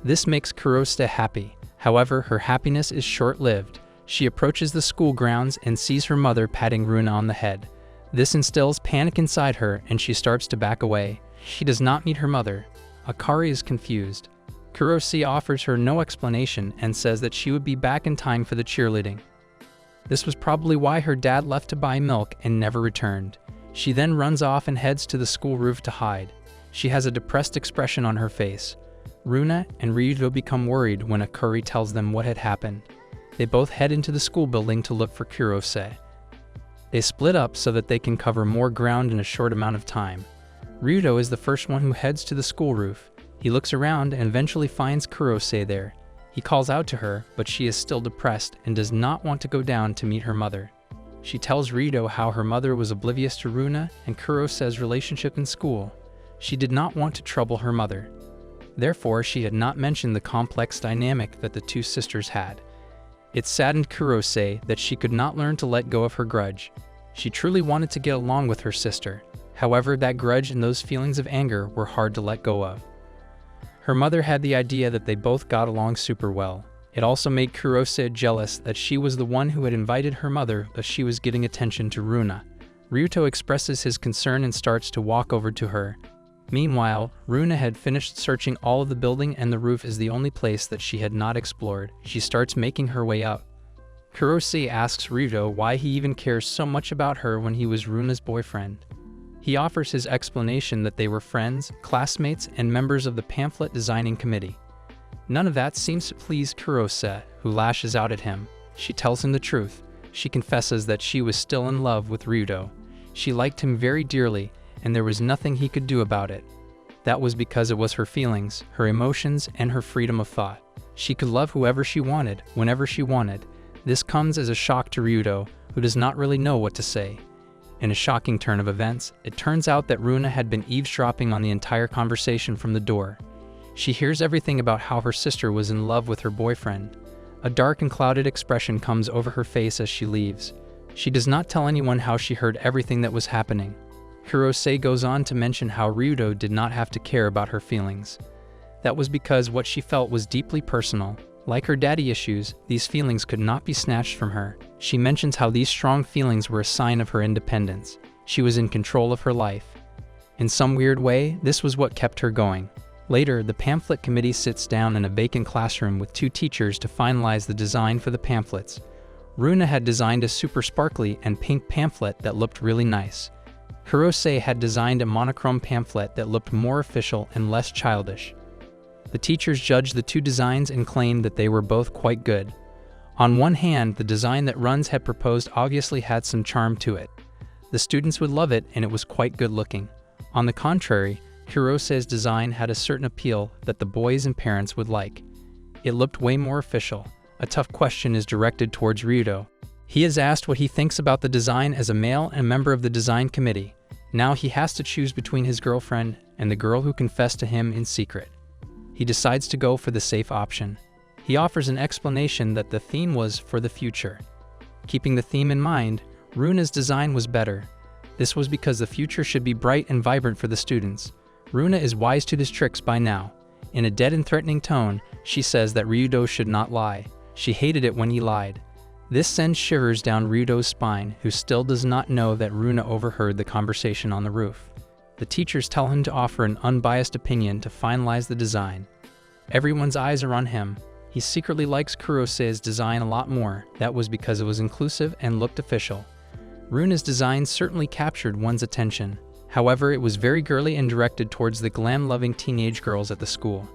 This makes Kurose happy. However, her happiness is short-lived. She approaches the school grounds and sees her mother patting Runa on the head. This instills panic inside her and she starts to back away. She does not meet her mother. Akari is confused. Kurose offers her no explanation and says that she would be back in time for the cheerleading. This was probably why her dad left to buy milk and never returned. She then runs off and heads to the school roof to hide. She has a depressed expression on her face. Runa and Ryuto become worried when Akari tells them what had happened. They both head into the school building to look for Kurose. They split up so that they can cover more ground in a short amount of time. Ryuto is the first one who heads to the school roof. He looks around and eventually finds Kurose there. He calls out to her, but she is still depressed and does not want to go down to meet her mother. She tells Ryuto how her mother was oblivious to Runa and Kurose's relationship in school. She did not want to trouble her mother. Therefore, she had not mentioned the complex dynamic that the two sisters had. It saddened Kurose that she could not learn to let go of her grudge. She truly wanted to get along with her sister. However, that grudge and those feelings of anger were hard to let go of. Her mother had the idea that they both got along super well. It also made Kurose jealous that she was the one who had invited her mother, but she was giving attention to Runa. Ryuto expresses his concern and starts to walk over to her. Meanwhile, Runa had finished searching all of the building and the roof is the only place that she had not explored. She starts making her way up. Kurose asks Ryuto why he even cares so much about her when he was Runa's boyfriend. He offers his explanation that they were friends, classmates, and members of the pamphlet designing committee. None of that seems to please Kurose, who lashes out at him. She tells him the truth. She confesses that she was still in love with Ryuto. She liked him very dearly, and there was nothing he could do about it. That was because it was her feelings, her emotions, and her freedom of thought. She could love whoever she wanted, whenever she wanted. This comes as a shock to Ryuto, who does not really know what to say. In a shocking turn of events, it turns out that Runa had been eavesdropping on the entire conversation from the door. She hears everything about how her sister was in love with her boyfriend. A dark and clouded expression comes over her face as she leaves. She does not tell anyone how she heard everything that was happening. Kurose goes on to mention how Ryuto did not have to care about her feelings. That was because what she felt was deeply personal. Like her daddy issues, these feelings could not be snatched from her. She mentions how these strong feelings were a sign of her independence. She was in control of her life. In some weird way, this was what kept her going. Later, the pamphlet committee sits down in a vacant classroom with two teachers to finalize the design for the pamphlets. Runa had designed a super sparkly and pink pamphlet that looked really nice. Kurose had designed a monochrome pamphlet that looked more official and less childish. The teachers judged the two designs and claimed that they were both quite good. On one hand, the design that Runs had proposed obviously had some charm to it. The students would love it and it was quite good looking. On the contrary, Kurose's design had a certain appeal that the boys and parents would like. It looked way more official. A tough question is directed towards Ryuto. He is asked what he thinks about the design as a male and member of the design committee. Now he has to choose between his girlfriend and the girl who confessed to him in secret. He decides to go for the safe option. He offers an explanation that the theme was for the future. Keeping the theme in mind, Runa's design was better. This was because the future should be bright and vibrant for the students. Runa is wise to his tricks by now. In a dead and threatening tone, she says that Ryuto should not lie. She hated it when he lied. This sends shivers down Ryuto's spine, who still does not know that Runa overheard the conversation on the roof. The teachers tell him to offer an unbiased opinion to finalize the design. Everyone's eyes are on him. He secretly likes Kurose's design a lot more. That was because it was inclusive and looked official. Runa's design certainly captured one's attention. However, it was very girly and directed towards the glam-loving teenage girls at the school.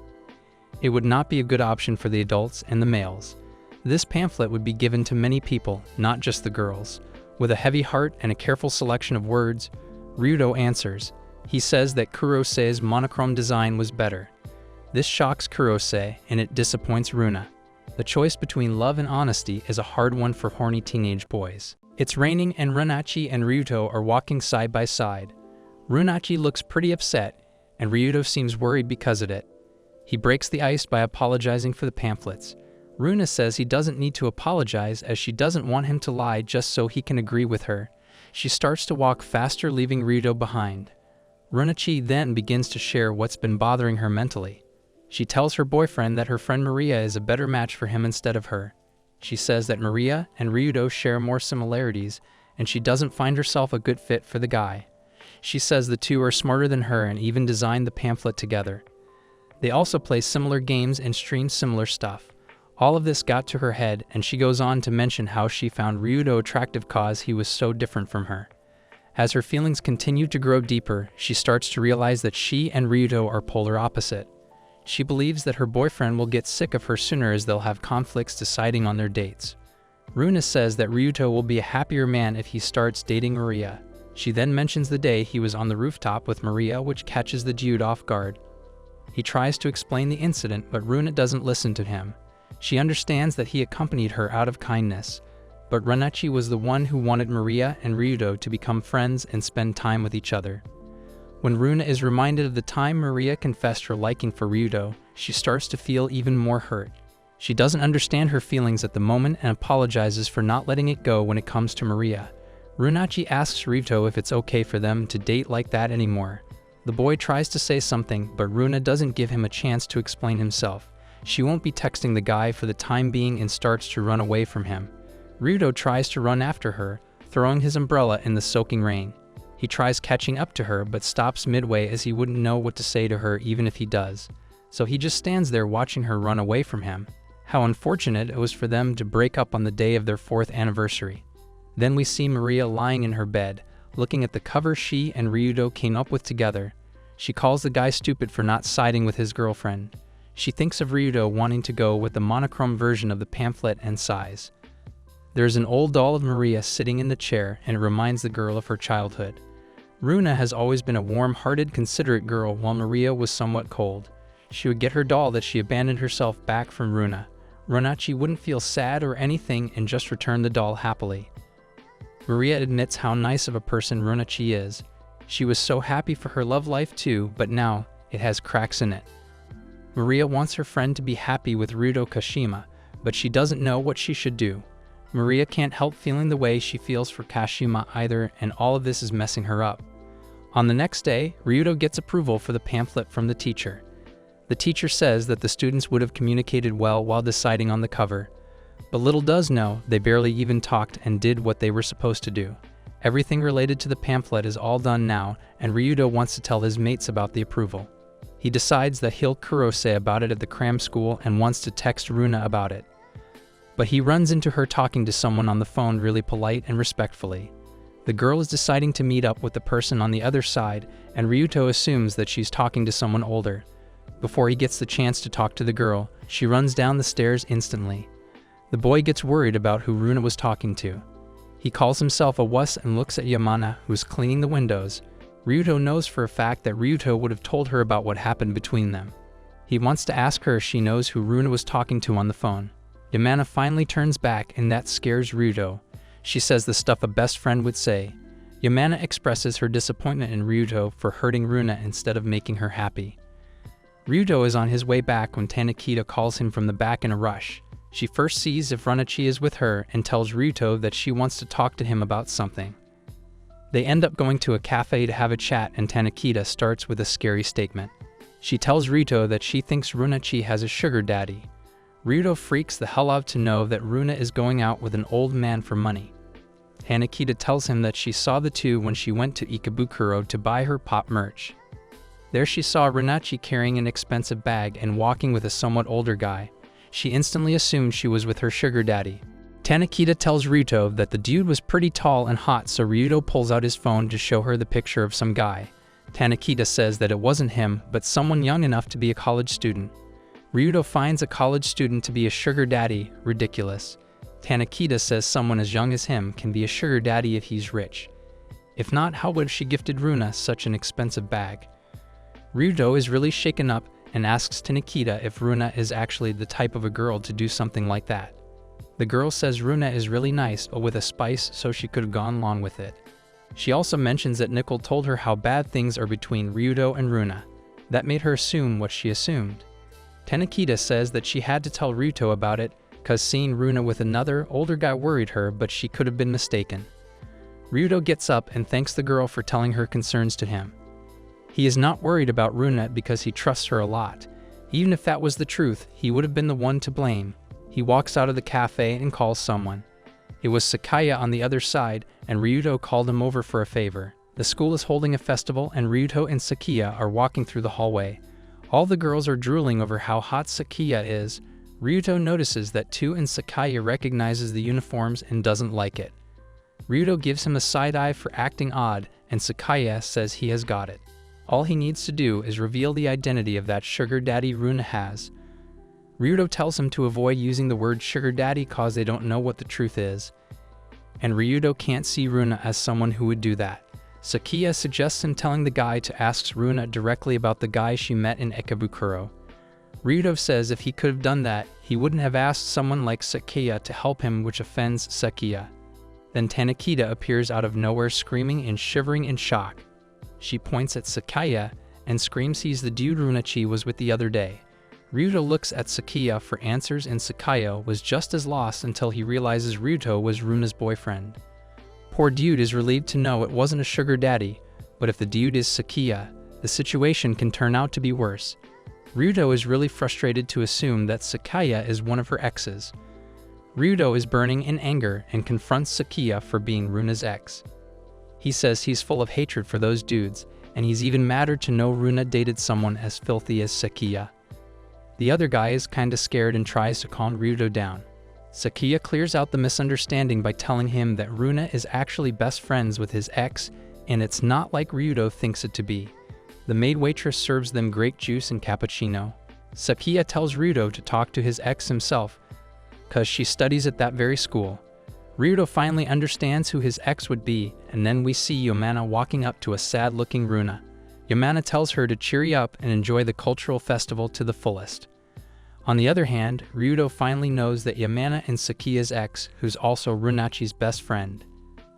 It would not be a good option for the adults and the males. This pamphlet would be given to many people, not just the girls. With a heavy heart and a careful selection of words, Ryuto answers. He says that Kurose's monochrome design was better. This shocks Kurose, and it disappoints Runa. The choice between love and honesty is a hard one for horny teenage boys. It's raining and Runachi and Ryuto are walking side by side. Runachi looks pretty upset, and Ryuto seems worried because of it. He breaks the ice by apologizing for the pamphlets. Runa says he doesn't need to apologize as she doesn't want him to lie just so he can agree with her. She starts to walk faster, leaving Ryuto behind. Runachi then begins to share what's been bothering her mentally. She tells her boyfriend that her friend Maria is a better match for him instead of her. She says that Maria and Ryuto share more similarities, and she doesn't find herself a good fit for the guy. She says the two are smarter than her and even designed the pamphlet together. They also play similar games and stream similar stuff. All of this got to her head, and she goes on to mention how she found Ryudo attractive cause he was so different from her. As her feelings continue to grow deeper, she starts to realize that she and Ryudo are polar opposite. She believes that her boyfriend will get sick of her sooner as they'll have conflicts deciding on their dates. Runa says that Ryudo will be a happier man if he starts dating Maria. She then mentions the day he was on the rooftop with Maria, which catches the dude off guard. He tries to explain the incident, but Runa doesn't listen to him. She understands that he accompanied her out of kindness, but Runachi was the one who wanted Maria and Ryudo to become friends and spend time with each other. When Runa is reminded of the time Maria confessed her liking for Ryudo, she starts to feel even more hurt. She doesn't understand her feelings at the moment and apologizes for not letting it go when it comes to Maria. Runachi asks Ryudo if it's okay for them to date like that anymore. The boy tries to say something, but Runa doesn't give him a chance to explain himself. She won't be texting the guy for the time being and starts to run away from him. Ryudo tries to run after her, throwing his umbrella in the soaking rain. He tries catching up to her but stops midway as he wouldn't know what to say to her even if he does. So he just stands there watching her run away from him. How unfortunate it was for them to break up on the day of their 4th anniversary. Then we see Maria lying in her bed, looking at the cover she and Ryudo came up with together. She calls the guy stupid for not siding with his girlfriend. She thinks of Ryudo wanting to go with the monochrome version of the pamphlet and sighs. There's an old doll of Maria sitting in the chair, and it reminds the girl of her childhood. Runa has always been a warm-hearted, considerate girl, while Maria was somewhat cold. She would get her doll that she abandoned herself back from Runa. Runachi wouldn't feel sad or anything and just return the doll happily. Maria admits how nice of a person Runachi is. She was so happy for her love life too, but now it has cracks in it. Maria wants her friend to be happy with Ryudo Kashima, but she doesn't know what she should do. Maria can't help feeling the way she feels for Kashima either, and all of this is messing her up. On the next day, Ryudo gets approval for the pamphlet from the teacher. The teacher says that the students would have communicated well while deciding on the cover. But little does know, they barely even talked and did what they were supposed to do. Everything related to the pamphlet is all done now, and Ryudo wants to tell his mates about the approval. He decides that he'll kurose about it at the cram school and wants to text Runa about it. But he runs into her talking to someone on the phone really polite and respectfully. The girl is deciding to meet up with the person on the other side, and Ryudo assumes that she's talking to someone older. Before he gets the chance to talk to the girl, she runs down the stairs instantly. The boy gets worried about who Runa was talking to. He calls himself a wuss and looks at Yamana, who's cleaning the windows. Ryudo knows for a fact that Ryudo would have told her about what happened between them. He wants to ask her if she knows who Runa was talking to on the phone. Yamana finally turns back, and that scares Ryudo. She says the stuff a best friend would say. Yamana expresses her disappointment in Ryudo for hurting Runa instead of making her happy. Ryudo is on his way back when Tanakita calls him from the back in a rush. She first sees if Runachi is with her and tells Ryudo that she wants to talk to him about something. They end up going to a cafe to have a chat, and Tanakita starts with a scary statement. She tells Ryudo that she thinks Runachi has a sugar daddy. Ryudo freaks the hell out to know that Runa is going out with an old man for money. Tanakita tells him that she saw the two when she went to Ikebukuro to buy her pop merch. There she saw Runachi carrying an expensive bag and walking with a somewhat older guy. She instantly assumed she was with her sugar daddy. Tanakita tells Ryudo that the dude was pretty tall and hot, so Ryudo pulls out his phone to show her the picture of some guy. Tanakita says that it wasn't him, but someone young enough to be a college student. Ryudo finds a college student to be a sugar daddy ridiculous. Tanakita says someone as young as him can be a sugar daddy if he's rich. If not, how would she gifted Runa such an expensive bag? Ryudo is really shaken up and asks Tanakita if Runa is actually the type of a girl to do something like that. The girl says Runa is really nice but with a spice, so she could have gone along with it. She also mentions that Nickel told her how bad things are between Ryudo and Runa. That made her assume what she assumed. Tanakita says that she had to tell Ryudo about it because seeing Runa with another, older guy worried her, but she could have been mistaken. Ryudo gets up and thanks the girl for telling her concerns to him. He is not worried about Runa because he trusts her a lot. Even if that was the truth, he would have been the one to blame. He walks out of the cafe and calls someone. It was Sakaya on the other side, and Ryudo called him over for a favor. The school is holding a festival and Ryuto and Sakiya are walking through the hallway. All the girls are drooling over how hot Sakiya is. Ryuto notices that too and Sakiya recognizes the uniforms and doesn't like it. Ryuto gives him a side eye for acting odd and Sakiya says he has got it. All he needs to do is reveal the identity of that sugar daddy Runa has. Ryuto tells him to avoid using the word sugar daddy cause they don't know what the truth is. And Ryuto can't see Runa as someone who would do that. Sakiya suggests him telling the guy to ask Runa directly about the guy she met in Ikebukuro. Ryuto says if he could have done that, he wouldn't have asked someone like Sakiya to help him, which offends Sakiya. Then Tanakita appears out of nowhere screaming and shivering in shock. She points at Sakiya and screams he's the dude Runachi was with the other day. Ryuto looks at Sakiya for answers and Sakiya was just as lost until he realizes Ryuto was Runa's boyfriend. Poor dude is relieved to know it wasn't a sugar daddy, but if the dude is Sakiya, the situation can turn out to be worse. Ryuto is really frustrated to assume that Sakiya is one of her exes. Ryuto is burning in anger and confronts Sakiya for being Runa's ex. He says he's full of hatred for those dudes, and he's even madder to know Runa dated someone as filthy as Sakiya. The other guy is kinda scared and tries to calm Ryuto down. Sakiya clears out the misunderstanding by telling him that Runa is actually best friends with his ex, and it's not like Ryuto thinks it to be. The maid waitress serves them grape juice and cappuccino. Sakiya tells Ryuto to talk to his ex himself, cause she studies at that very school. Ryuto finally understands who his ex would be, and then we see Yamana walking up to a sad-looking Runa. Yamana tells her to cheer up and enjoy the cultural festival to the fullest. On the other hand, Ryuto finally knows that Yamana is Sakiya's ex, who's also Runachi's best friend.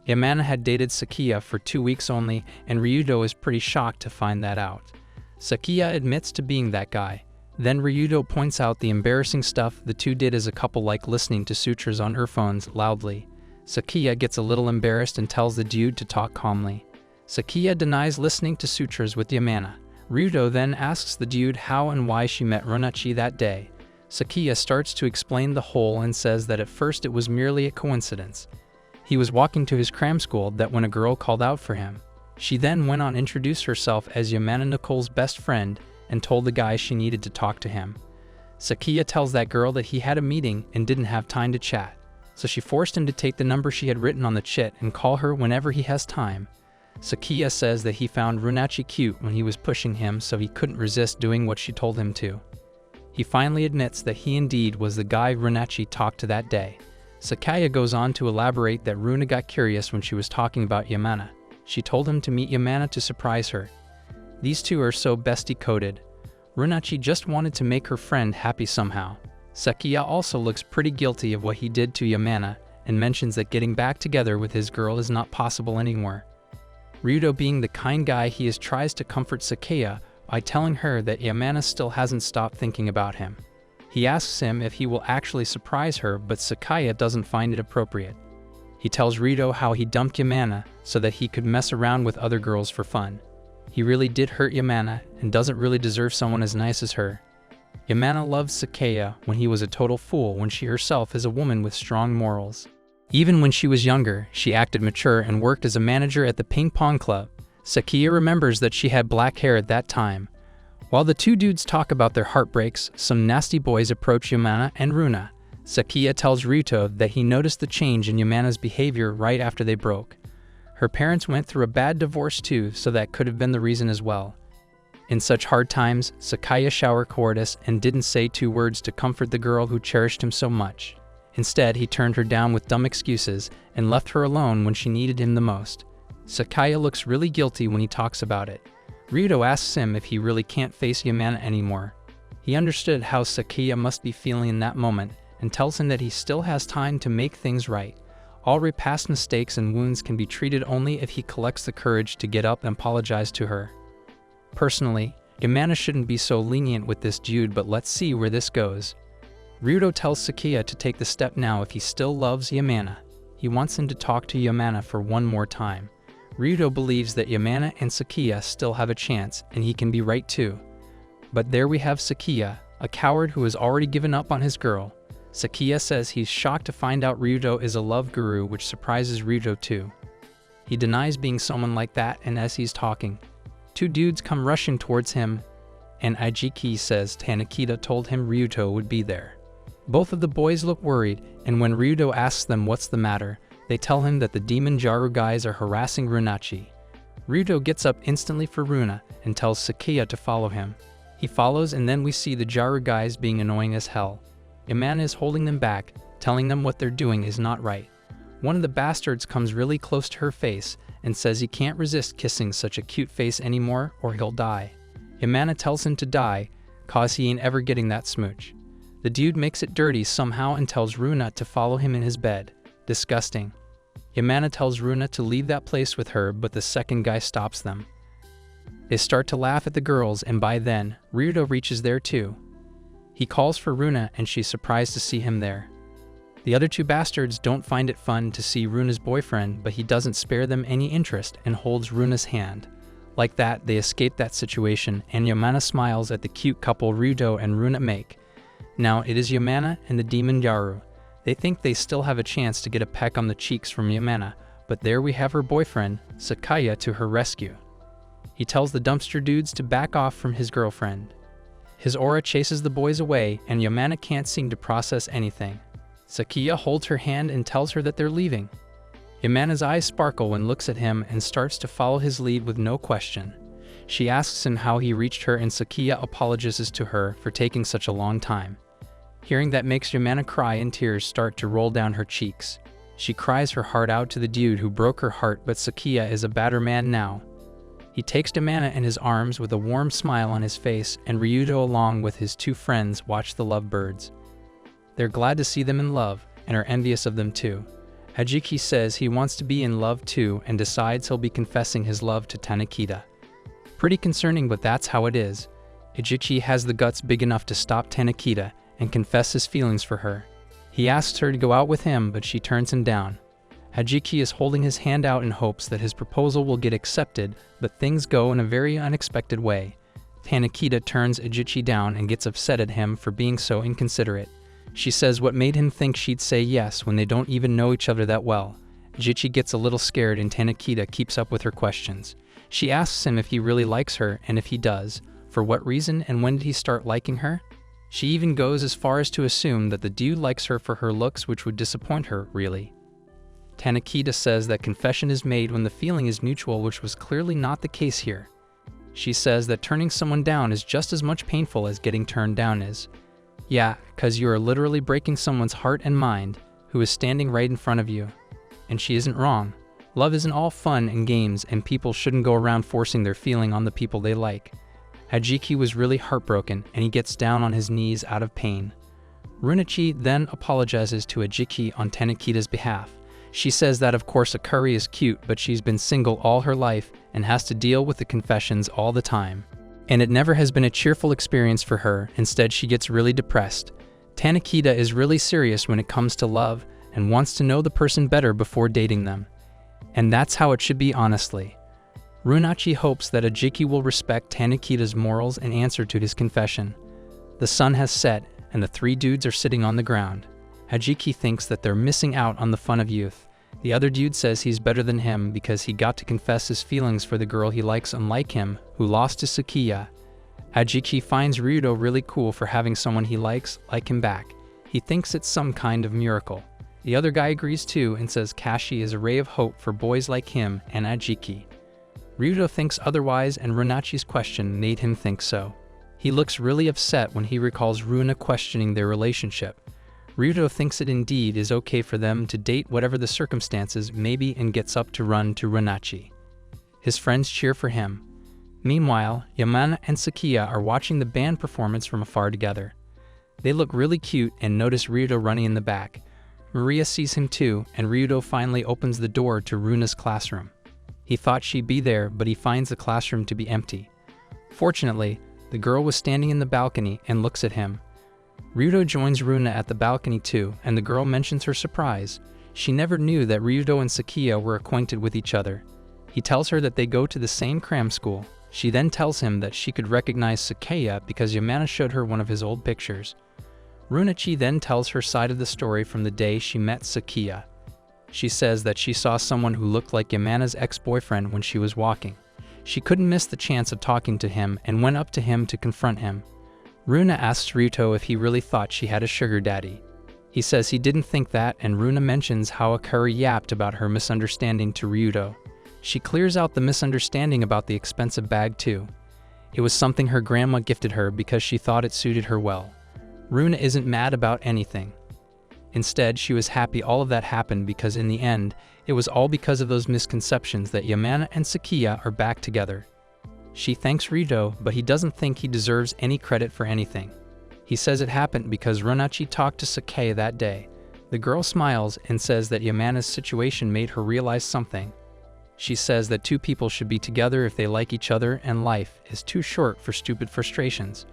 Yamana had dated Sakiya for 2 weeks only, and Ryuto is pretty shocked to find that out. Sakiya admits to being that guy. Then Ryuto points out the embarrassing stuff the two did as a couple, like listening to sutras on earphones loudly. Sakiya gets a little embarrassed and tells the dude to talk calmly. Sakiya denies listening to sutras with Yamana. Ryuto then asks the dude how and why she met Runachi that day. Sakiya starts to explain the whole and says that at first it was merely a coincidence. He was walking to his cram school that when a girl called out for him. She then went on to introduce herself as Yamana Nicole's best friend and told the guy she needed to talk to him. Sakiya tells that girl that he had a meeting and didn't have time to chat, so she forced him to take the number she had written on the chit and call her whenever he has time. Sakiya says that he found Runachi cute when he was pushing him, so he couldn't resist doing what she told him to. He finally admits that he indeed was the guy Runachi talked to that day. Sakiya goes on to elaborate that Runa got curious when she was talking about Yamana. She told him to meet Yamana to surprise her. These two are so bestie-coded. Runachi just wanted to make her friend happy somehow. Sakiya also looks pretty guilty of what he did to Yamana and mentions that getting back together with his girl is not possible anymore. Ryuto, being the kind guy he is, tries to comfort Sakiya by telling her that Yamana still hasn't stopped thinking about him. He asks him if he will actually surprise her, but Sakiya doesn't find it appropriate. He tells Ryuto how he dumped Yamana so that he could mess around with other girls for fun. He really did hurt Yamana and doesn't really deserve someone as nice as her. Yamana loves Sakiya when he was a total fool, when she herself is a woman with strong morals. Even when she was younger, she acted mature and worked as a manager at the ping pong club. Sakiya remembers that she had black hair at that time. While the two dudes talk about their heartbreaks, some nasty boys approach Yamana and Runa. Sakiya tells Ryuto that he noticed the change in Yamana's behavior right after they broke. Her parents went through a bad divorce too, so that could have been the reason as well. In such hard times, Sakiya showered cowardice and didn't say 2 words to comfort the girl who cherished him so much. Instead, he turned her down with dumb excuses and left her alone when she needed him the most. Sakiya looks really guilty when he talks about it. Ryuto asks him if he really can't face Yamana anymore. He understood how Sakiya must be feeling in that moment and tells him that he still has time to make things right. All past mistakes and wounds can be treated only if he collects the courage to get up and apologize to her. Personally, Yamana shouldn't be so lenient with this dude, but let's see where this goes. Ryuto tells Sakiya to take the step now if he still loves Yamana. He wants him to talk to Yamana for one more time. Ryuto believes that Yamana and Sakiya still have a chance, and he can be right too. But there we have Sakiya, a coward who has already given up on his girl. Sakiya says he's shocked to find out Ryuto is a love guru, which surprises Ryuto too. He denies being someone like that, and as he's talking, two dudes come rushing towards him, and Ijiki says Tanakita told him Ryuto would be there. Both of the boys look worried, and when Ryuto asks them what's the matter, they tell him that the demon Jaru guys are harassing Runachi. Ryuto gets up instantly for Runa and tells Sakiya to follow him. He follows, and then we see the Jaru guys being annoying as hell. Yamana is holding them back, telling them what they're doing is not right. One of the bastards comes really close to her face and says he can't resist kissing such a cute face anymore or he'll die. Yamana tells him to die, cause he ain't ever getting that smooch. The dude makes it dirty somehow and tells Runa to follow him in his bed. Disgusting. Yamana tells Runa to leave that place with her, but the second guy stops them. They start to laugh at the girls, and by then, Ryuto reaches there too. He calls for Runa, and she's surprised to see him there. The other two bastards don't find it fun to see Runa's boyfriend, but he doesn't spare them any interest and holds Runa's hand. Like that, they escape that situation, and Yamana smiles at the cute couple Ryuto and Runa make. Now, it is Yamana and the demon Yaru. They think they still have a chance to get a peck on the cheeks from Yamana, but there we have her boyfriend, Sakiya, to her rescue. He tells the dumpster dudes to back off from his girlfriend. His aura chases the boys away, and Yamana can't seem to process anything. Sakiya holds her hand and tells her that they're leaving. Yamana's eyes sparkle and looks at him and starts to follow his lead with no question. She asks him how he reached her, and Sakiya apologizes to her for taking such a long time. Hearing that makes Yamana cry, and tears start to roll down her cheeks. She cries her heart out to the dude who broke her heart, but Sakiya is a better man now. He takes Yamana in his arms with a warm smile on his face, and Ryuto along with his two friends watch the lovebirds. They're glad to see them in love, and are envious of them too. Hajiki says he wants to be in love too, and decides he'll be confessing his love to Tanakita. Pretty concerning, but that's how it is. Ijichi has the guts big enough to stop Tanakita and confess his feelings for her. He asks her to go out with him, but she turns him down. Hajiki is holding his hand out in hopes that his proposal will get accepted, but things go in a very unexpected way. Tanakita turns Ijichi down and gets upset at him for being so inconsiderate. She says what made him think she'd say yes when they don't even know each other that well. Ijichi gets a little scared, and Tanakita keeps up with her questions. She asks him if he really likes her, and if he does, for what reason and when did he start liking her? She even goes as far as to assume that the dude likes her for her looks, which would disappoint her, really. Tanakita says that confession is made when the feeling is mutual, which was clearly not the case here. She says that turning someone down is just as much painful as getting turned down is. Yeah, cause you are literally breaking someone's heart and mind, who is standing right in front of you. And she isn't wrong. Love isn't all fun and games, and people shouldn't go around forcing their feeling on the people they like. Hajiki was really heartbroken, and he gets down on his knees out of pain. Runachi then apologizes to Hajiki on Tanakita's behalf. She says that of course Akari is cute, but she's been single all her life and has to deal with the confessions all the time. And it never has been a cheerful experience for her. Instead, she gets really depressed. Tanakita is really serious when it comes to love and wants to know the person better before dating them. And that's how it should be, honestly. Runachi hopes that Ajiki will respect Tanakita's morals and answer to his confession. The sun has set, and the three dudes are sitting on the ground. Hajiki thinks that they're missing out on the fun of youth. The other dude says he's better than him because he got to confess his feelings for the girl he likes, unlike him, who lost to Sakiya. Hajiki finds Ryuto really cool for having someone he likes like him back. He thinks it's some kind of miracle. The other guy agrees too and says Kashi is a ray of hope for boys like him and Hajiki. Ryuto thinks otherwise, and Runachi's question made him think so. He looks really upset when he recalls Runa questioning their relationship. Ryuto thinks it indeed is okay for them to date whatever the circumstances may be, and gets up to run to Runachi. His friends cheer for him. Meanwhile, Yamana and Sakiya are watching the band performance from afar together. They look really cute and notice Ryuto running in the back. Maria sees him too, and Ryuto finally opens the door to Runa's classroom. He thought she'd be there, but he finds the classroom to be empty. Fortunately, the girl was standing in the balcony and looks at him. Ryuto joins Runa at the balcony too, and the girl mentions her surprise. She never knew that Ryuto and Sakiya were acquainted with each other. He tells her that they go to the same cram school. She then tells him that she could recognize Sakiya because Yamana showed her one of his old pictures. Runachi then tells her side of the story from the day she met Sakiya. She says that she saw someone who looked like Yamana's ex-boyfriend when she was walking. She couldn't miss the chance of talking to him and went up to him to confront him. Runa asks Ryuto if he really thought she had a sugar daddy. He says he didn't think that, and Runa mentions how Akari yapped about her misunderstanding to Ryuto. She clears out the misunderstanding about the expensive bag too. It was something her grandma gifted her because she thought it suited her well. Runa isn't mad about anything. Instead, she was happy all of that happened because in the end, it was all because of those misconceptions that Yamana and Sakiya are back together. She thanks Ryuto, but he doesn't think he deserves any credit for anything. He says it happened because Ronachi talked to Sakiya that day. The girl smiles and says that Yamana's situation made her realize something. She says that two people should be together if they like each other and life is too short for stupid frustrations.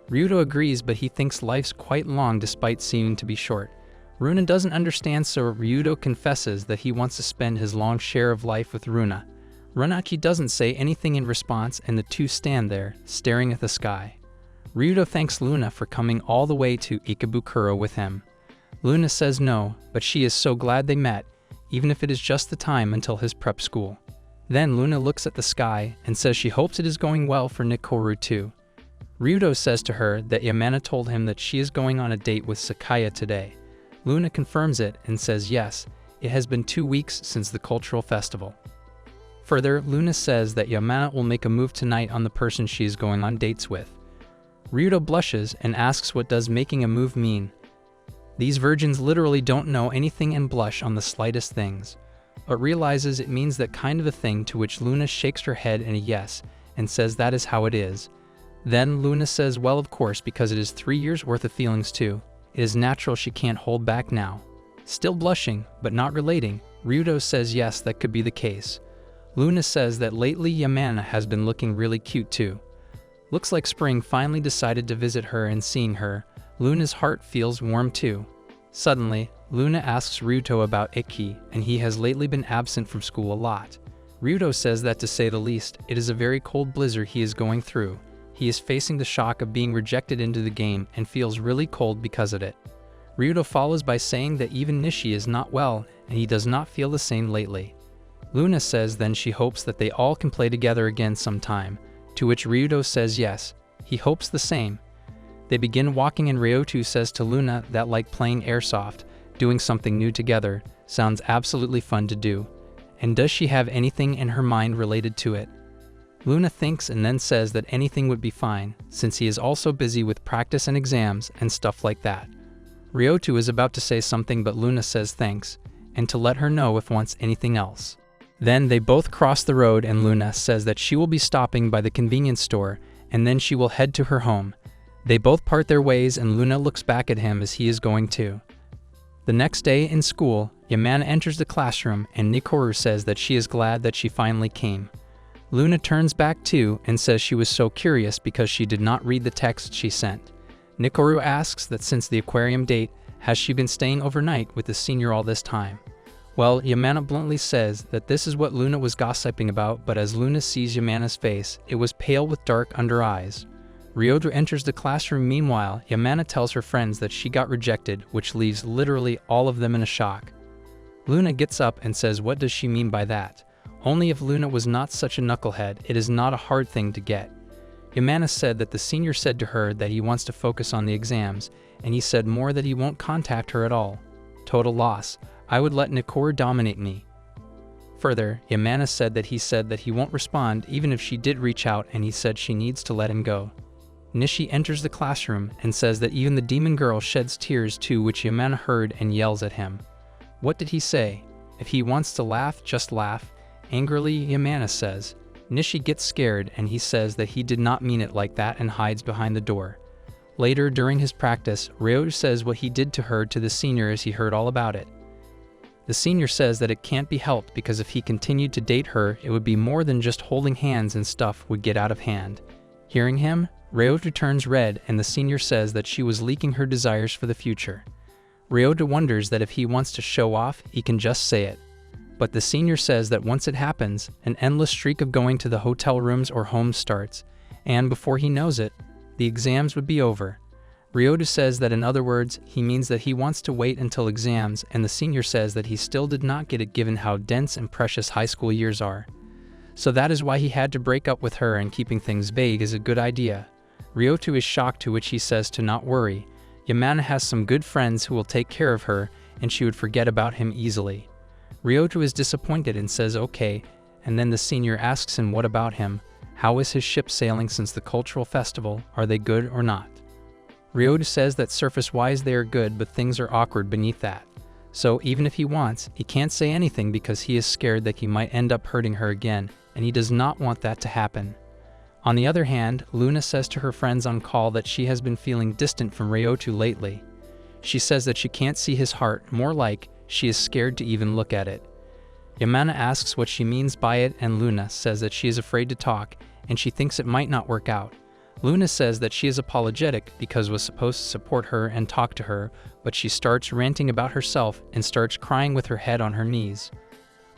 Ryuto agrees, but he thinks life's quite long despite seeming to be short. Runa doesn't understand, so Ryuto confesses that he wants to spend his long share of life with Runa. Ronachi doesn't say anything in response, and the two stand there, staring at the sky. Ryuto thanks Luna for coming all the way to Ikebukuro with him. Luna says no, but she is so glad they met, even if it is just the time until his prep school. Then Luna looks at the sky and says she hopes it is going well for Nikoru too. Ryuto says to her that Yamana told him that she is going on a date with Sakiya today. Luna confirms it and says yes, it has been 2 weeks since the cultural festival. Further, Luna says that Yamana will make a move tonight on the person she is going on dates with. Ryuto blushes and asks what does making a move mean. These virgins literally don't know anything and blush on the slightest things, but realizes it means that kind of a thing, to which Luna shakes her head in a yes and says that is how it is. Then Luna says well, of course, because it is 3 years worth of feelings too. It is natural she can't hold back now. Still blushing, but not relating, Ryuto says yes, that could be the case. Luna says that lately Yamana has been looking really cute too. Looks like spring finally decided to visit her, and seeing her, Luna's heart feels warm too. Suddenly, Luna asks Ryuto about Ikki, and he has lately been absent from school a lot. Ryuto says that to say the least, it is a very cold blizzard he is going through. He is facing the shock of being rejected into the game and feels really cold because of it. Ryuto follows by saying that even Nishi is not well and he does not feel the same lately. Luna says then she hopes that they all can play together again sometime, to which Ryuto says yes, he hopes the same. They begin walking and Ryoto says to Luna that like playing airsoft, doing something new together, sounds absolutely fun to do. And does she have anything in her mind related to it? Luna thinks and then says that anything would be fine, since he is also busy with practice and exams and stuff like that. Ryoto is about to say something, but Luna says thanks, and to let her know if wants anything else. Then they both cross the road and Luna says that she will be stopping by the convenience store and then she will head to her home. They both part their ways and Luna looks back at him as he is going too. The next day in school, Yamana enters the classroom and Nikoru says that she is glad that she finally came. Luna turns back too and says she was so curious because she did not read the text she sent. Nikoru asks that since the aquarium date, has she been staying overnight with the senior all this time? Well, Yamana bluntly says that this is what Luna was gossiping about, but as Luna sees Yamana's face, it was pale with dark under eyes. Ryoto enters the classroom. Meanwhile, Yamana tells her friends that she got rejected, which leaves literally all of them in a shock. Luna gets up and says what does she mean by that? Only if Luna was not such a knucklehead, it is not a hard thing to get. Yamana said that the senior said to her that he wants to focus on the exams, and he said more that he won't contact her at all. Total loss. I would let Nikoru dominate me. Further, Yamana said that he won't respond even if she did reach out, and he said she needs to let him go. Nishi enters the classroom and says that even the demon girl sheds tears too, which Yamana heard and yells at him. What did he say? If he wants to laugh, just laugh. Angrily, Yamana says. Nishi gets scared and he says that he did not mean it like that and hides behind the door. Later, during his practice, Ryoto says what he did to her to the senior as he heard all about it. The senior says that it can't be helped because if he continued to date her, it would be more than just holding hands, and stuff would get out of hand. Hearing him, Ryoto turns red and the senior says that she was leaking her desires for the future. Ryoto wonders that if he wants to show off, he can just say it. But the senior says that once it happens, an endless streak of going to the hotel rooms or homes starts, and before he knows it, the exams would be over. Ryoto says that in other words, he means that he wants to wait until exams, and the senior says that he still did not get it given how dense and precious high school years are. So that is why he had to break up with her, and keeping things vague is a good idea. Ryoto is shocked, to which he says to not worry. Yamana has some good friends who will take care of her, and she would forget about him easily. Ryoto is disappointed and says okay, and then the senior asks him what about him. How is his ship sailing since the cultural festival? Are they good or not? Ryoto says that surface-wise they are good, but things are awkward beneath that. So even if he wants, he can't say anything because he is scared that he might end up hurting her again, and he does not want that to happen. On the other hand, Luna says to her friends on call that she has been feeling distant from Ryoto lately. She says that she can't see his heart, more like she is scared to even look at it. Yamana asks what she means by it, and Luna says that she is afraid to talk, and she thinks it might not work out. Luna says that she is apologetic because was supposed to support her and talk to her, but she starts ranting about herself and starts crying with her head on her knees.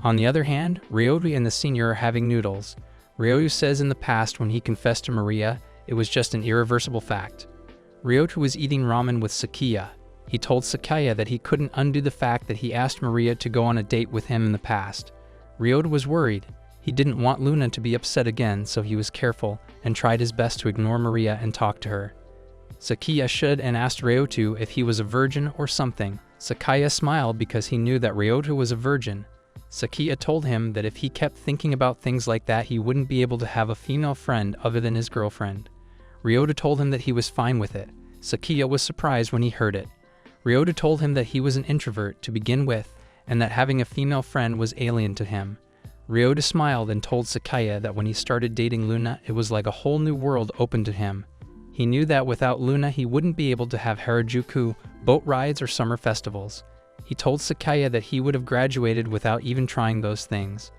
On the other hand, Ryoto and the senior are having noodles. Ryoto says in the past when he confessed to Maria, it was just an irreversible fact. Ryoto was eating ramen with Sakiya. He told Sakiya that he couldn't undo the fact that he asked Maria to go on a date with him in the past. Ryoto was worried. He didn't want Luna to be upset again, so he was careful and tried his best to ignore Maria and talk to her. Sakiya should and asked Ryoto if he was a virgin or something. Sakiya smiled because he knew that Ryoto was a virgin. Sakiya told him that if he kept thinking about things like that, he wouldn't be able to have a female friend other than his girlfriend. Ryoto told him that he was fine with it. Sakiya was surprised when he heard it. Ryoto told him that he was an introvert to begin with, and that having a female friend was alien to him. Ryoto smiled and told Sakiya that when he started dating Luna, it was like a whole new world opened to him. He knew that without Luna, he wouldn't be able to have Harajuku, boat rides, or summer festivals. He told Sakiya that he would have graduated without even trying those things.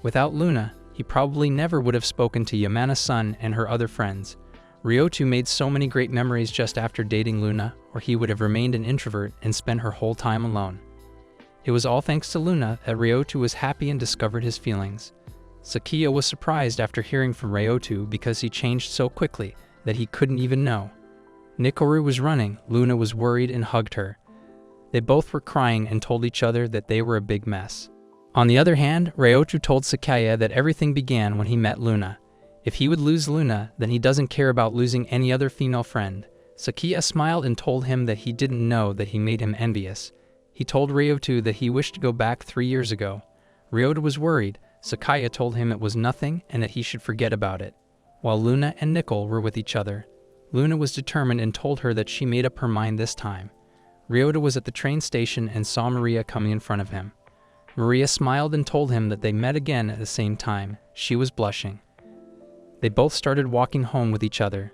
Without Luna, he probably never would have spoken to Yamana-san and her other friends. Ryoto made so many great memories just after dating Luna, or he would have remained an introvert and spent her whole time alone. It was all thanks to Luna that Ryoto was happy and discovered his feelings. Sakiya was surprised after hearing from Ryoto because he changed so quickly that he couldn't even know. Nikoru was running. Luna was worried and hugged her. They both were crying and told each other that they were a big mess. On the other hand, Ryoto told Sakiya that everything began when he met Luna. If he would lose Luna, then he doesn't care about losing any other female friend. Sakiya smiled and told him that he didn't know that he made him envious. He told Ryoto that he wished to go back 3 years ago. Ryoto was worried. Sakiya told him it was nothing and that he should forget about it. While Luna and Nicole were with each other, Luna was determined and told her that she made up her mind this time. Ryoto was at the train station and saw Maria coming in front of him. Maria smiled and told him that they met again at the same time. She was blushing. They both started walking home with each other.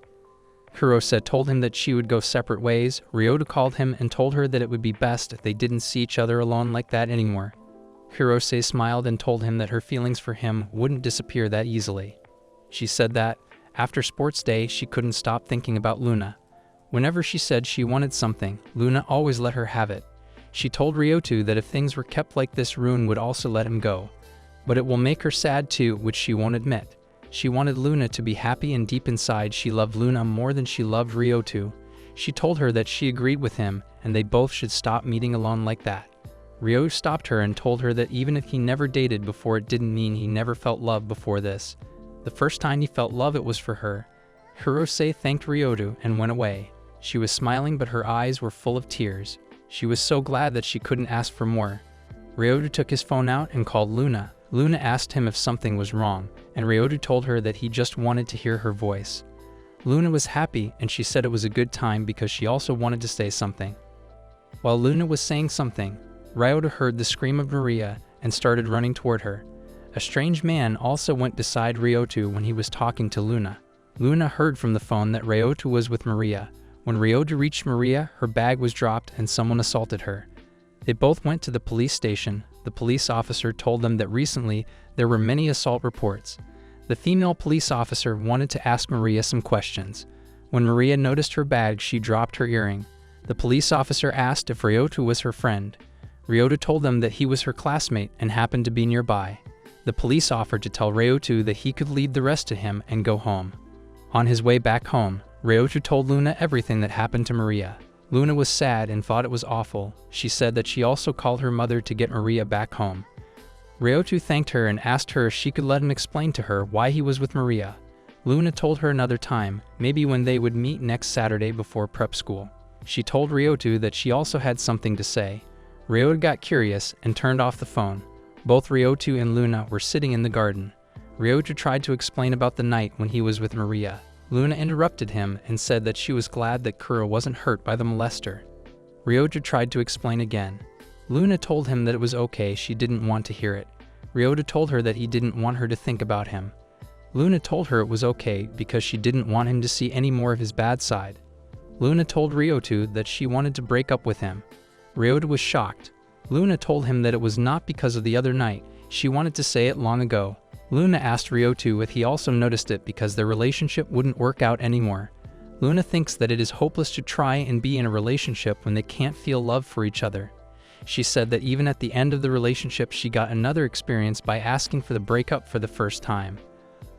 Kurose told him that she would go separate ways. Ryoto called him and told her that it would be best if they didn't see each other alone like that anymore. Kurose smiled and told him that her feelings for him wouldn't disappear that easily. She said that, after sports day, she couldn't stop thinking about Luna. Whenever she said she wanted something, Luna always let her have it. She told Ryoto that if things were kept like this, Rune would also let him go. But it will make her sad too, which she won't admit. She wanted Luna to be happy, and deep inside she loved Luna more than she loved Ryoto. She told her that she agreed with him and they both should stop meeting alone like that. Ryoto stopped her and told her that even if he never dated before, it didn't mean he never felt love before this. The first time he felt love, it was for her. Kurose thanked Ryoto and went away. She was smiling, but her eyes were full of tears. She was so glad that she couldn't ask for more. Ryoto took his phone out and called Luna. Luna asked him if something was wrong, and Ryoto told her that he just wanted to hear her voice. Luna was happy, and she said it was a good time because she also wanted to say something. While Luna was saying something, Ryoto heard the scream of Maria and started running toward her. A strange man also went beside Ryoto when he was talking to Luna. Luna heard from the phone that Ryoto was with Maria. When Ryoto reached Maria, her bag was dropped and someone assaulted her. They both went to the police station. The police officer told them that recently there were many assault reports. The female police officer wanted to ask Maria some questions. When Maria noticed her bag, she dropped her earring. The police officer asked if Ryoto was her friend. Ryoto told them that he was her classmate and happened to be nearby. The police offered to tell Ryoto that he could leave the rest to him and go home. On his way back home, Ryoto told Luna everything that happened to Maria. Luna was sad and thought it was awful. She said that she also called her mother to get Maria back home. Ryoto thanked her and asked her if she could let him explain to her why he was with Maria. Luna told her another time, maybe when they would meet next Saturday before prep school. She told Ryoto that she also had something to say. Ryoto got curious and turned off the phone. Both Ryoto and Luna were sitting in the garden. Ryoto tried to explain about the night when he was with Maria. Luna interrupted him and said that she was glad that Kuro wasn't hurt by the molester. Ryoto tried to explain again. Luna told him that it was okay, she didn't want to hear it. Ryoto told her that he didn't want her to think about him. Luna told her it was okay because she didn't want him to see any more of his bad side. Luna told Ryoto that she wanted to break up with him. Ryoto was shocked. Luna told him that it was not because of the other night, she wanted to say it long ago. Luna asked Ryoto if he also noticed it because their relationship wouldn't work out anymore. Luna thinks that it is hopeless to try and be in a relationship when they can't feel love for each other. She said that even at the end of the relationship she got another experience by asking for the breakup for the first time.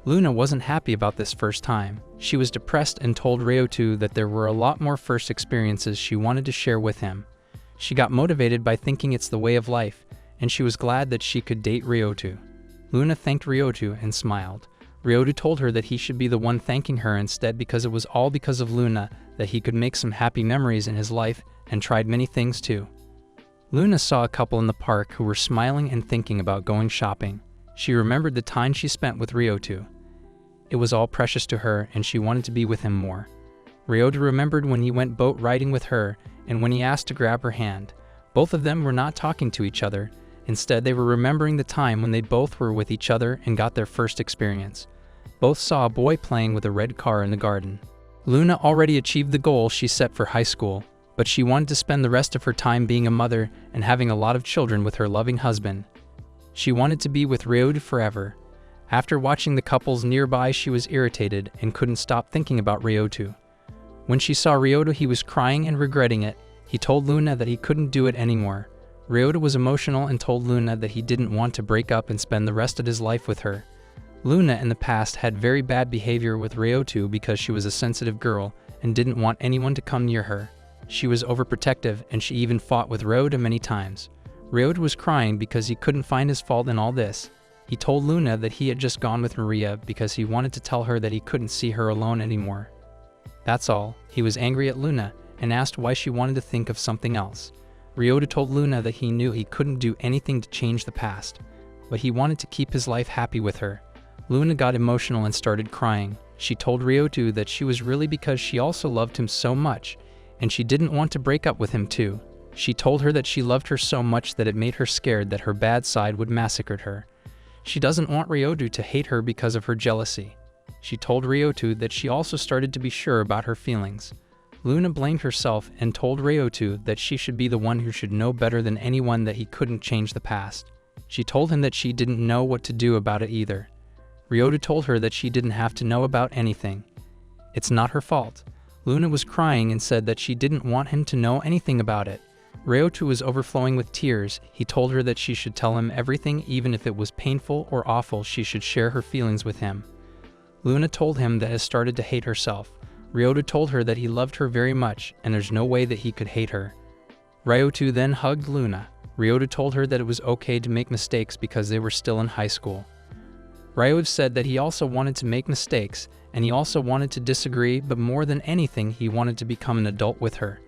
Luna wasn't happy about this first time. She was depressed and told Ryoto that there were a lot more first experiences she wanted to share with him. She got motivated by thinking it's the way of life, and she was glad that she could date Ryoto. Luna thanked Ryoto and smiled. Ryoto told her that he should be the one thanking her instead because it was all because of Luna that he could make some happy memories in his life and tried many things too. Luna saw a couple in the park who were smiling and thinking about going shopping. She remembered the time she spent with Ryoto. It was all precious to her and she wanted to be with him more. Ryoto remembered when he went boat riding with her and when he asked to grab her hand. Both of them were not talking to each other. Instead, they were remembering the time when they both were with each other and got their first experience. Both saw a boy playing with a red car in the garden. Luna already achieved the goal she set for high school, but she wanted to spend the rest of her time being a mother and having a lot of children with her loving husband. She wanted to be with Ryoto forever. After watching the couples nearby, she was irritated and couldn't stop thinking about Ryoto. When she saw Ryoto, he was crying and regretting it. He told Luna that he couldn't do it anymore. Ryoto was emotional and told Luna that he didn't want to break up and spend the rest of his life with her. Luna in the past had very bad behavior with Ryoto because she was a sensitive girl and didn't want anyone to come near her. She was overprotective and she even fought with Ryoto many times. Ryoto was crying because he couldn't find his fault in all this. He told Luna that he had just gone with Maria because he wanted to tell her that he couldn't see her alone anymore. That's all. He was angry at Luna and asked why she wanted to think of something else. Ryoto told Luna that he knew he couldn't do anything to change the past, but he wanted to keep his life happy with her. Luna got emotional and started crying. She told Ryoto that she was really because she also loved him so much, and she didn't want to break up with him too. She told her that she loved her so much that it made her scared that her bad side would massacre her. She doesn't want Ryoto to hate her because of her jealousy. She told Ryoto that she also started to be sure about her feelings. Luna blamed herself and told Ryoto that she should be the one who should know better than anyone that he couldn't change the past. She told him that she didn't know what to do about it either. Ryoto told her that she didn't have to know about anything. It's not her fault. Luna was crying and said that she didn't want him to know anything about it. Ryoto was overflowing with tears. He told her that she should tell him everything, even if it was painful or awful, she should share her feelings with him. Luna told him that has started to hate herself. Ryoto told her that he loved her very much and there's no way that he could hate her. Ryoto then hugged Luna. Ryoto told her that it was okay to make mistakes because they were still in high school. Ryoto said that he also wanted to make mistakes and he also wanted to disagree, but more than anything he wanted to become an adult with her.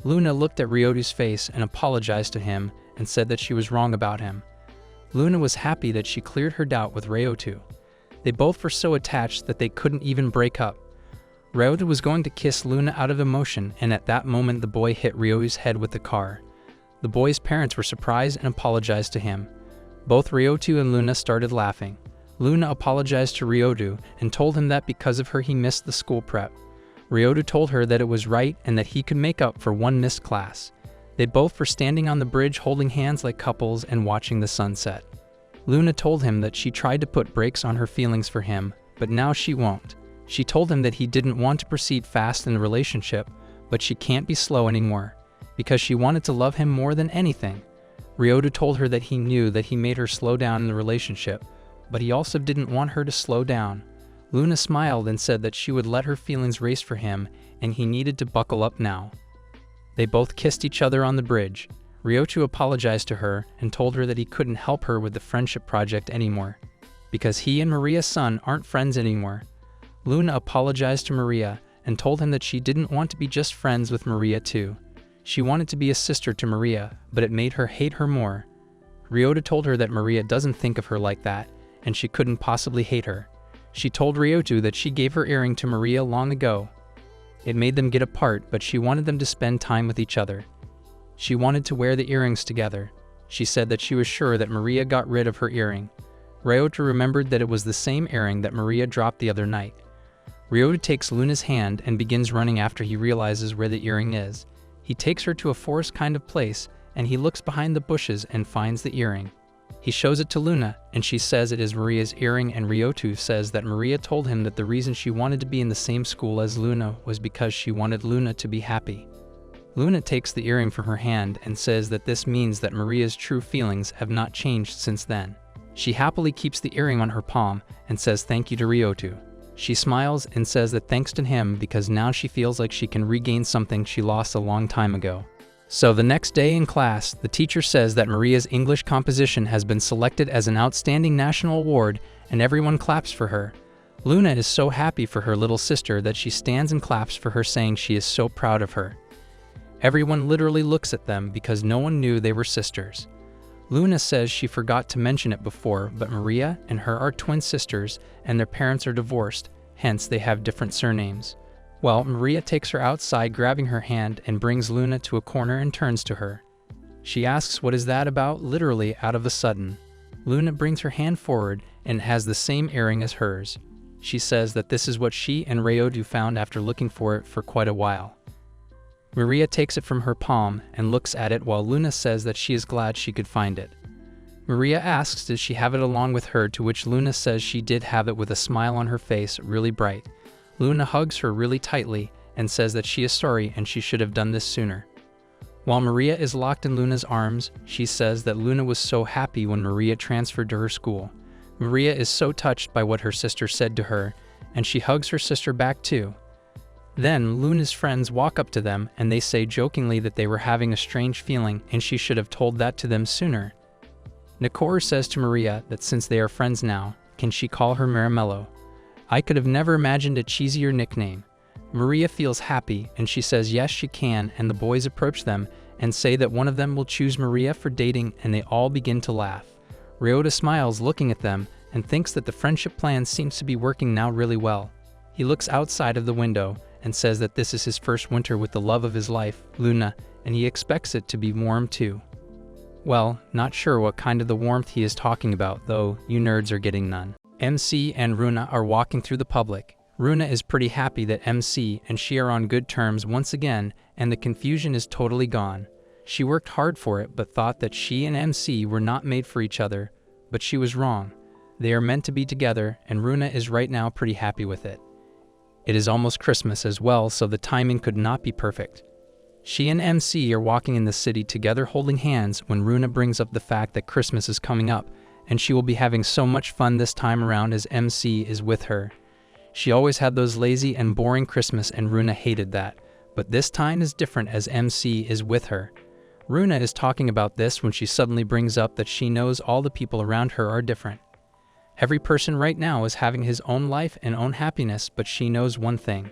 Luna looked at Ryoto's face and apologized to him and said that she was wrong about him. Luna was happy that she cleared her doubt with Ryoto. They both were so attached that they couldn't even break up. Ryoto was going to kiss Luna out of emotion, and at that moment the boy hit Ryoto's head with the car. The boy's parents were surprised and apologized to him. Both Ryoto and Luna started laughing. Luna apologized to Ryoto and told him that because of her he missed the school prep. Ryoto told her that it was right and that he could make up for one missed class. They both were standing on the bridge holding hands like couples and watching the sunset. Luna told him that she tried to put brakes on her feelings for him, but now she won't. She told him that he didn't want to proceed fast in the relationship, but she can't be slow anymore, because she wanted to love him more than anything. Ryoto told her that he knew that he made her slow down in the relationship, but he also didn't want her to slow down. Luna smiled and said that she would let her feelings race for him and he needed to buckle up now. They both kissed each other on the bridge. Ryoto apologized to her and told her that he couldn't help her with the friendship project anymore, because he and Maria-san aren't friends anymore. Luna apologized to Maria and told him that she didn't want to be just friends with Maria too. She wanted to be a sister to Maria, but it made her hate her more. Ryota told her that Maria doesn't think of her like that, and she couldn't possibly hate her. She told Ryoto that she gave her earring to Maria long ago. It made them get apart, but she wanted them to spend time with each other. She wanted to wear the earrings together. She said that she was sure that Maria got rid of her earring. Ryota remembered that it was the same earring that Maria dropped the other night. Ryota takes Luna's hand and begins running after he realizes where the earring is. He takes her to a forest kind of place, and he looks behind the bushes and finds the earring. He shows it to Luna, and she says it is Maria's earring, and Ryoto says that Maria told him that the reason she wanted to be in the same school as Luna was because she wanted Luna to be happy. Luna takes the earring from her hand and says that this means that Maria's true feelings have not changed since then. She happily keeps the earring on her palm and says thank you to Ryoto. She smiles and says that thanks to him because now she feels like she can regain something she lost a long time ago. So the next day in class, the teacher says that Maria's English composition has been selected as an outstanding national award and everyone claps for her. Luna is so happy for her little sister that she stands and claps for her, saying she is so proud of her. Everyone literally looks at them because no one knew they were sisters. Luna says she forgot to mention it before, but Maria and her are twin sisters and their parents are divorced, hence they have different surnames. Well, Maria takes her outside, grabbing her hand, and brings Luna to a corner and turns to her. She asks what is that about, literally out of a sudden. Luna brings her hand forward and has the same earring as hers. She says that this is what she and Ryoto found after looking for it for quite a while. Maria takes it from her palm and looks at it while Luna says that she is glad she could find it. Maria asks did she have it along with her, to which Luna says she did have it with a smile on her face, really bright. Luna hugs her really tightly and says that she is sorry and she should have done this sooner. While Maria is locked in Luna's arms, she says that Luna was so happy when Maria transferred to her school. Maria is so touched by what her sister said to her, and she hugs her sister back too. Then Luna's friends walk up to them and they say jokingly that they were having a strange feeling and she should have told that to them sooner. Nakor says to Maria that since they are friends now, can she call her Maramello? I could have never imagined a cheesier nickname. Maria feels happy and she says yes she can, and the boys approach them and say that one of them will choose Maria for dating, and they all begin to laugh. Ryota smiles looking at them and thinks that the friendship plan seems to be working now really well. He looks outside of the window and says that this is his first winter with the love of his life, Luna, and he expects it to be warm too. Well, not sure what kind of the warmth he is talking about, though you nerds are getting none. MC and Runa are walking through the public. Runa is pretty happy that MC and she are on good terms once again, and the confusion is totally gone. She worked hard for it but thought that she and MC were not made for each other, but she was wrong. They are meant to be together, and Runa is right now pretty happy with it. It is almost Christmas as well, so the timing could not be perfect. She and MC are walking in the city together holding hands when Runa brings up the fact that Christmas is coming up, and she will be having so much fun this time around as MC is with her. She always had those lazy and boring Christmas and Runa hated that, but this time is different as MC is with her. Runa is talking about this when she suddenly brings up that she knows all the people around her are different. Every person right now is having his own life and own happiness, but she knows one thing,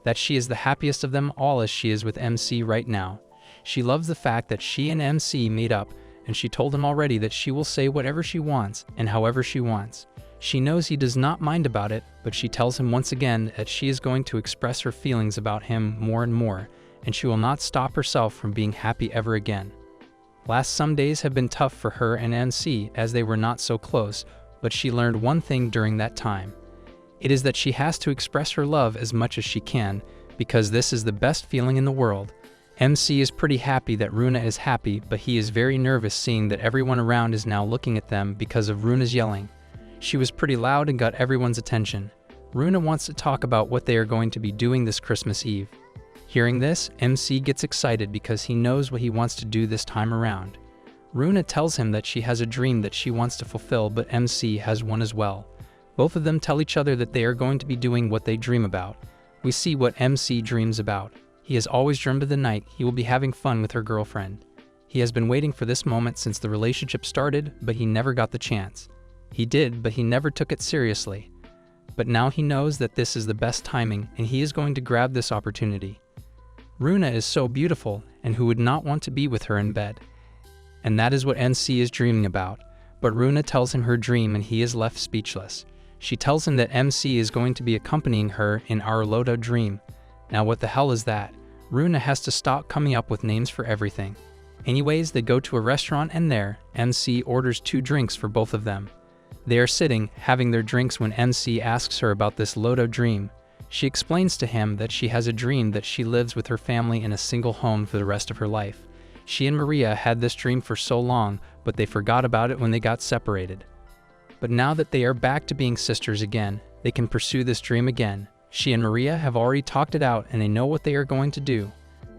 that she is the happiest of them all as she is with MC right now. She loves the fact that she and MC made up, and she told him already that she will say whatever she wants and however she wants. She knows he does not mind about it, but she tells him once again that she is going to express her feelings about him more and more, and she will not stop herself from being happy ever again. Last some days have been tough for her and MC as they were not so close, but she learned one thing during that time. It is that she has to express her love as much as she can, because this is the best feeling in the world. MC is pretty happy that Runa is happy, but he is very nervous seeing that everyone around is now looking at them because of Runa's yelling. She was pretty loud and got everyone's attention. Runa wants to talk about what they are going to be doing this Christmas Eve. Hearing this, MC gets excited because he knows what he wants to do this time around. Runa tells him that she has a dream that she wants to fulfill, but MC has one as well. Both of them tell each other that they are going to be doing what they dream about. We see what MC dreams about. He has always dreamed of the night he will be having fun with her girlfriend. He has been waiting for this moment since the relationship started, but he never got the chance. He did, but he never took it seriously. But now he knows that this is the best timing, and he is going to grab this opportunity. Runa is so beautiful, and who would not want to be with her in bed? And that is what NC is dreaming about. But Runa tells him her dream, and he is left speechless. She tells him that MC is going to be accompanying her in our Loda dream. Now what the hell is that? Runa has to stop coming up with names for everything. Anyways, they go to a restaurant, and there, MC orders 2 drinks for both of them. They are sitting, having their drinks when MC asks her about this Loda dream. She explains to him that she has a dream that she lives with her family in a single home for the rest of her life. She and Maria had this dream for so long, but they forgot about it when they got separated. But now that they are back to being sisters again, they can pursue this dream again. She and Maria have already talked it out, and they know what they are going to do.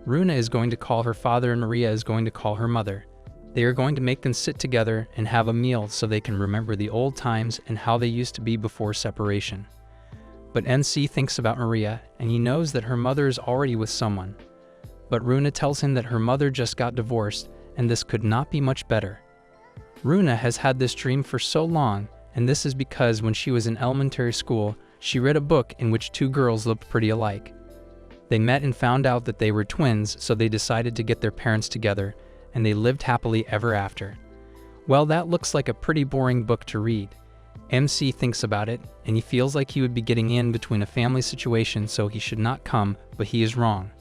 Runa is going to call her father, and Maria is going to call her mother. They are going to make them sit together and have a meal so they can remember the old times and how they used to be before separation. But NC thinks about Maria, and he knows that her mother is already with someone. But Runa tells him that her mother just got divorced, and this could not be much better. Runa has had this dream for so long, and this is because when she was in elementary school, she read a book in which 2 girls looked pretty alike. They met and found out that they were twins, so they decided to get their parents together, and they lived happily ever after. Well, that looks like a pretty boring book to read. MC thinks about it, and he feels like he would be getting in between a family situation, so he should not come, but he is wrong.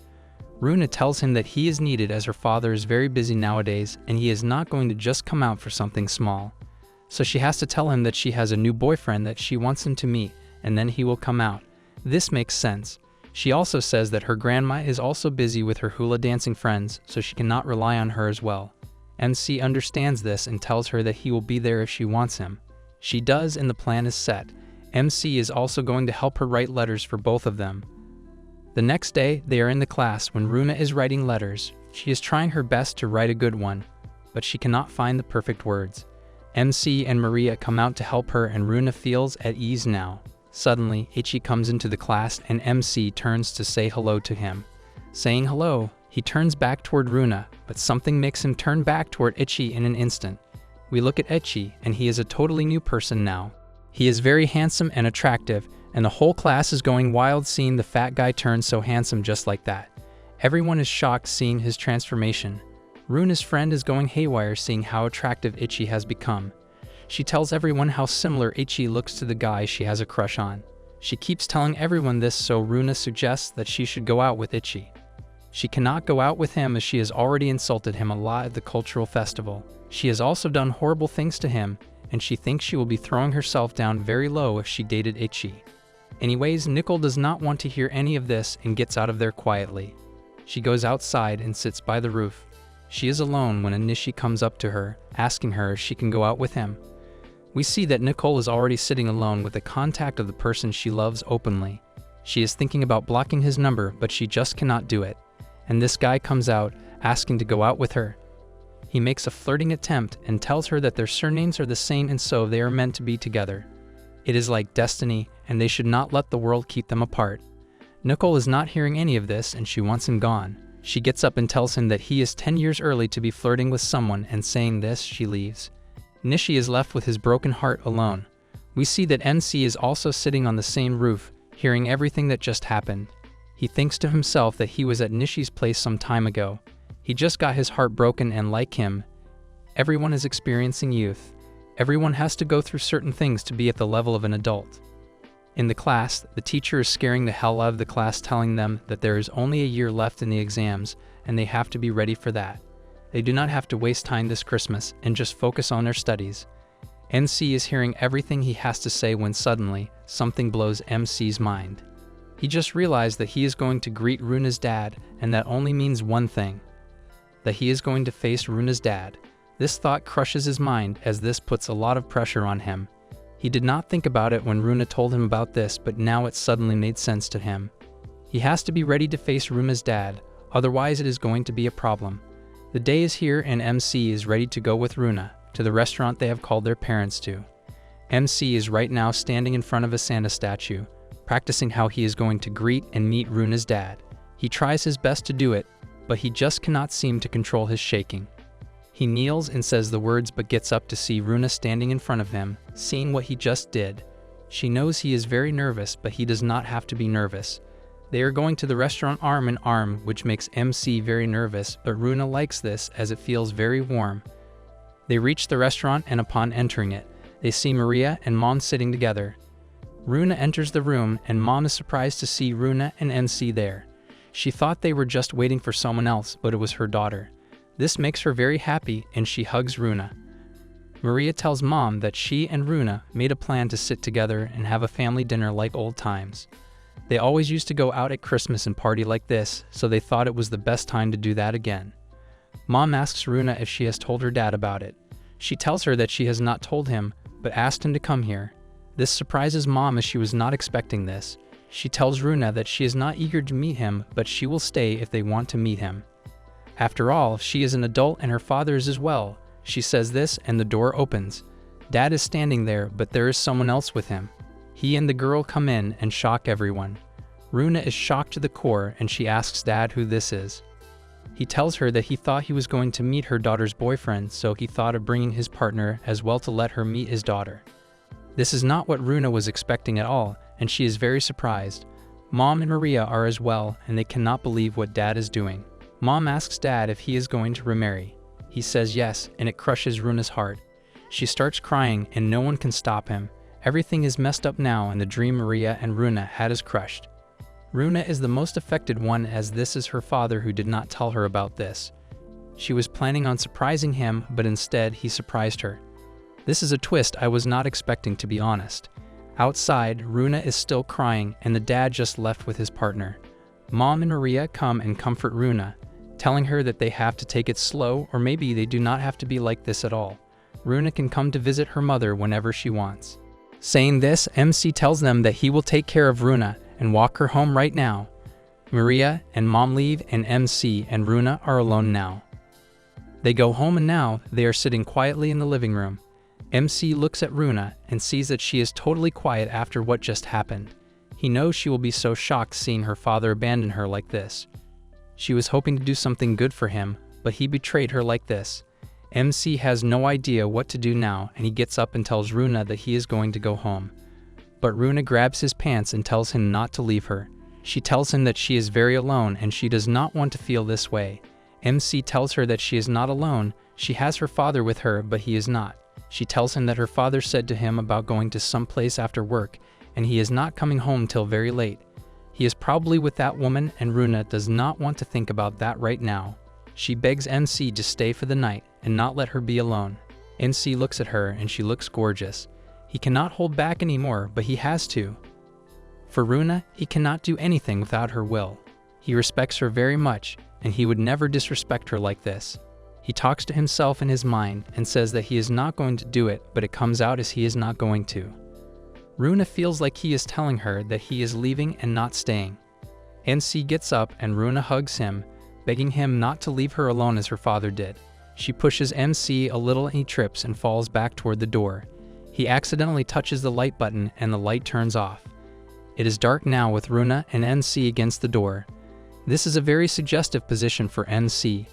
Runa tells him that he is needed as her father is very busy nowadays, and he is not going to just come out for something small. So she has to tell him that she has a new boyfriend that she wants him to meet, and then he will come out. This makes sense. She also says that her grandma is also busy with her hula dancing friends, so she cannot rely on her as well. MC understands this and tells her that he will be there if she wants him. She does, and the plan is set. MC is also going to help her write letters for both of them. The next day, they are in the class when Runa is writing letters. She is trying her best to write a good one, but she cannot find the perfect words. MC and Maria come out to help her, and Runa feels at ease now. Suddenly, Ichi comes into the class, and MC turns to say hello to him. Saying hello, he turns back toward Runa, but something makes him turn back toward Ichi in an instant. We look at Ichi, and he is a totally new person now. He is very handsome and attractive, and the whole class is going wild seeing the fat guy turn so handsome just like that. Everyone is shocked seeing his transformation. Runa's friend is going haywire seeing how attractive Ichi has become. She tells everyone how similar Ichi looks to the guy she has a crush on. She keeps telling everyone this, so Runa suggests that she should go out with Ichi. She cannot go out with him as she has already insulted him a lot at the cultural festival. She has also done horrible things to him, and she thinks she will be throwing herself down very low if she dated Ichi. Anyways, Nicole does not want to hear any of this and gets out of there quietly. She goes outside and sits by the roof. She is alone when Anishi comes up to her, asking her if she can go out with him. We see that Nicole is already sitting alone with the contact of the person she loves openly. She is thinking about blocking his number, but she just cannot do it. And this guy comes out, asking to go out with her. He makes a flirting attempt and tells her that their surnames are the same and so they are meant to be together. It is like destiny, and they should not let the world keep them apart. Nicole is not hearing any of this, and she wants him gone. She gets up and tells him that he is 10 years early to be flirting with someone, and saying this, she leaves. Nishi is left with his broken heart alone. We see that NC is also sitting on the same roof, hearing everything that just happened. He thinks to himself that he was at Nishi's place some time ago. He just got his heart broken, and like him, everyone is experiencing youth. Everyone has to go through certain things to be at the level of an adult. In the class, the teacher is scaring the hell out of the class, telling them that there is only a year left in the exams, and they have to be ready for that. They do not have to waste time this Christmas and just focus on their studies. NC is hearing everything he has to say when suddenly, something blows MC's mind. He just realized that he is going to greet Runa's dad, and that only means one thing: that he is going to face Runa's dad. This thought crushes his mind, as this puts a lot of pressure on him. He did not think about it when Runa told him about this, but now it suddenly made sense to him. He has to be ready to face Runa's dad, otherwise it is going to be a problem. The day is here, and MC is ready to go with Runa to the restaurant they have called their parents to. MC is right now standing in front of a Santa statue, practicing how he is going to greet and meet Runa's dad. He tries his best to do it, but he just cannot seem to control his shaking. He kneels and says the words but gets up to see Runa standing in front of him, seeing what he just did. She knows he is very nervous, but he does not have to be nervous. They are going to the restaurant arm in arm, which makes MC very nervous, but Runa likes this as it feels very warm. They reach the restaurant, and upon entering it, they see Maria and Mom sitting together. Runa enters the room, and Mom is surprised to see Runa and MC there. She thought they were just waiting for someone else, but it was her daughter. This makes her very happy, and she hugs Runa. Maria tells Mom that she and Runa made a plan to sit together and have a family dinner like old times. They always used to go out at Christmas and party like this, so they thought it was the best time to do that again. Mom asks Runa if she has told her dad about it. She tells her that she has not told him, but asked him to come here. This surprises Mom as she was not expecting this. She tells Runa that she is not eager to meet him, but she will stay if they want to meet him. After all, she is an adult and her father is as well. She says this and the door opens. Dad is standing there, but there is someone else with him. He and the girl come in and shock everyone. Runa is shocked to the core and she asks Dad who this is. He tells her that he thought he was going to meet her daughter's boyfriend, so he thought of bringing his partner as well to let her meet his daughter. This is not what Runa was expecting at all, and she is very surprised. Mom and Maria are as well, and they cannot believe what Dad is doing. Mom asks Dad if he is going to remarry. He says yes, and it crushes Runa's heart. She starts crying, and no one can stop him. Everything is messed up now, and the dream Maria and Runa had is crushed. Runa is the most affected one, as this is her father who did not tell her about this. She was planning on surprising him, but instead he surprised her. This is a twist I was not expecting, to be honest. Outside, Runa is still crying, and the dad just left with his partner. Mom and Maria come and comfort Runa, telling her that they have to take it slow, or maybe they do not have to be like this at all. Runa can come to visit her mother whenever she wants. Saying this, MC tells them that he will take care of Runa and walk her home right now. Maria and Mom leave, and MC and Runa are alone now. They go home, and now they are sitting quietly in the living room. MC looks at Runa and sees that she is totally quiet after what just happened. He knows she will be so shocked seeing her father abandon her like this. She was hoping to do something good for him, but he betrayed her like this. MC has no idea what to do now, and he gets up and tells Runa that he is going to go home. But Runa grabs his pants and tells him not to leave her. She tells him that she is very alone and she does not want to feel this way. MC tells her that she is not alone, she has her father with her, but he is not. She tells him that her father said to him about going to some place after work, and he is not coming home till very late. He is probably with that woman, and Runa does not want to think about that right now. She begs MC to stay for the night and not let her be alone. MC looks at her and she looks gorgeous. He cannot hold back anymore, but he has to. For Runa, he cannot do anything without her will. He respects her very much, and he would never disrespect her like this. He talks to himself in his mind and says that he is not going to do it, but it comes out as he is not going to. Runa feels like he is telling her that he is leaving and not staying. MC gets up and Runa hugs him, begging him not to leave her alone as her father did. She pushes MC a little and he trips and falls back toward the door. He accidentally touches the light button and the light turns off. It is dark now with Runa and MC against the door. This is a very suggestive position for MC,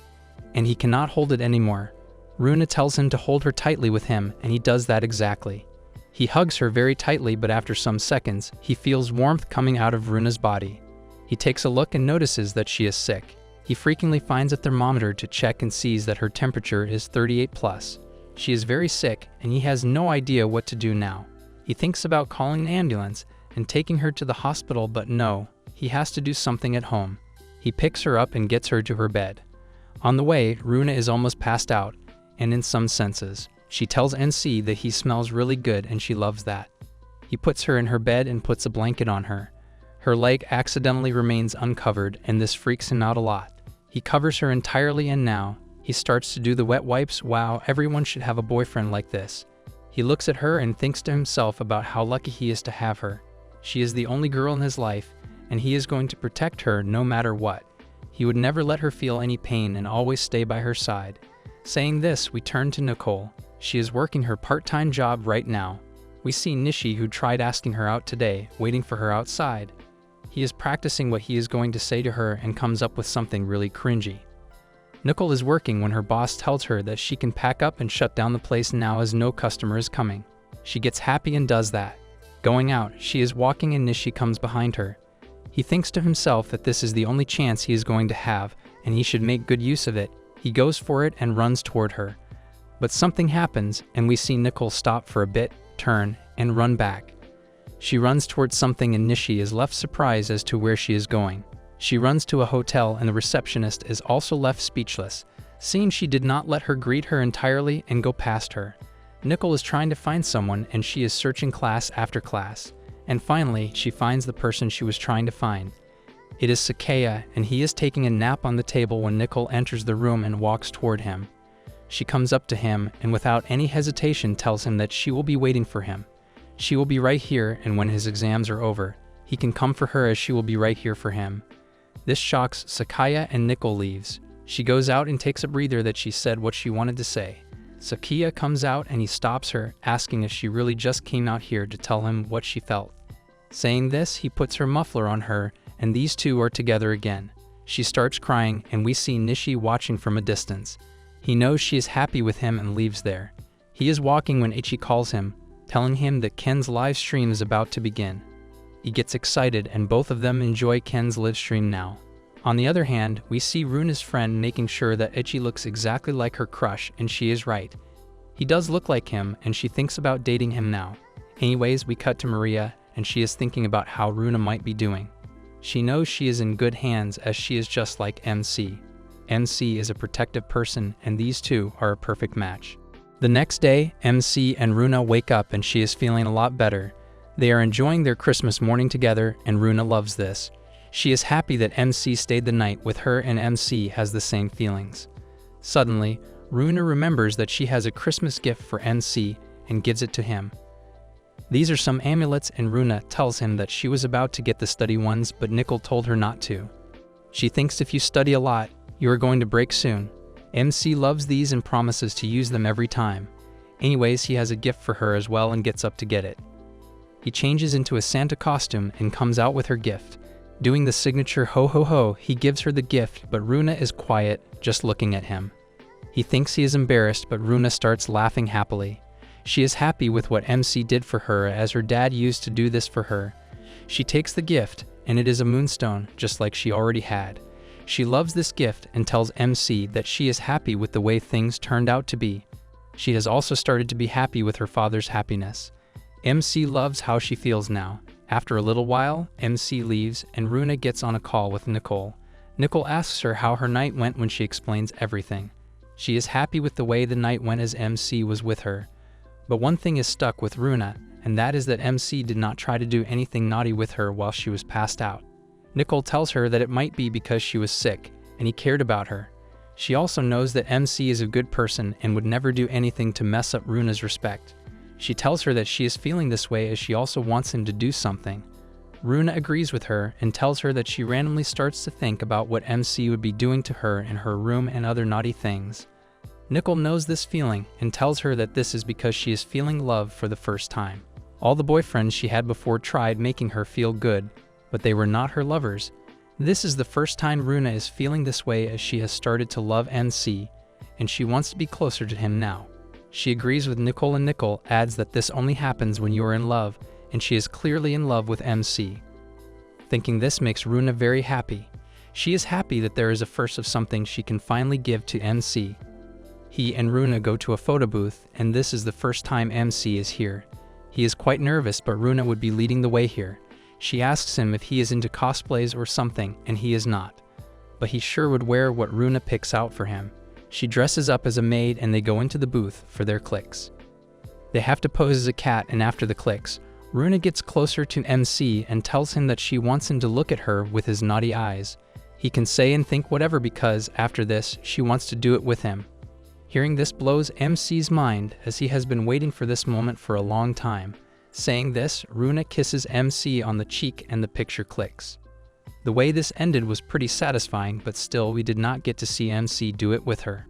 and he cannot hold it anymore. Runa tells him to hold her tightly with him, and he does that exactly. He hugs her very tightly, but after some seconds, he feels warmth coming out of Runa's body. He takes a look and notices that she is sick. He freakingly finds a thermometer to check and sees that her temperature is 38+. She is very sick, and he has no idea what to do now. He thinks about calling an ambulance and taking her to the hospital, but no, he has to do something at home. He picks her up and gets her to her bed. On the way, Runa is almost passed out, and in some senses. She tells NC that he smells really good and she loves that. He puts her in her bed and puts a blanket on her. Her leg accidentally remains uncovered, and this freaks him out a lot. He covers her entirely, and now he starts to do the wet wipes. Wow, everyone should have a boyfriend like this. He looks at her and thinks to himself about how lucky he is to have her. She is the only girl in his life, and he is going to protect her no matter what. He would never let her feel any pain and always stay by her side. Saying this, we turn to Nicole. She is working her part-time job right now. We see Nishi, who tried asking her out today, waiting for her outside. He is practicing what he is going to say to her and comes up with something really cringy. Nicole is working when her boss tells her that she can pack up and shut down the place now as no customer is coming. She gets happy and does that. Going out, she is walking and Nishi comes behind her. He thinks to himself that this is the only chance he is going to have and he should make good use of it. He goes for it and runs toward her. But something happens and we see Nicole stop for a bit, turn, and run back. She runs towards something and Nishi is left surprised as to where she is going. She runs to a hotel and the receptionist is also left speechless, seeing she did not let her greet her entirely and go past her. Nicole is trying to find someone and she is searching class after class. And finally, she finds the person she was trying to find. It is Sakaya and he is taking a nap on the table when Nicole enters the room and walks toward him. She comes up to him and without any hesitation tells him that she will be waiting for him. She will be right here and when his exams are over, he can come for her as she will be right here for him. This shocks Sakaya and Nicole leaves. She goes out and takes a breather that she said what she wanted to say. Sakaya comes out and he stops her, asking if she really just came out here to tell him what she felt. Saying this, he puts her muffler on her and these two are together again. She starts crying and we see Nishi watching from a distance. He knows she is happy with him and leaves there. He is walking when Ichi calls him, telling him that Ken's live stream is about to begin. He gets excited and both of them enjoy Ken's live stream now. On the other hand, we see Runa's friend making sure that Ichi looks exactly like her crush and she is right. He does look like him and she thinks about dating him now. Anyways, we cut to Maria and she is thinking about how Runa might be doing. She knows she is in good hands as she is just like MC. MC is a protective person and these two are a perfect match. The next day, MC and Runa wake up and she is feeling a lot better. They are enjoying their Christmas morning together and Runa loves this. She is happy that MC stayed the night with her and MC has the same feelings. Suddenly, Runa remembers that she has a Christmas gift for MC and gives it to him. These are some amulets and Runa tells him that she was about to get the study ones but Nicole told her not to. She thinks if you study a lot, you are going to break soon. MC loves these and promises to use them every time. Anyways, he has a gift for her as well and gets up to get it. He changes into a Santa costume and comes out with her gift. Doing the signature ho ho ho, he gives her the gift but Runa is quiet, just looking at him. He thinks he is embarrassed but Runa starts laughing happily. She is happy with what MC did for her as her dad used to do this for her. She takes the gift and it is a moonstone just like she already had. She loves this gift and tells MC that she is happy with the way things turned out to be. She has also started to be happy with her father's happiness. MC loves how she feels now. After a little while, MC leaves and Runa gets on a call with Nicole. Nicole asks her how her night went when she explains everything. She is happy with the way the night went as MC was with her. But one thing is stuck with Runa, and that is that MC did not try to do anything naughty with her while she was passed out. Nicole tells her that it might be because she was sick, and he cared about her. She also knows that MC is a good person and would never do anything to mess up Runa's respect. She tells her that she is feeling this way as she also wants him to do something. Runa agrees with her and tells her that she randomly starts to think about what MC would be doing to her in her room and other naughty things. Nicole knows this feeling and tells her that this is because she is feeling love for the first time. All the boyfriends she had before tried making her feel good, but they were not her lovers. This is the first time Runa is feeling this way as she has started to love MC, and she wants to be closer to him now. She agrees with Nicole and Nicole adds that this only happens when you are in love, and she is clearly in love with MC. Thinking this makes Runa very happy. She is happy that there is a first of something she can finally give to MC. He and Runa go to a photo booth, and this is the first time MC is here. He is quite nervous, but Runa would be leading the way here. She asks him if he is into cosplays or something, and he is not. But he sure would wear what Runa picks out for him. She dresses up as a maid and they go into the booth for their clicks. They have to pose as a cat, and after the clicks, Runa gets closer to MC and tells him that she wants him to look at her with his naughty eyes. He can say and think whatever because, after this, she wants to do it with him. Hearing this blows MC's mind as he has been waiting for this moment for a long time. Saying this, Runa kisses MC on the cheek and the picture clicks. The way this ended was pretty satisfying, but still we did not get to see MC do it with her.